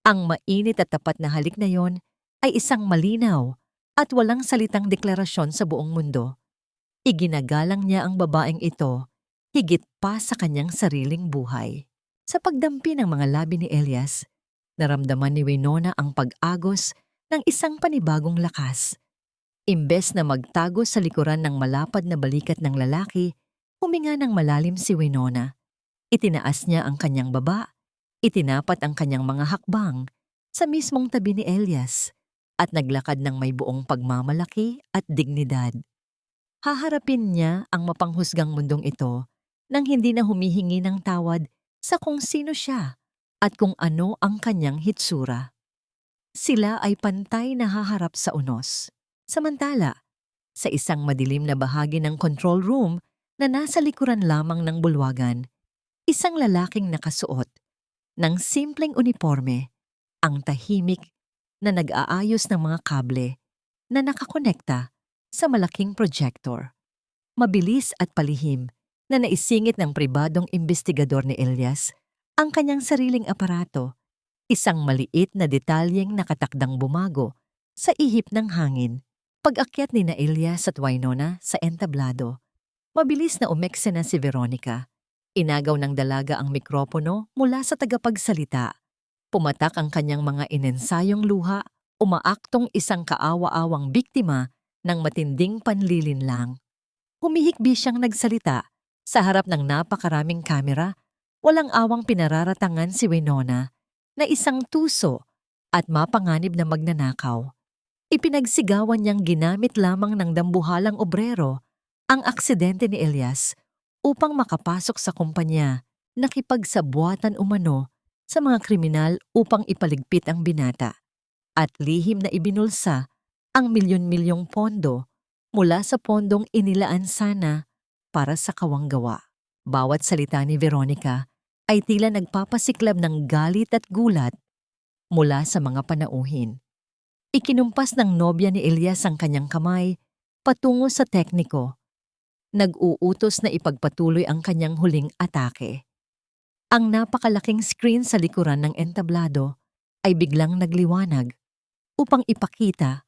Speaker 1: Ang mainit at tapat na halik na yon ay isang malinaw at walang salitang deklarasyon sa buong mundo. Iginagalang niya ang babaeng ito higit pa sa kanyang sariling buhay. Sa pagdampi ng mga labi ni Elias, naramdaman ni Winona ang pag-agos ng isang panibagong lakas. Imbes na magtago sa likuran ng malapad na balikat ng lalaki, huminga ng malalim si Winona. Itinaas niya ang kanyang baba, itinapat ang kanyang mga hakbang sa mismong tabi ni Elias at naglakad ng may buong pagmamalaki at dignidad. Haharapin niya ang mapanghusgang mundong ito nang hindi na humihingi ng tawad sa kung sino siya at kung ano ang kanyang hitsura. Sila ay pantay na haharap sa unos. Samantala, sa isang madilim na bahagi ng control room na nasa likuran lamang ng bulwagan, isang lalaking nakasuot ng simpleng uniforme ang tahimik na nag-aayos ng mga kable na nakakonekta sa malaking projector. Mabilis at palihim na naisingit ng pribadong investigador ni Elias ang kanyang sariling aparato, isang maliit na detalyeng nakatakdang bumago sa ihip ng hangin. Pag-akyat ni na Elias at Winona sa entablado, Mabilis na umeksena si Veronica. Inagaw ng dalaga ang mikropono mula sa tagapagsalita. Pumatak ang kanyang mga inensayong luha, umaaktong isang kaawa-awang biktima ng matinding panlilinlang. Humihikbi siyang nagsalita sa harap ng napakaraming kamera, walang awang pinararatangan si Winona na isang tuso at mapanganib na magnanakaw. Ipinagsigawan niyang ginamit lamang ng dambuhalang obrero ang aksidente ni Elias upang makapasok sa kumpanya, nakipagsabwatan umano sa mga kriminal upang ipaligpit ang binata at lihim na ibinulsa ang milyon-milyong pondo mula sa pondong inilaan sana para sa kawanggawa. Bawat salita ni Veronica ay tila nagpapasiklab ng galit at gulat mula sa mga panauhin. Ikinumpas ng nobya ni Elias ang kanyang kamay patungo sa tekniko. Nag-uutos na ipagpatuloy ang kanyang huling atake. Ang napakalaking screen sa likuran ng entablado ay biglang nagliwanag upang ipakita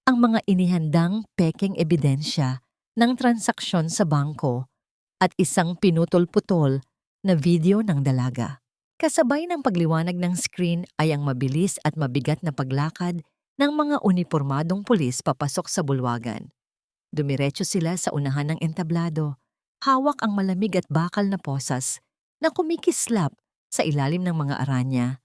Speaker 1: ang mga inihandang pekeng ebidensya ng transaksyon sa bangko at isang pinutol-putol na video ng dalaga. Kasabay ng pagliwanag ng screen ay ang mabilis at mabigat na paglakad ng mga unipormadong pulis papasok sa bulwagan. Dumiretso sila sa unahan ng entablado, hawak ang malamig at bakal na posas na kumikislap sa ilalim ng mga aranya.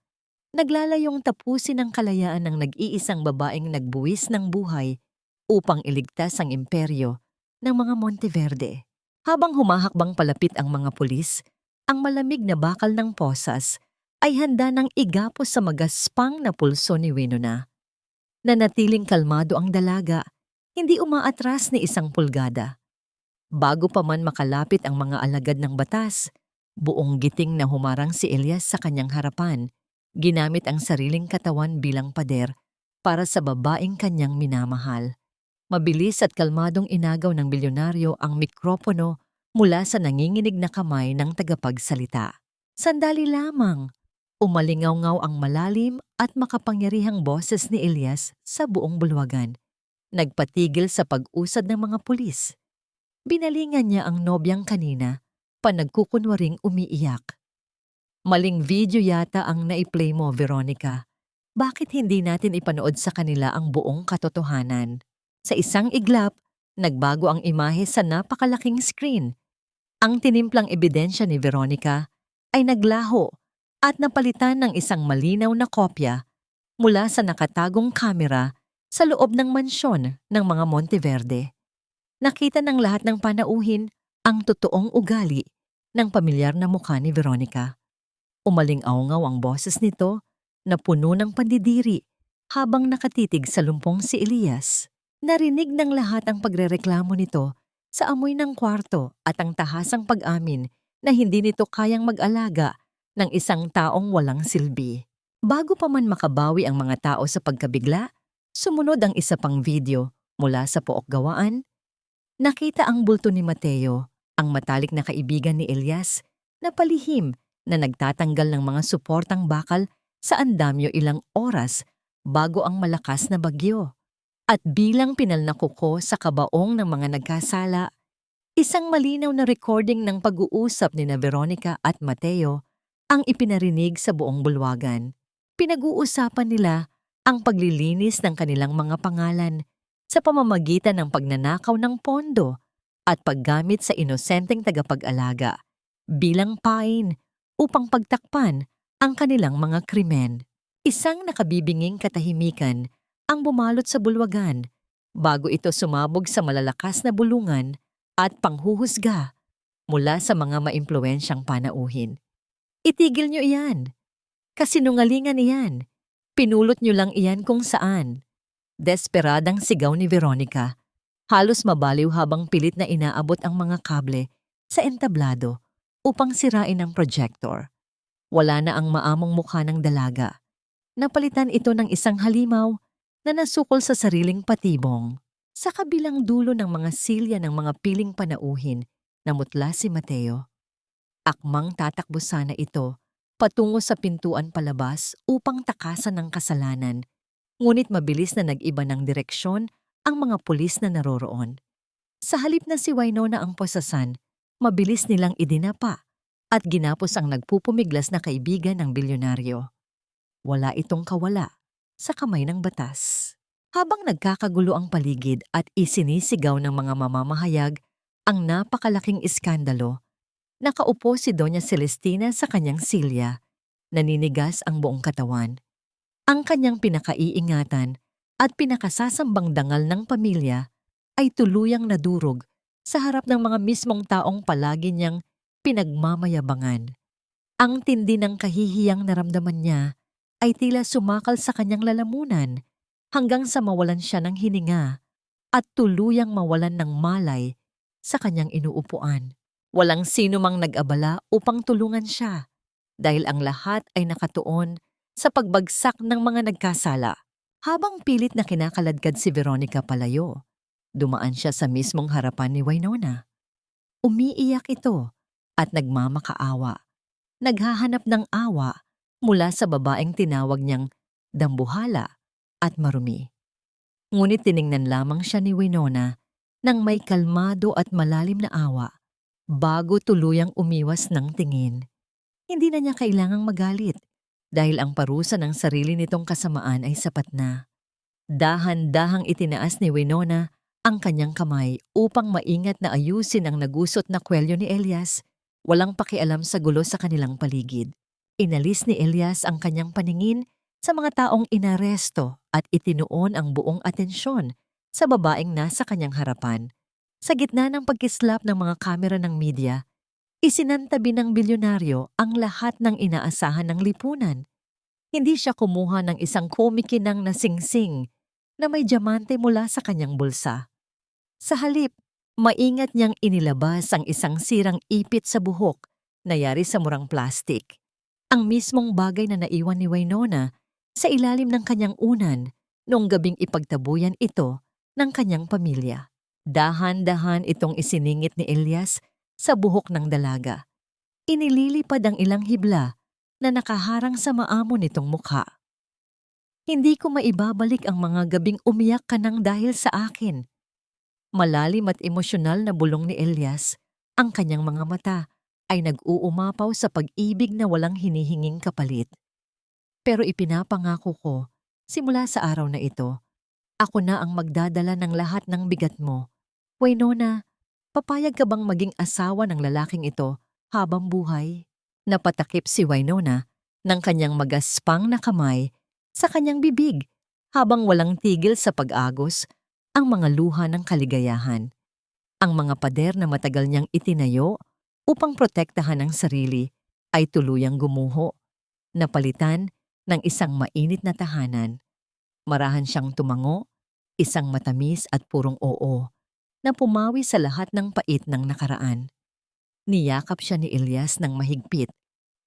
Speaker 1: Naglalayong tapusin ang kalayaan ng nag-iisang babaeng nagbuwis ng buhay upang iligtas ang imperyo ng mga Monteverde. Habang humahakbang palapit ang mga pulis, ang malamig na bakal ng posas ay handa ng igapos sa magaspang na pulso ni Winona. Nanatiling kalmado ang dalaga, hindi umaatras ni isang pulgada. Bago pa man makalapit ang mga alagad ng batas, buong giting na humarang si Elias sa kanyang harapan, ginamit ang sariling katawan bilang pader para sa babaeng kanyang minamahal. Mabilis at kalmadong inagaw ng bilyonaryo ang mikropono mula sa nanginginig na kamay ng tagapagsalita. Sandali lamang, umalingaw-ngaw ang malalim at makapangyarihang boses ni Elias sa buong bulwagan. Nagpatigil sa pag-usad ng mga pulis. Binalingan niya ang nobyang kanina, panagkukunwaring umiiyak. Maling video yata ang naiplay mo, Veronica. Bakit hindi natin ipanood sa kanila ang buong katotohanan? Sa isang iglap, nagbago ang imahe sa napakalaking screen. Ang tinimplang ebidensya ni Veronica ay naglaho at napalitan ng isang malinaw na kopya mula sa nakatagong kamera sa loob ng mansyon ng mga Monteverde. Nakita ng lahat ng panauhin ang totoong ugali ng pamilyar na mukha ni Veronica. Umaling-awngaw ang boses nito na puno ng pandidiri habang nakatitig sa lumpong si Elias. Narinig ng lahat ang pagrereklamo nito sa amoy ng kwarto at ang tahasang pag-amin na hindi nito kayang mag-alaga ng isang taong walang silbi. Bago pa man makabawi ang mga tao sa pagkabigla, sumunod ang isa pang video mula sa pook gawaan. Nakita ang bulto ni Mateo, ang matalik na kaibigan ni Elias, na palihim na nagtatanggal ng mga suportang bakal sa andamyo ilang oras bago ang malakas na bagyo. At bilang pinal na kuko sa kabaong ng mga nagkasala, isang malinaw na recording ng pag-uusap ni na Veronica at Mateo ang ipinarinig sa buong bulwagan. Pinag-uusapan nila ang paglilinis ng kanilang mga pangalan sa pamamagitan ng pagnanakaw ng pondo at paggamit sa inosenteng tagapag-alaga bilang pain upang pagtakpan ang kanilang mga krimen. Isang nakabibinging katahimikan ang bumalot sa bulwagan bago ito sumabog sa malalakas na bulungan at panghuhusga mula sa mga maimpluwensyang panauhin. Itigil niyo iyan. Kasinungalingan iyan. Pinulot niyo lang iyan kung saan. Desperadang sigaw ni Veronica. Halos mabaliw habang pilit na inaabot ang mga kable sa entablado upang sirain ang projector. Wala na ang maamong mukha ng dalaga. Napalitan ito ng isang halimaw na nasukol sa sariling patibong. Sa kabilang dulo ng mga silya ng mga piling panauhin, namutla si Mateo. Akmang tatakbo sana ito patungo sa pintuan palabas upang takasan ng kasalanan, ngunit mabilis na nag-iba ng direksyon ang mga pulis na naroroon. Sa halip na si Winona ang posasan, mabilis nilang idinapa at ginapos ang nagpupumiglas na kaibigan ng bilyonaryo. Wala itong kawala sa kamay ng batas. Habang nagkakagulo ang paligid at isinisigaw ng mga mamamahayag ang napakalaking iskandalo, nakaupo si Doña Celestina sa kanyang silya, naninigas ang buong katawan. Ang kanyang pinakaiingatan at pinakasasambang dangal ng pamilya ay tuluyang nadurog sa harap ng mga mismong taong palagi niyang pinagmamayabangan. Ang tindi ng kahihiyang naramdaman niya ay tila sumakal sa kanyang lalamunan hanggang sa mawalan siya ng hininga at tuluyang mawalan ng malay sa kanyang inuupuan. Walang sino mang nag-abala upang tulungan siya dahil ang lahat ay nakatuon sa pagbagsak ng mga nagkasala. Habang pilit na kinakaladkad si Veronica palayo, dumaan siya sa mismong harapan ni Winona. Umiiyak ito at nagmamakaawa. Naghahanap ng awa mula sa babaeng tinawag niyang dambuhala at marumi. Ngunit tiningnan lamang siya ni Winona nang may kalmado at malalim na awa bago tuluyang umiwas ng tingin. Hindi na niya kailangang magalit dahil ang parusa ng sarili nitong kasamaan ay sapat na. Dahan-dahang itinaas ni Winona ang kanyang kamay upang maingat na ayusin ang nagusot na kwelyo ni Elias, walang pakialam sa gulo sa kanilang paligid. Inalis ni Elias ang kanyang paningin sa mga taong inaresto at itinuon ang buong atensyon sa babaeng nasa kanyang harapan. Sa gitna ng pagkislap ng mga kamera ng media, isinantabi ng bilyonaryo ang lahat ng inaasahan ng lipunan. Hindi siya kumuha ng isang komikinang na singsing na may diamante mula sa kanyang bulsa. Sa halip, maingat niyang inilabas ang isang sirang ipit sa buhok na yari sa murang plastik. Ang mismong bagay na naiwan ni Winona sa ilalim ng kanyang unan noong gabing ipagtabuyan ito ng kanyang pamilya. Dahan-dahan itong isiningit ni Elias sa buhok ng dalaga. Inililipad ang ilang hibla na nakaharang sa maamo nitong mukha. Hindi ko maibabalik ang mga gabing umiyak ka nang dahil sa akin. Malalim at emosyonal na bulong ni Elias, ang kanyang mga mata ay nag-uumapaw sa pag-ibig na walang hinihinging kapalit. Pero ipinapangako ko, simula sa araw na ito, ako na ang magdadala ng lahat ng bigat mo. Winona, papayag ka bang maging asawa ng lalaking ito habang buhay? Napatakip si Winona ng kanyang magaspang na kamay sa kanyang bibig habang walang tigil sa pag-agos ang mga luha ng kaligayahan. Ang mga pader na matagal niyang itinayo upang protektahan ang sarili ay tuluyang gumuho, napalitan ng isang mainit na tahanan. Marahan siyang tumango, isang matamis at purong oo, na pumawi sa lahat ng pait ng nakaraan. Niyakap siya ni Elias ng mahigpit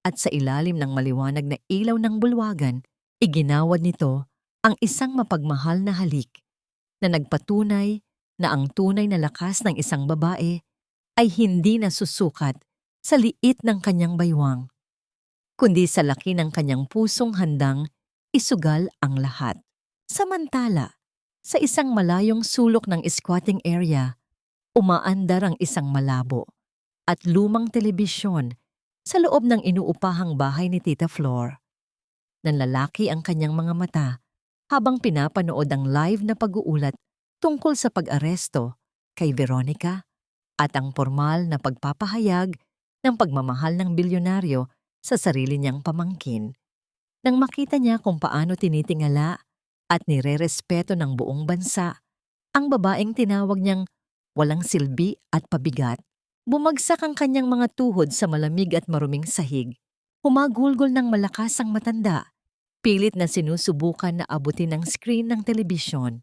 Speaker 1: at sa ilalim ng maliwanag na ilaw ng bulwagan, iginawad nito ang isang mapagmahal na halik na nagpatunay na ang tunay na lakas ng isang babae ay hindi nasusukat sa liit ng kanyang baywang, kundi sa laki ng kanyang pusong handang isugal ang lahat. Samantala, sa isang malayong sulok ng squatting area, umaandar ang isang malabo at lumang telebisyon sa loob ng inuupahang bahay ni Tita Flor. Nanlalaki ang kanyang mga mata habang pinapanood ang live na pag-uulat tungkol sa pag-aresto kay Veronica at ang formal na pagpapahayag ng pagmamahal ng bilyonaryo sa sarili niyang pamangkin. Nang makita niya kung paano tinitingala at nirerespeto ng buong bansa ang babaeng tinawag niyang walang silbi at pabigat, bumagsak ang kanyang mga tuhod sa malamig at maruming sahig. Humagulgol ng malakas ang matanda, pilit na sinusubukan na abutin ang screen ng telebisyon.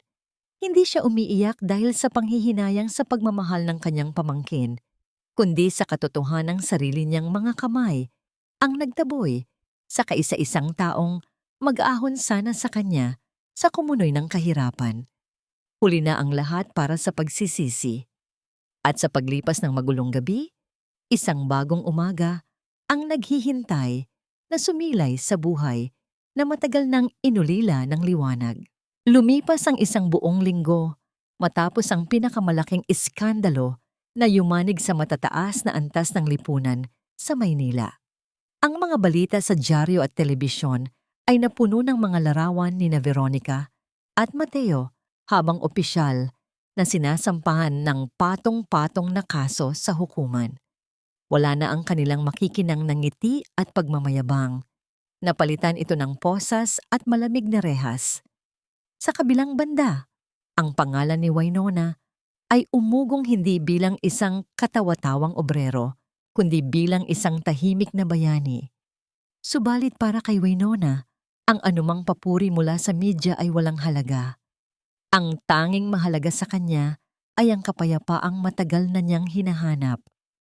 Speaker 1: Hindi siya umiiyak dahil sa panghihinayang sa pagmamahal ng kanyang pamangkin, kundi sa katotohanang sarili niyang mga kamay ang nagtaboy sa kaisa-isang taong mag-aahon sana sa kanya sa kumunoy ng kahirapan. Huli na ang lahat para sa pagsisisi. At sa paglipas ng magulong gabi, isang bagong umaga ang naghihintay na sumilay sa buhay na matagal nang inulila ng liwanag. Lumipas ang isang buong linggo matapos ang pinakamalaking iskandalo na yumanig sa matataas na antas ng lipunan sa Maynila. Ang mga balita sa dyaryo at telebisyon ay napuno ng mga larawan ni na Veronica at Mateo habang opisyal na sinasampahan ng patong-patong na kaso sa hukuman. Wala na ang kanilang makikinang na ngiti at pagmamayabang. Napalitan ito ng posas at malamig na rehas. Sa kabilang banda, ang pangalan ni Winona ay umugong hindi bilang isang katawa-tawang obrero, kundi bilang isang tahimik na bayani. Subalit para kay Winona, ang anumang papuri mula sa media ay walang halaga. Ang tanging mahalaga sa kanya ay ang kapayapaang matagal na niyang hinahanap.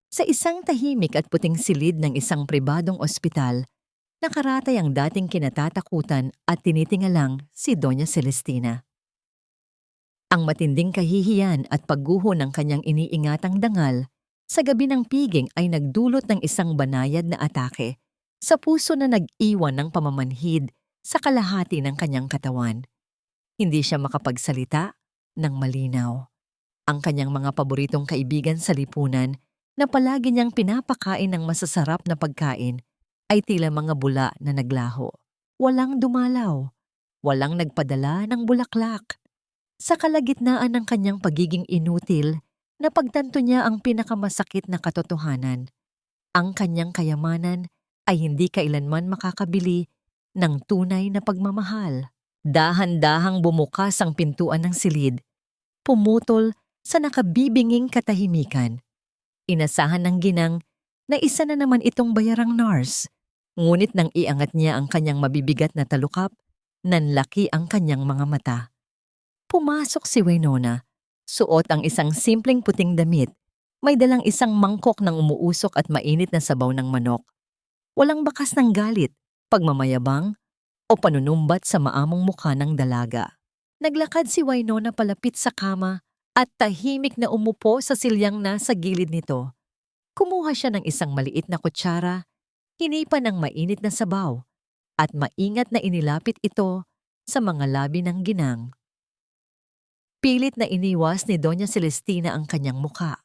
Speaker 1: Sa isang tahimik at puting silid ng isang pribadong ospital, nakaratay ang dating kinatatakutan at tinitingalang si Doña Celestina. Ang matinding kahihiyan at pagguho ng kanyang iniingatang dangal sa gabi ng piging ay nagdulot ng isang banayad na atake sa puso na nag-iwan ng pamamanhid sa kalahati ng kanyang katawan. Hindi siya makapagsalita ng malinaw. Ang kanyang mga paboritong kaibigan sa lipunan na palagi niyang pinapakain ng masasarap na pagkain ay tila mga bula na naglaho. Walang dumalaw, walang nagpadala ng bulaklak. Sa kalagitnaan ng kanyang pagiging inutil, napagtanto niya ang pinakamasakit na katotohanan. Ang kanyang kayamanan ay hindi kailanman makakabili ng tunay na pagmamahal. Dahan-dahang bumukas ang pintuan ng silid, pumutol sa nakabibinging katahimikan. Inasahan ng ginang na isa na naman itong bayarang nurse. Ngunit nang iangat niya ang kanyang mabibigat na talukap, nanlaki ang kanyang mga mata. Pumasok si Winona, suot ang isang simpleng puting damit, may dalang isang mangkok ng umuusok at mainit na sabaw ng manok. Walang bakas ng galit, pagmamayabang, o panunumbat sa maamong mukha ng dalaga. Naglakad si Winona palapit sa kama at tahimik na umupo sa silyang nasa gilid nito. Kumuha siya ng isang maliit na kutsara, hinipa ng mainit na sabaw, at maingat na inilapit ito sa mga labi ng ginang. Pilit na iniwas ni Doña Celestina ang kanyang muka.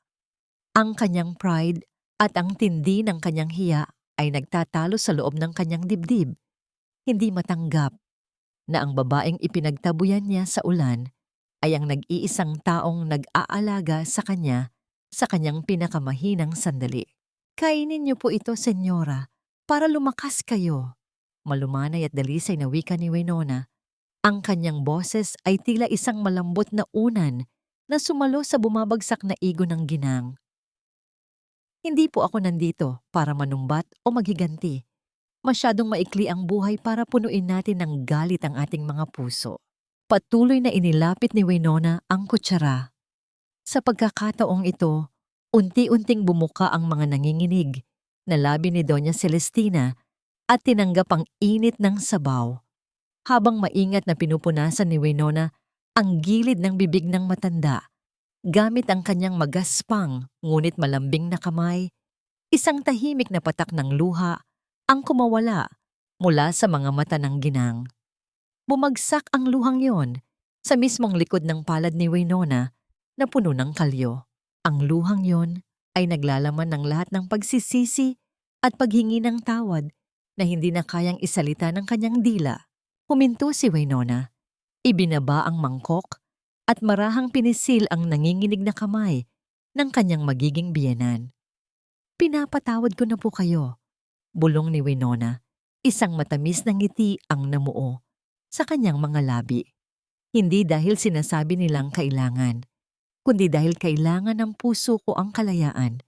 Speaker 1: Ang kanyang pride at ang tindi ng kanyang hiya ay nagtatalo sa loob ng kanyang dibdib. Hindi matanggap na ang babaeng ipinagtabuyan niya sa ulan ay ang nag-iisang taong nag-aalaga sa kanyang pinakamahinang sandali. Kainin niyo po ito, senyora, para lumakas kayo. Malumanay at dalisay na wika ni Winona. Ang kanyang boses ay tila isang malambot na unan na sumalo sa bumabagsak na igo ng ginang. Hindi po ako nandito para manumbat o maghiganti. Masyadong maikli ang buhay para punuin natin ng galit ang ating mga puso. Patuloy na inilapit ni Winona ang kutsara. Sa pagkakataong ito, unti-unting bumuka ang mga nanginginig na labi ni Doña Celestina at tinanggap ang init ng sabaw. Habang maingat na pinupunasan ni Winona ang gilid ng bibig ng matanda, gamit ang kanyang magaspang ngunit malambing na kamay, isang tahimik na patak ng luha ang kumawala mula sa mga mata ng ginang. Bumagsak ang luhang yon sa mismong likod ng palad ni Winona na puno ng kalyo. Ang luhang yon ay naglalaman ng lahat ng pagsisisi at paghingi ng tawad na hindi na kayang isalita ng kanyang dila. Huminto si Winona, ibinaba ang mangkok at marahang pinisil ang nanginginig na kamay ng kanyang magiging biyenan. Pinapatawad ko na po kayo, bulong ni Winona. Isang matamis na ngiti ang namuo sa kanyang mga labi. Hindi dahil sinasabi nilang kailangan, kundi dahil kailangan ng puso ko ang kalayaan.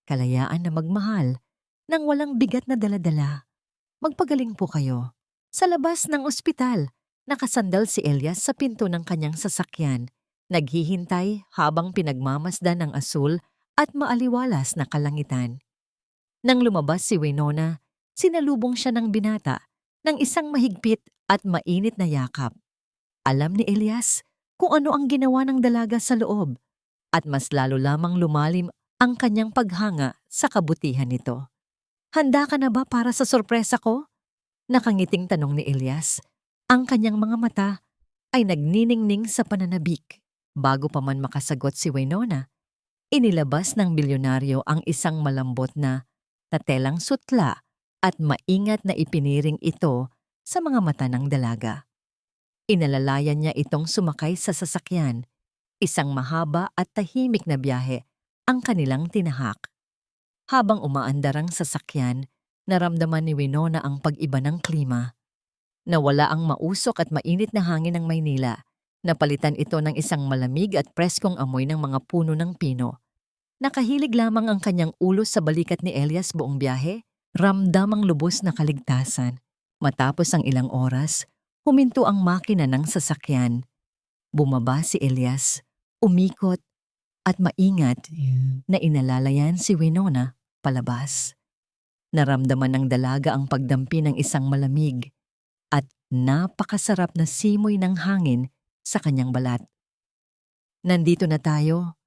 Speaker 1: Kalayaan na magmahal nang walang bigat na daladala. Magpagaling po kayo. Sa labas ng ospital, nakasandal si Elias sa pinto ng kanyang sasakyan, naghihintay habang pinagmamasdan ng asul at maaliwalas na kalangitan. Nang lumabas si Winona, sinalubong siya ng binata ng isang mahigpit at mainit na yakap. Alam ni Elias kung ano ang ginawa ng dalaga sa loob at mas lalo lamang lumalim ang kanyang paghanga sa kabutihan nito. Handa ka na ba para sa sorpresa ko? Nakangiting tanong ni Elias. Ang kanyang mga mata ay nagniningning sa pananabik. Bago pa man makasagot si Winona, inilabas ng bilyonaryo ang isang malambot na tatelang sutla at maingat na ipiniring ito sa mga mata ng dalaga. Inalalayan niya itong sumakay sa sasakyan. Isang mahaba at tahimik na biyahe ang kanilang tinahak. Habang umaandar ang sasakyan, naramdaman ni Winona ang pag-iba ng klima. Nawala ang mausok at mainit na hangin ng Maynila. Napalitan ito ng isang malamig at preskong amoy ng mga puno ng pino. Nakahilig lamang ang kanyang ulo sa balikat ni Elias buong biyahe. Ramdam ang lubos na kaligtasan. Matapos ang ilang oras, huminto ang makina ng sasakyan. Bumaba si Elias, umikot at maingat na inalalayan si Winona palabas. Naramdaman ng dalaga ang pagdampi ng isang malamig at napakasarap na simoy ng hangin sa kanyang balat. Nandito na tayo,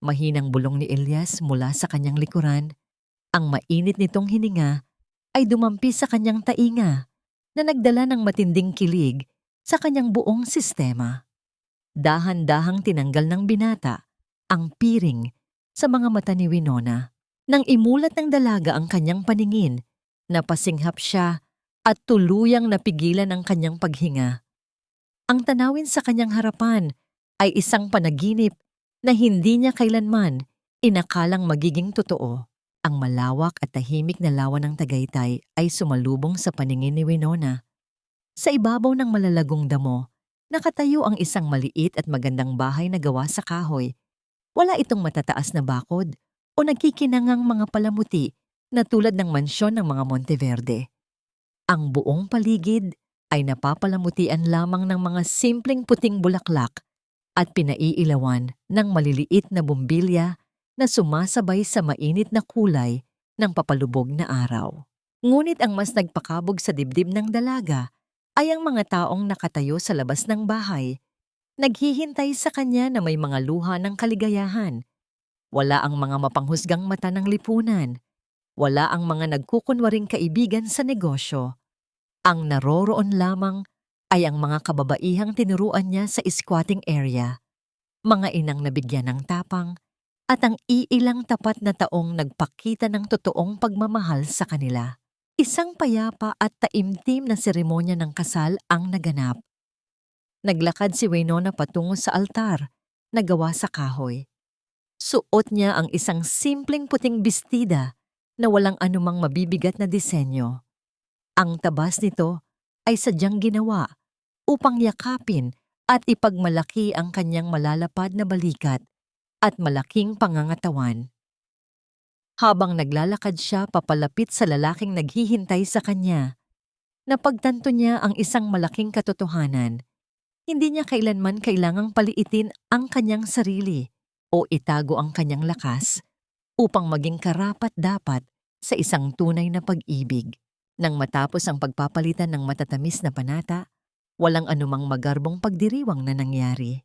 Speaker 1: mahinang bulong ni Elias mula sa kanyang likuran. Ang mainit nitong hininga ay dumampi sa kanyang tainga na nagdala ng matinding kilig sa kanyang buong sistema. Dahan-dahang tinanggal ng binata ang piring sa mga mata ni Winona. Nang imulat ng dalaga ang kanyang paningin, napasinghap siya at tuluyang napigilan ang kanyang paghinga. Ang tanawin sa kanyang harapan ay isang panaginip na hindi niya kailanman inakalang magiging totoo. Ang malawak at tahimik na lawa ng Tagaytay ay sumalubong sa paningin ni Winona. Sa ibabaw ng malalagong damo, nakatayo ang isang maliit at magandang bahay na gawa sa kahoy. Wala itong matataas na bakod o nagkikinangang mga palamuti na tulad ng mansyon ng mga Monteverde. Ang buong paligid ay napapalamutian lamang ng mga simpleng puting bulaklak at pinaiilawan ng maliliit na bumbilya na sumasabay sa mainit na kulay ng papalubog na araw. Ngunit ang mas nagpakabog sa dibdib ng dalaga ay ang mga taong nakatayo sa labas ng bahay, naghihintay sa kanya na may mga luha ng kaligayahan. Wala ang mga mapanghusgang mata ng lipunan. Wala ang mga nagkukunwaring kaibigan sa negosyo. Ang naroroon lamang ay ang mga kababaihang tinuruan niya sa squatting area, mga inang nabigyan ng tapang, at ang iilang tapat na taong nagpakita ng totoong pagmamahal sa kanila. Isang payapa at taimtim na seremonya ng kasal ang naganap. Naglakad si Winona patungo sa altar na gawa sa kahoy. Suot niya ang isang simpleng puting bestida na walang anumang mabibigat na disenyo. Ang tabas nito ay sadyang ginawa upang yakapin at ipagmalaki ang kanyang malalapad na balikat at malaking pangangatawan. Habang naglalakad siya papalapit sa lalaking naghihintay sa kanya, napagtanto niya ang isang malaking katotohanan. Hindi niya kailanman kailangang paliitin ang kanyang sarili o itago ang kanyang lakas upang maging karapat-dapat sa isang tunay na pag-ibig. Nang matapos ang pagpapalitan ng matatamis na panata, walang anumang magarbong pagdiriwang na nangyari.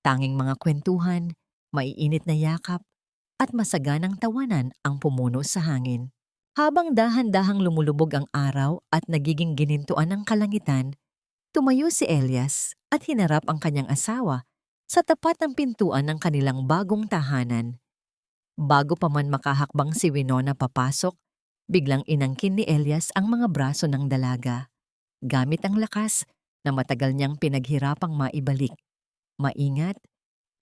Speaker 1: Tanging mga kwentuhan, maiinit na yakap, at masaganang tawanan ang pumuno sa hangin. Habang dahan-dahang lumulubog ang araw at nagiging ginintuan ng kalangitan, tumayo si Elias at hinarap ang kanyang asawa sa tapat ng pintuan ng kanilang bagong tahanan. Bago pa man makahakbang si Winona papasok, biglang inangkin ni Elias ang mga braso ng dalaga. Gamit ang lakas na matagal niyang pinaghirapang maibalik, maingat,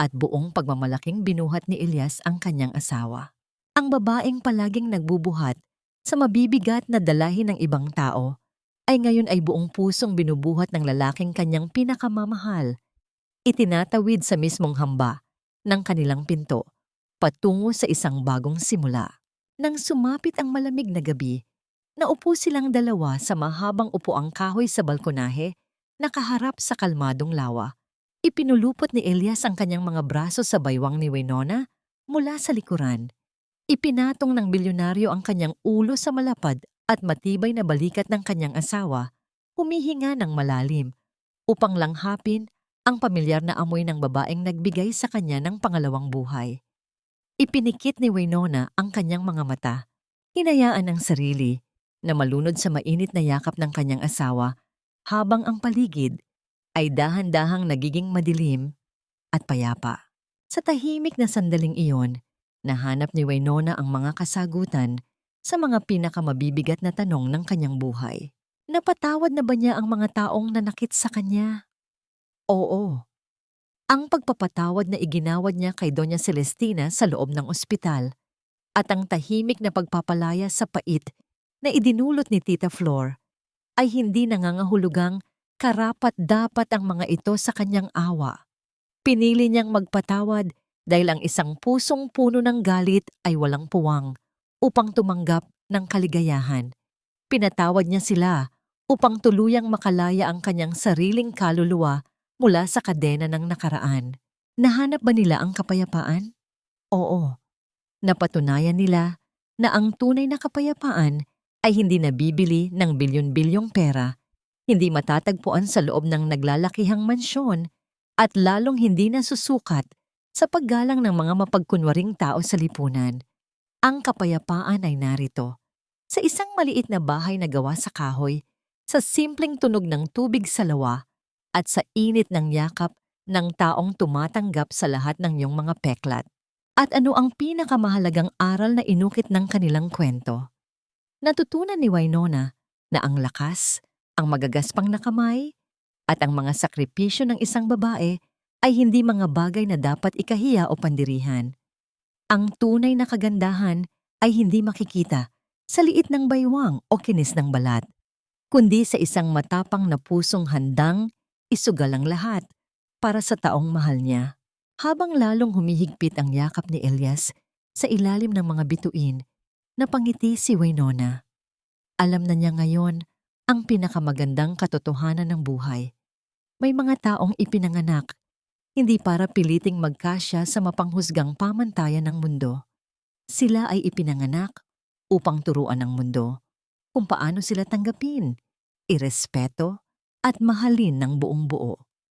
Speaker 1: at buong pagmamalaking binuhat ni Elias ang kanyang asawa. Ang babaeng palaging nagbubuhat sa mabibigat na dalahin ng ibang tao ay ngayon ay buong pusong binubuhat ng lalaking kanyang pinakamamahal. Itinatawid sa mismong hamba ng kanilang pinto patungo sa isang bagong simula. Nang sumapit ang malamig na gabi, naupo silang dalawa sa mahabang upuang kahoy sa balkonahe, nakaharap sa kalmadong lawa. Ipinulupot ni Elias ang kanyang mga braso sa baywang ni Winona mula sa likuran. Ipinatong ng bilyonaryo ang kanyang ulo sa malapad at matibay na balikat ng kanyang asawa, humihinga ng malalim upang langhapin ang pamilyar na amoy ng babaeng nagbigay sa kanya ng pangalawang buhay. Ipinikit ni Winona ang kanyang mga mata, hinayaan ang sarili na malunod sa mainit na yakap ng kanyang asawa habang ang paligid ay dahan-dahang nagiging madilim at payapa. Sa tahimik na sandaling iyon, nahanap ni Winona ang mga kasagutan sa mga pinakamabibigat na tanong ng kanyang buhay. Napatawad na ba niya ang mga taong nanakit sa kanya? Oo. Ang pagpapatawad na iginawad niya kay Doña Celestina sa loob ng ospital at ang tahimik na pagpapalaya sa pait na idinulot ni Tita Flor ay hindi nangangahulugang karapat-dapat ang mga ito sa kanyang awa. Pinili niyang magpatawad dahil ang isang pusong puno ng galit ay walang puwang upang tumanggap ng kaligayahan. Pinatawad niya sila upang tuluyang makalaya ang kanyang sariling kaluluwa mula sa kadena ng nakaraan. Nahanap ba nila ang kapayapaan? Oo. Napatunayan nila na ang tunay na kapayapaan ay hindi nabibili ng bilyon-bilyong pera, hindi matatagpuan sa loob ng naglalakihang mansyon, at lalong hindi nasusukat sa paggalang ng mga mapagkunwaring tao sa lipunan. Ang kapayapaan ay narito, sa isang maliit na bahay na gawa sa kahoy, sa simpleng tunog ng tubig sa lawa, at sa init ng yakap ng taong tumatanggap sa lahat ng iyong mga peklat. At ano ang pinakamahalagang aral na inukit ng kanilang kwento? Natutunan ni Winona na ang lakas, ang magagaspang na kamay, at ang mga sakripisyo ng isang babae ay hindi mga bagay na dapat ikahiya o pandirihan. Ang tunay na kagandahan ay hindi makikita sa liit ng baywang o kinis ng balat, kundi sa isang matapang na pusong handang isugal ang lahat para sa taong mahal niya. Habang lalong humihigpit ang yakap ni Elias sa ilalim ng mga bituin, napangiti si Winona. Alam na niya ngayon ang pinakamagandang katotohanan ng buhay. May mga taong ipinanganak, hindi para piliting magkasya sa mapanghusgang pamantayan ng mundo. Sila ay ipinanganak upang turuan ng mundo kung paano sila tanggapin, irespeto at mahalin ng buong buo.